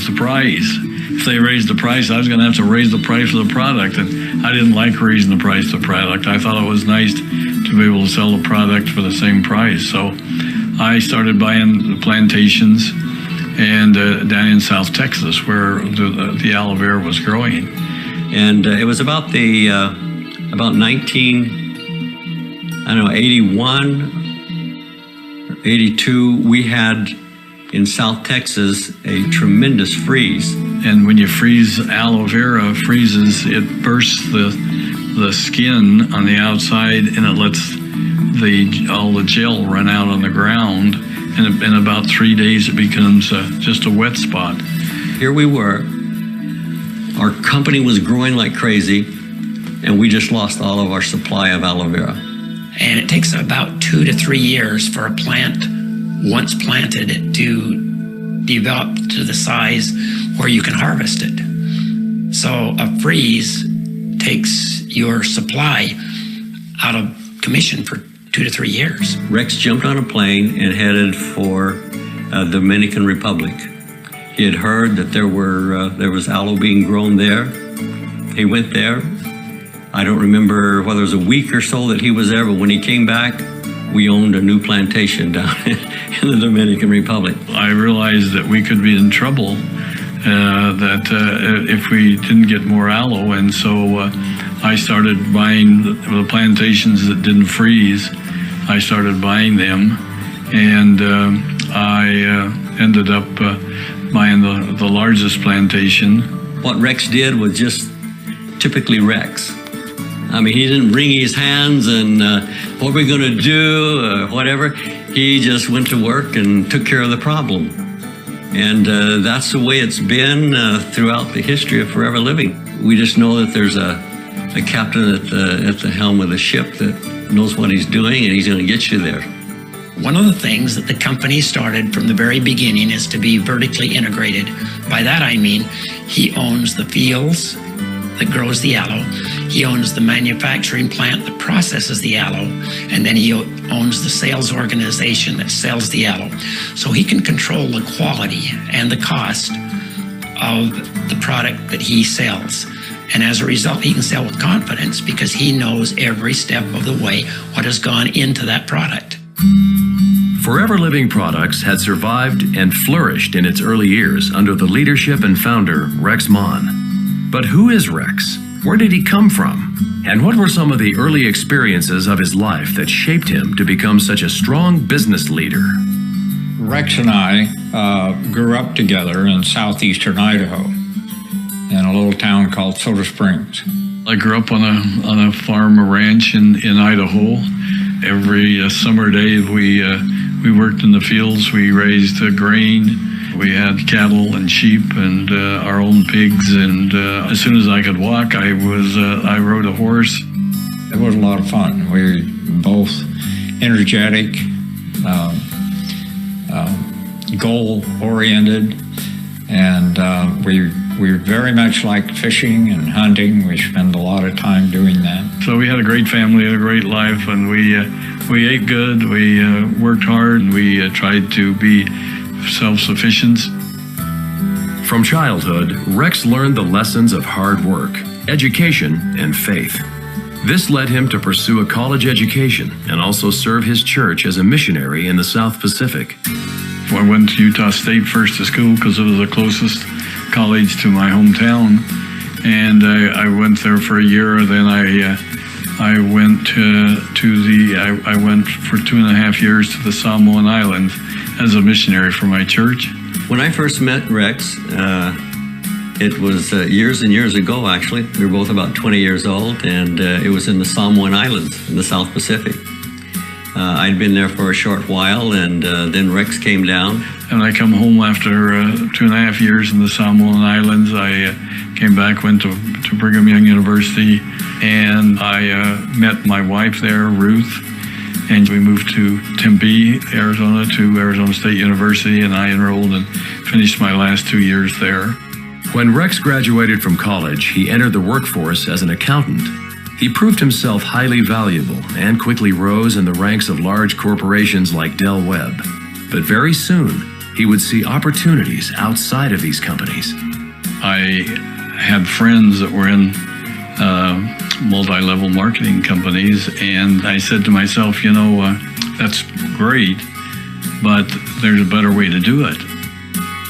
The price. If they raised the price, I was going to have to raise the price of the product, and I didn't like raising the price of the product. I thought it was nice to be able to sell the product for the same price. So I started buying plantations and down in South Texas, where the aloe vera was growing. And it was about 81, 82. We had in South Texas a tremendous freeze. And when you freeze aloe vera freezes, it bursts the skin on the outside and it lets all the gel run out on the ground. And in about 3 days, it becomes just a wet spot. Here we were. Our company was growing like crazy, and we just lost all of our supply of aloe vera. And it takes about 2 to 3 years for a plant, once planted, to develop to the size where you can harvest it. So a freeze takes your supply out of commission for 2 to 3 years. Rex jumped on a plane and headed for the Dominican Republic. He had heard that there was aloe being grown there. He went there. I don't remember whether it was a week or so that he was there, but when he came back, we owned a new plantation down in the Dominican Republic. I realized that we could be in trouble, that if we didn't get more aloe, and so I started buying the plantations that didn't freeze. I started buying them, and I ended up buying the largest plantation. What Rex did was just typically Rex. I mean, he didn't wring his hands and what we're going to do, whatever. He just went to work and took care of the problem. And that's the way it's been throughout the history of Forever Living. We just know that there's a captain at the helm of the ship that knows what he's doing, and he's going to get you there. One of the things that the company started from the very beginning is to be vertically integrated. By that I mean he owns the fields that grows the aloe, he owns the manufacturing plant that processes the aloe, and then he owns the sales organization that sells the aloe. So he can control the quality and the cost of the product that he sells. And as a result, he can sell with confidence because he knows every step of the way what has gone into that product. Forever Living Products had survived and flourished in its early years under the leadership and founder, Rex Mon. But who is Rex? Where did he come from? And what were some of the early experiences of his life that shaped him to become such a strong business leader? Rex and I grew up together in southeastern Idaho in a little town called Soda Springs. I grew up on a farm, a ranch in Idaho. Every summer day we worked in the fields. We raised grain. We had cattle and sheep and our own pigs. And as soon as I could walk, I rode a horse. It was a lot of fun. We were both energetic, goal-oriented, and we very much liked fishing and hunting. We spent a lot of time doing that. So we had a great family, a great life, and we ate good, we worked hard, and we tried to be self-sufficient. From childhood, Rex learned the lessons of hard work, education, and faith. This led him to pursue a college education and also serve his church as a missionary in the South Pacific. I went to Utah State first to school because it was the closest college to my hometown, and I went there for a year. Then I went I went for 2.5 years to the Samoan Islands as a missionary for my church. When I first met Rex, it was years and years ago, actually. We were both about 20 years old, and it was in the Samoan Islands in the South Pacific. I'd been there for a short while, and then Rex came down. And I come home after 2.5 years in the Samoan Islands. I came back, went to Brigham Young University, and I met my wife there, Ruth, and we moved to Tempe, Arizona, to Arizona State University, and I enrolled and finished my last 2 years there. When Rex graduated from college, he entered the workforce as an accountant. He proved himself highly valuable and quickly rose in the ranks of large corporations like Del Webb. But very soon, he would see opportunities outside of these companies. I had friends that were in multi-level marketing companies, and I said to myself, you know, that's great, but there's a better way to do it.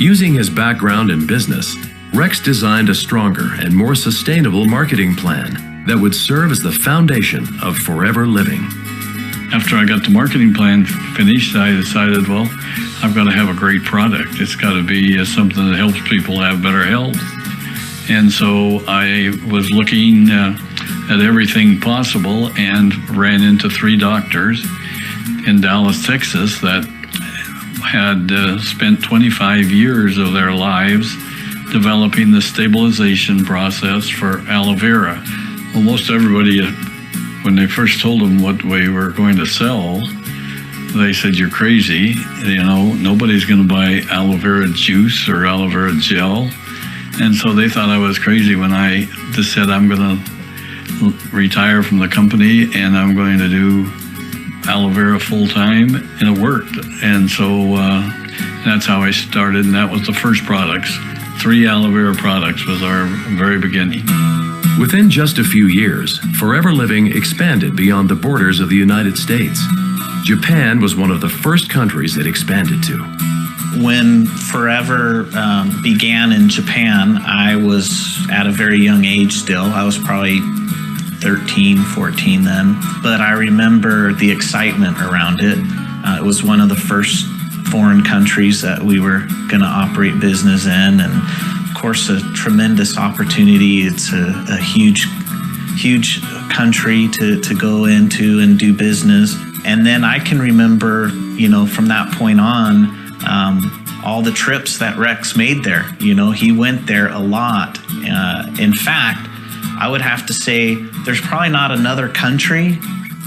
Using his background in business, Rex designed a stronger and more sustainable marketing plan that would serve as the foundation of Forever Living. after I got the marketing plan finished, I decided, well, I've got to have a great product. It's got to be something that helps people have better health. And so I was looking at everything possible and ran into 3 doctors in Dallas, Texas that had spent 25 years of their lives developing the stabilization process for aloe vera. Well, most everybody, when they first told them what we were going to sell, they said, "You're crazy. You know, nobody's going to buy aloe vera juice or aloe vera gel." And so they thought I was crazy when I just said, "I'm going to retire from the company and I'm going to do aloe vera full time," and it worked. And so that's how I started, and that was the first products. 3 aloe vera products was our very beginning. Within just a few years, Forever Living expanded beyond the borders of the United States. Japan was one of the first countries it expanded to. When Forever began in Japan, I was at a very young age still. I was probably 13, 14 then. But I remember the excitement around it. It was one of the first foreign countries that we were going to operate business in. And of course, a tremendous opportunity. It's a huge country to go into and do business. And then I can remember, you know, from that point on, all the trips that Rex made there. You know, he went there a lot. In fact, I would have to say there's probably not another country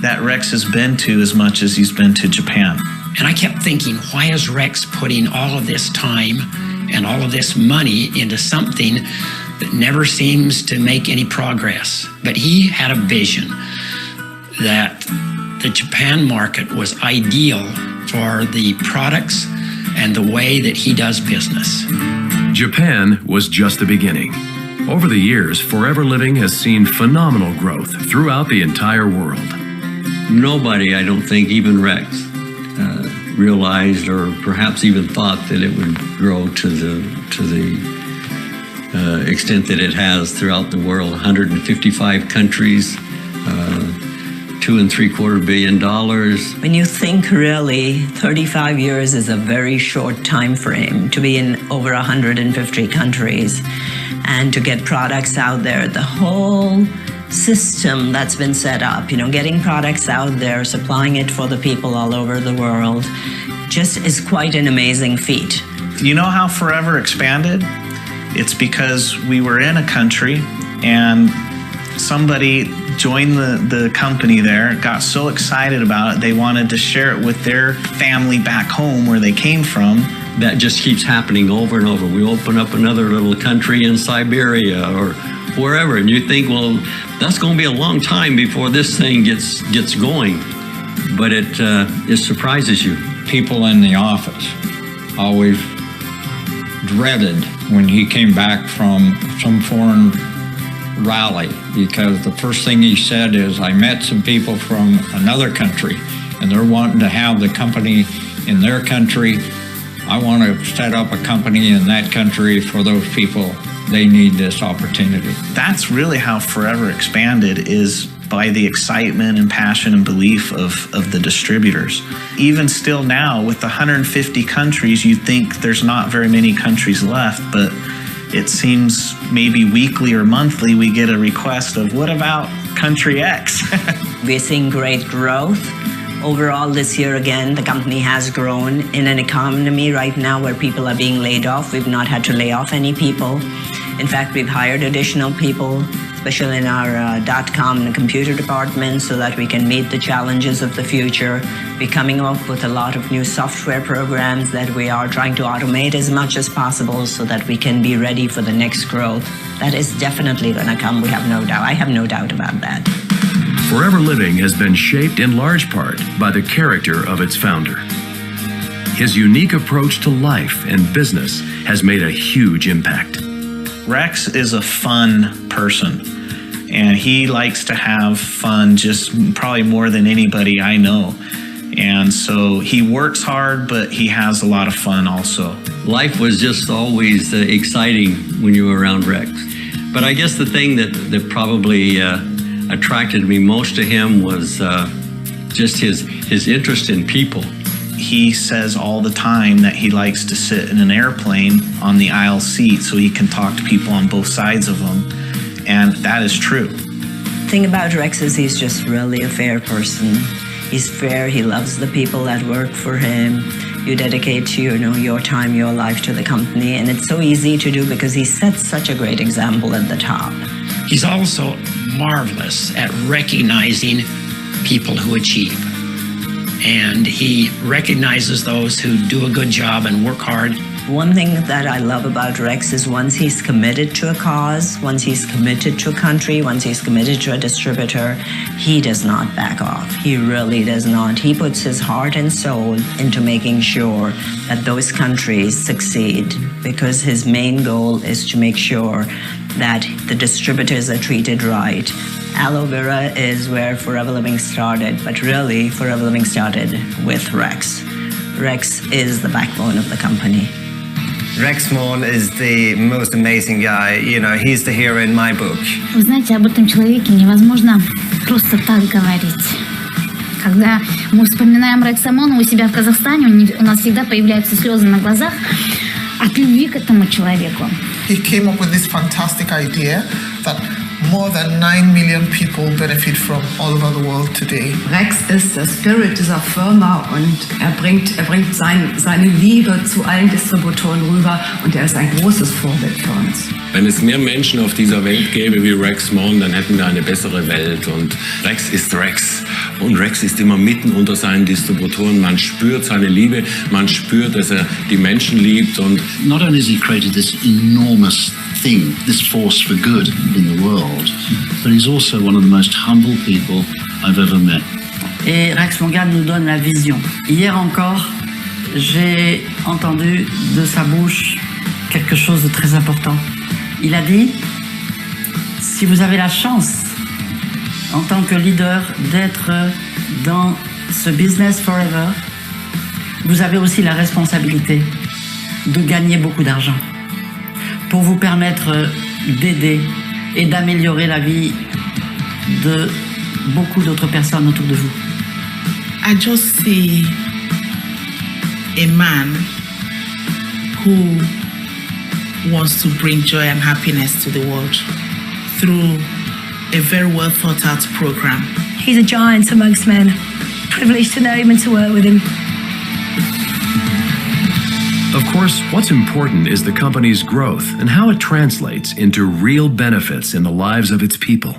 that Rex has been to as much as he's been to Japan. And I kept thinking, why is Rex putting all of this time and all of this money into something that never seems to make any progress? But he had a vision that the Japan market was ideal for the products and the way that he does business. Japan was just the beginning. Over the years, Forever Living has seen phenomenal growth throughout the entire world. Nobody, I don't think, even Rex, realized or perhaps even thought that it would grow to the extent that it has throughout the world. 155 countries, $2.75 billion. When you think really, 35 years is a very short time frame to be in over 150 countries and to get products out there. The whole system that's been set up, you know, getting products out there, supplying it for the people all over the world, just is quite an amazing feat. You know how Forever expanded? It's because we were in a country and somebody joined the company there, got so excited about it, they wanted to share it with their family back home where they came from. That just keeps happening over and over. We open up another little country in Siberia or wherever, and you think, well, that's going to be a long time before this thing gets going. But it surprises you. People in the office always dreaded when he came back from some foreign rally, because the first thing he said is, I met some people from another country and they're wanting to have the company in their country. I want to set up a company in that country for those people. They need this opportunity. That's really how Forever expanded, is by the excitement and passion and belief of the distributors. Even still now, with 150 countries, you think there's not very many countries left, but it seems maybe weekly or monthly we get a request of, what about country X? We're seeing great growth. Overall, this year again, the company has grown in an economy right now where people are being laid off. We've not had to lay off any people. In fact, we've hired additional people, especially in our .com and computer department, so that we can meet the challenges of the future. We're coming up with a lot of new software programs that we are trying to automate as much as possible so that we can be ready for the next growth. That is definitely going to come, we have no doubt. I have no doubt about that. Forever Living has been shaped in large part by the character of its founder. His unique approach to life and business has made a huge impact. Rex is a fun person, and he likes to have fun just probably more than anybody I know. And so he works hard, but he has a lot of fun also. Life was just always exciting when you were around Rex. But I guess the thing that probably attracted me most to him was just his interest in people. He says all the time that he likes to sit in an airplane on the aisle seat so he can talk to people on both sides of them. And that is true. The thing about Rex is he's just really a fair person. He's fair, he loves the people that work for him. You dedicate your time, your life to the company, and it's so easy to do because he sets such a great example at the top. He's also marvelous at recognizing people who achieve. And he recognizes those who do a good job and work hard. One thing that I love about Rex is once he's committed to a cause, once he's committed to a country, once he's committed to a distributor, he does not back off. He really does not. He puts his heart and soul into making sure that those countries succeed, because his main goal is to make sure that the distributors are treated right. Aloe vera is where Forever Living started, but really Forever Living started with Rex. Rex is the backbone of the company. Rex Mon is the most amazing guy. He's the hero in my book. Вы знаете, об этом человеке невозможно просто так говорить. Когда мы вспоминаем Рекса Мона у себя в Казахстане, у нас всегда появляются слезы на глазах от любви к этому человеку. He came up with this fantastic idea that more than 9 million people benefit from all over the world today. Rex ist der Spirit dieser Firma und er bringt seine Liebe zu allen Distributoren rüber und er ist ein großes Vorbild für uns. Wenn es mehr Menschen auf dieser Welt gäbe wie Rex Mon, dann hätten wir eine bessere Welt. Und Rex ist Rex. Und Rex ist immer mitten unter seinen Distributoren. Man spürt seine Liebe, man spürt, dass er die Menschen liebt. Und not only has he created this enormous thing, this force for good in the world, but he's also one of the most humble people I've ever met. Et Rex Mongan nous donne la vision. Hier encore, j'ai entendu de sa bouche quelque chose de très important. Il a dit, si vous avez la chance, en tant que leader, d'être dans ce business forever, vous avez aussi la responsabilité de gagner beaucoup d'argent pour vous permettre d'aider et d'améliorer la vie de beaucoup d'autres personnes autour de vous. I just see a man who wants to bring joy and happiness to the world through a very well thought out program. He's a giant amongst men. Privileged to know him and to work with him. Of course, what's important is the company's growth and how it translates into real benefits in the lives of its people.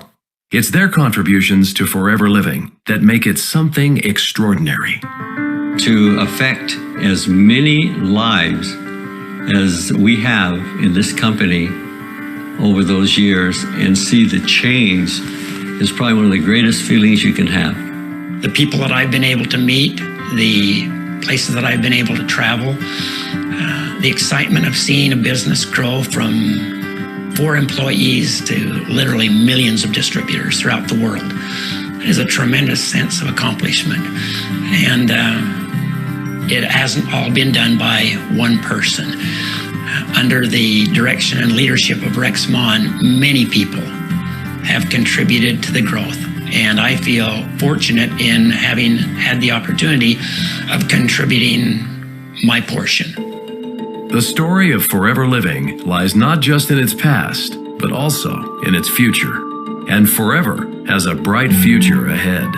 It's their contributions to Forever Living that make it something extraordinary. To affect as many lives as we have in this company over those years and see the change is probably one of the greatest feelings you can have. The people that I've been able to meet, the places that I've been able to travel, the excitement of seeing a business grow from 4 employees to literally millions of distributors throughout the world is a tremendous sense of accomplishment. And it hasn't all been done by one person. Under the direction and leadership of Rex Mon, many people have contributed to the growth. And I feel fortunate in having had the opportunity of contributing my portion. The story of Forever Living lies not just in its past, but also in its future. And Forever has a bright future ahead.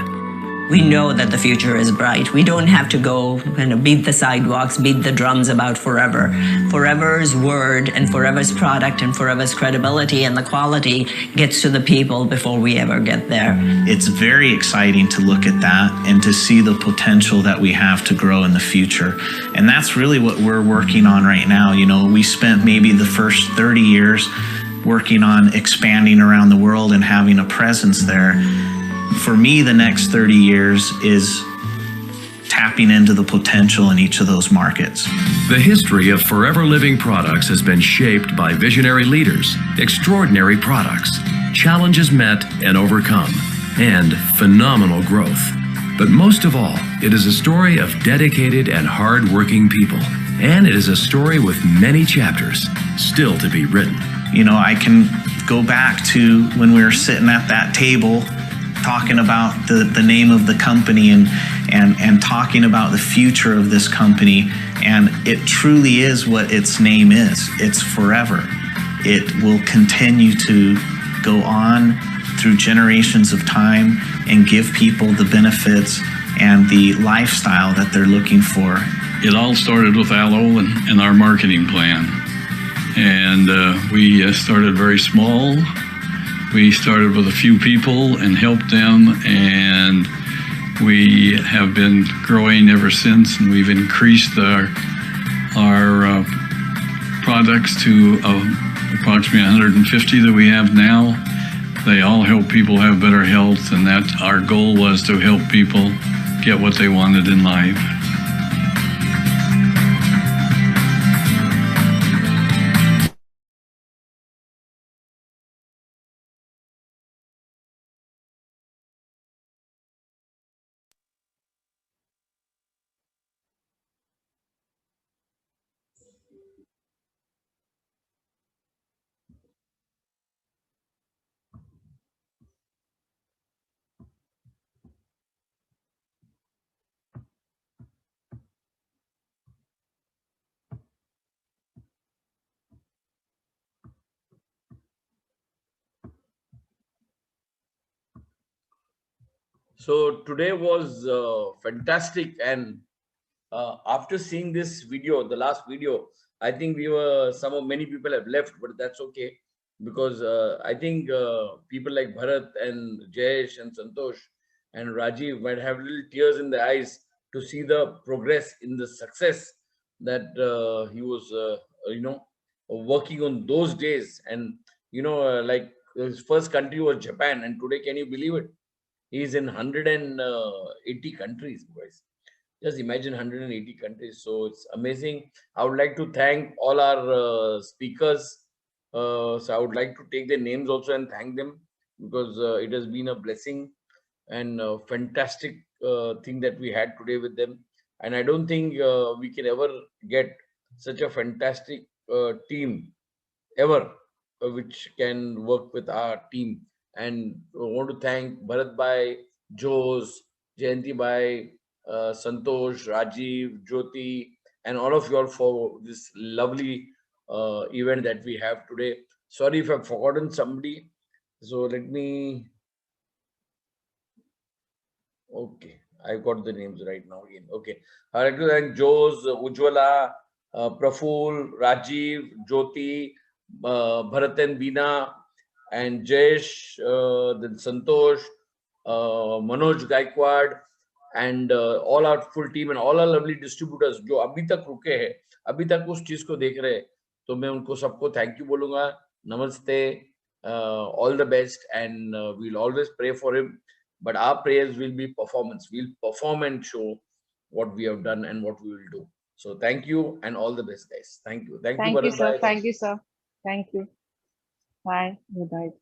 We know that the future is bright. We don't have to go and beat the sidewalks, beat the drums about Forever. Forever's word and Forever's product and Forever's credibility and the quality gets to the people before we ever get there. It's very exciting to look at that and to see the potential that we have to grow in the future. And that's really what we're working on right now. We spent maybe the first 30 years working on expanding around the world and having a presence there. For me, the next 30 years is tapping into the potential in each of those markets. The history of Forever Living products has been shaped by visionary leaders, extraordinary products, challenges met and overcome, and phenomenal growth. But most of all, it is a story of dedicated and hard-working people. And it is a story with many chapters still to be written. I can go back to when we were sitting at that table talking about the name of the company and talking about the future of this company. And it truly is what its name is. It's forever. It will continue to go on through generations of time and give people the benefits and the lifestyle that they're looking for. It all started with Alo and our marketing plan. And we started very small. We started with a few people and helped them, and we have been growing ever since, and we've increased our products to approximately 150 that we have now. They all help people have better health, and that our goal was to help people get what they wanted in life. So today was fantastic, and after seeing this video, the last video, I think many people have left, but that's okay, because I think people like Bharat and Jayesh and Santosh and Rajiv might have little tears in their eyes to see the progress in the success that he was, working on those days. And like his first country was Japan, and today, can you believe it? He's in 180 countries, guys. Just imagine 180 countries. So it's amazing. I would like to thank all our speakers. So I would like to take their names also and thank them, because it has been a blessing and a fantastic thing that we had today with them. And I don't think we can ever get such a fantastic team ever, which can work with our team. And I want to thank Bharat Bhai, Jose, Jayanti Bhai, Santosh, Rajiv, Jyoti, and all of you all for this lovely event that we have today. Sorry if I've forgotten somebody. So let me. Okay, I've got the names right now again. Okay, I'd like to thank Jose, Ujjwala, Praful, Rajiv, Jyoti, Bharat and Beena, and Jayesh, then Santosh, Manoj Gaikwad, and all our full team and all our lovely distributors जो अभी तक रुके हैं, अभी तक उस चीज को देख रहे हैं, तो मैं उनको सबको थैंक यू बोलूंगा. नमस्ते, all the best, and we'll always pray for him. But our prayers will be performance. We'll perform and show what we have done and what we will do. So thank you and all the best, guys. Thank you. Thank you, sir. Thank you, sir. Thank you. Bye. Good night.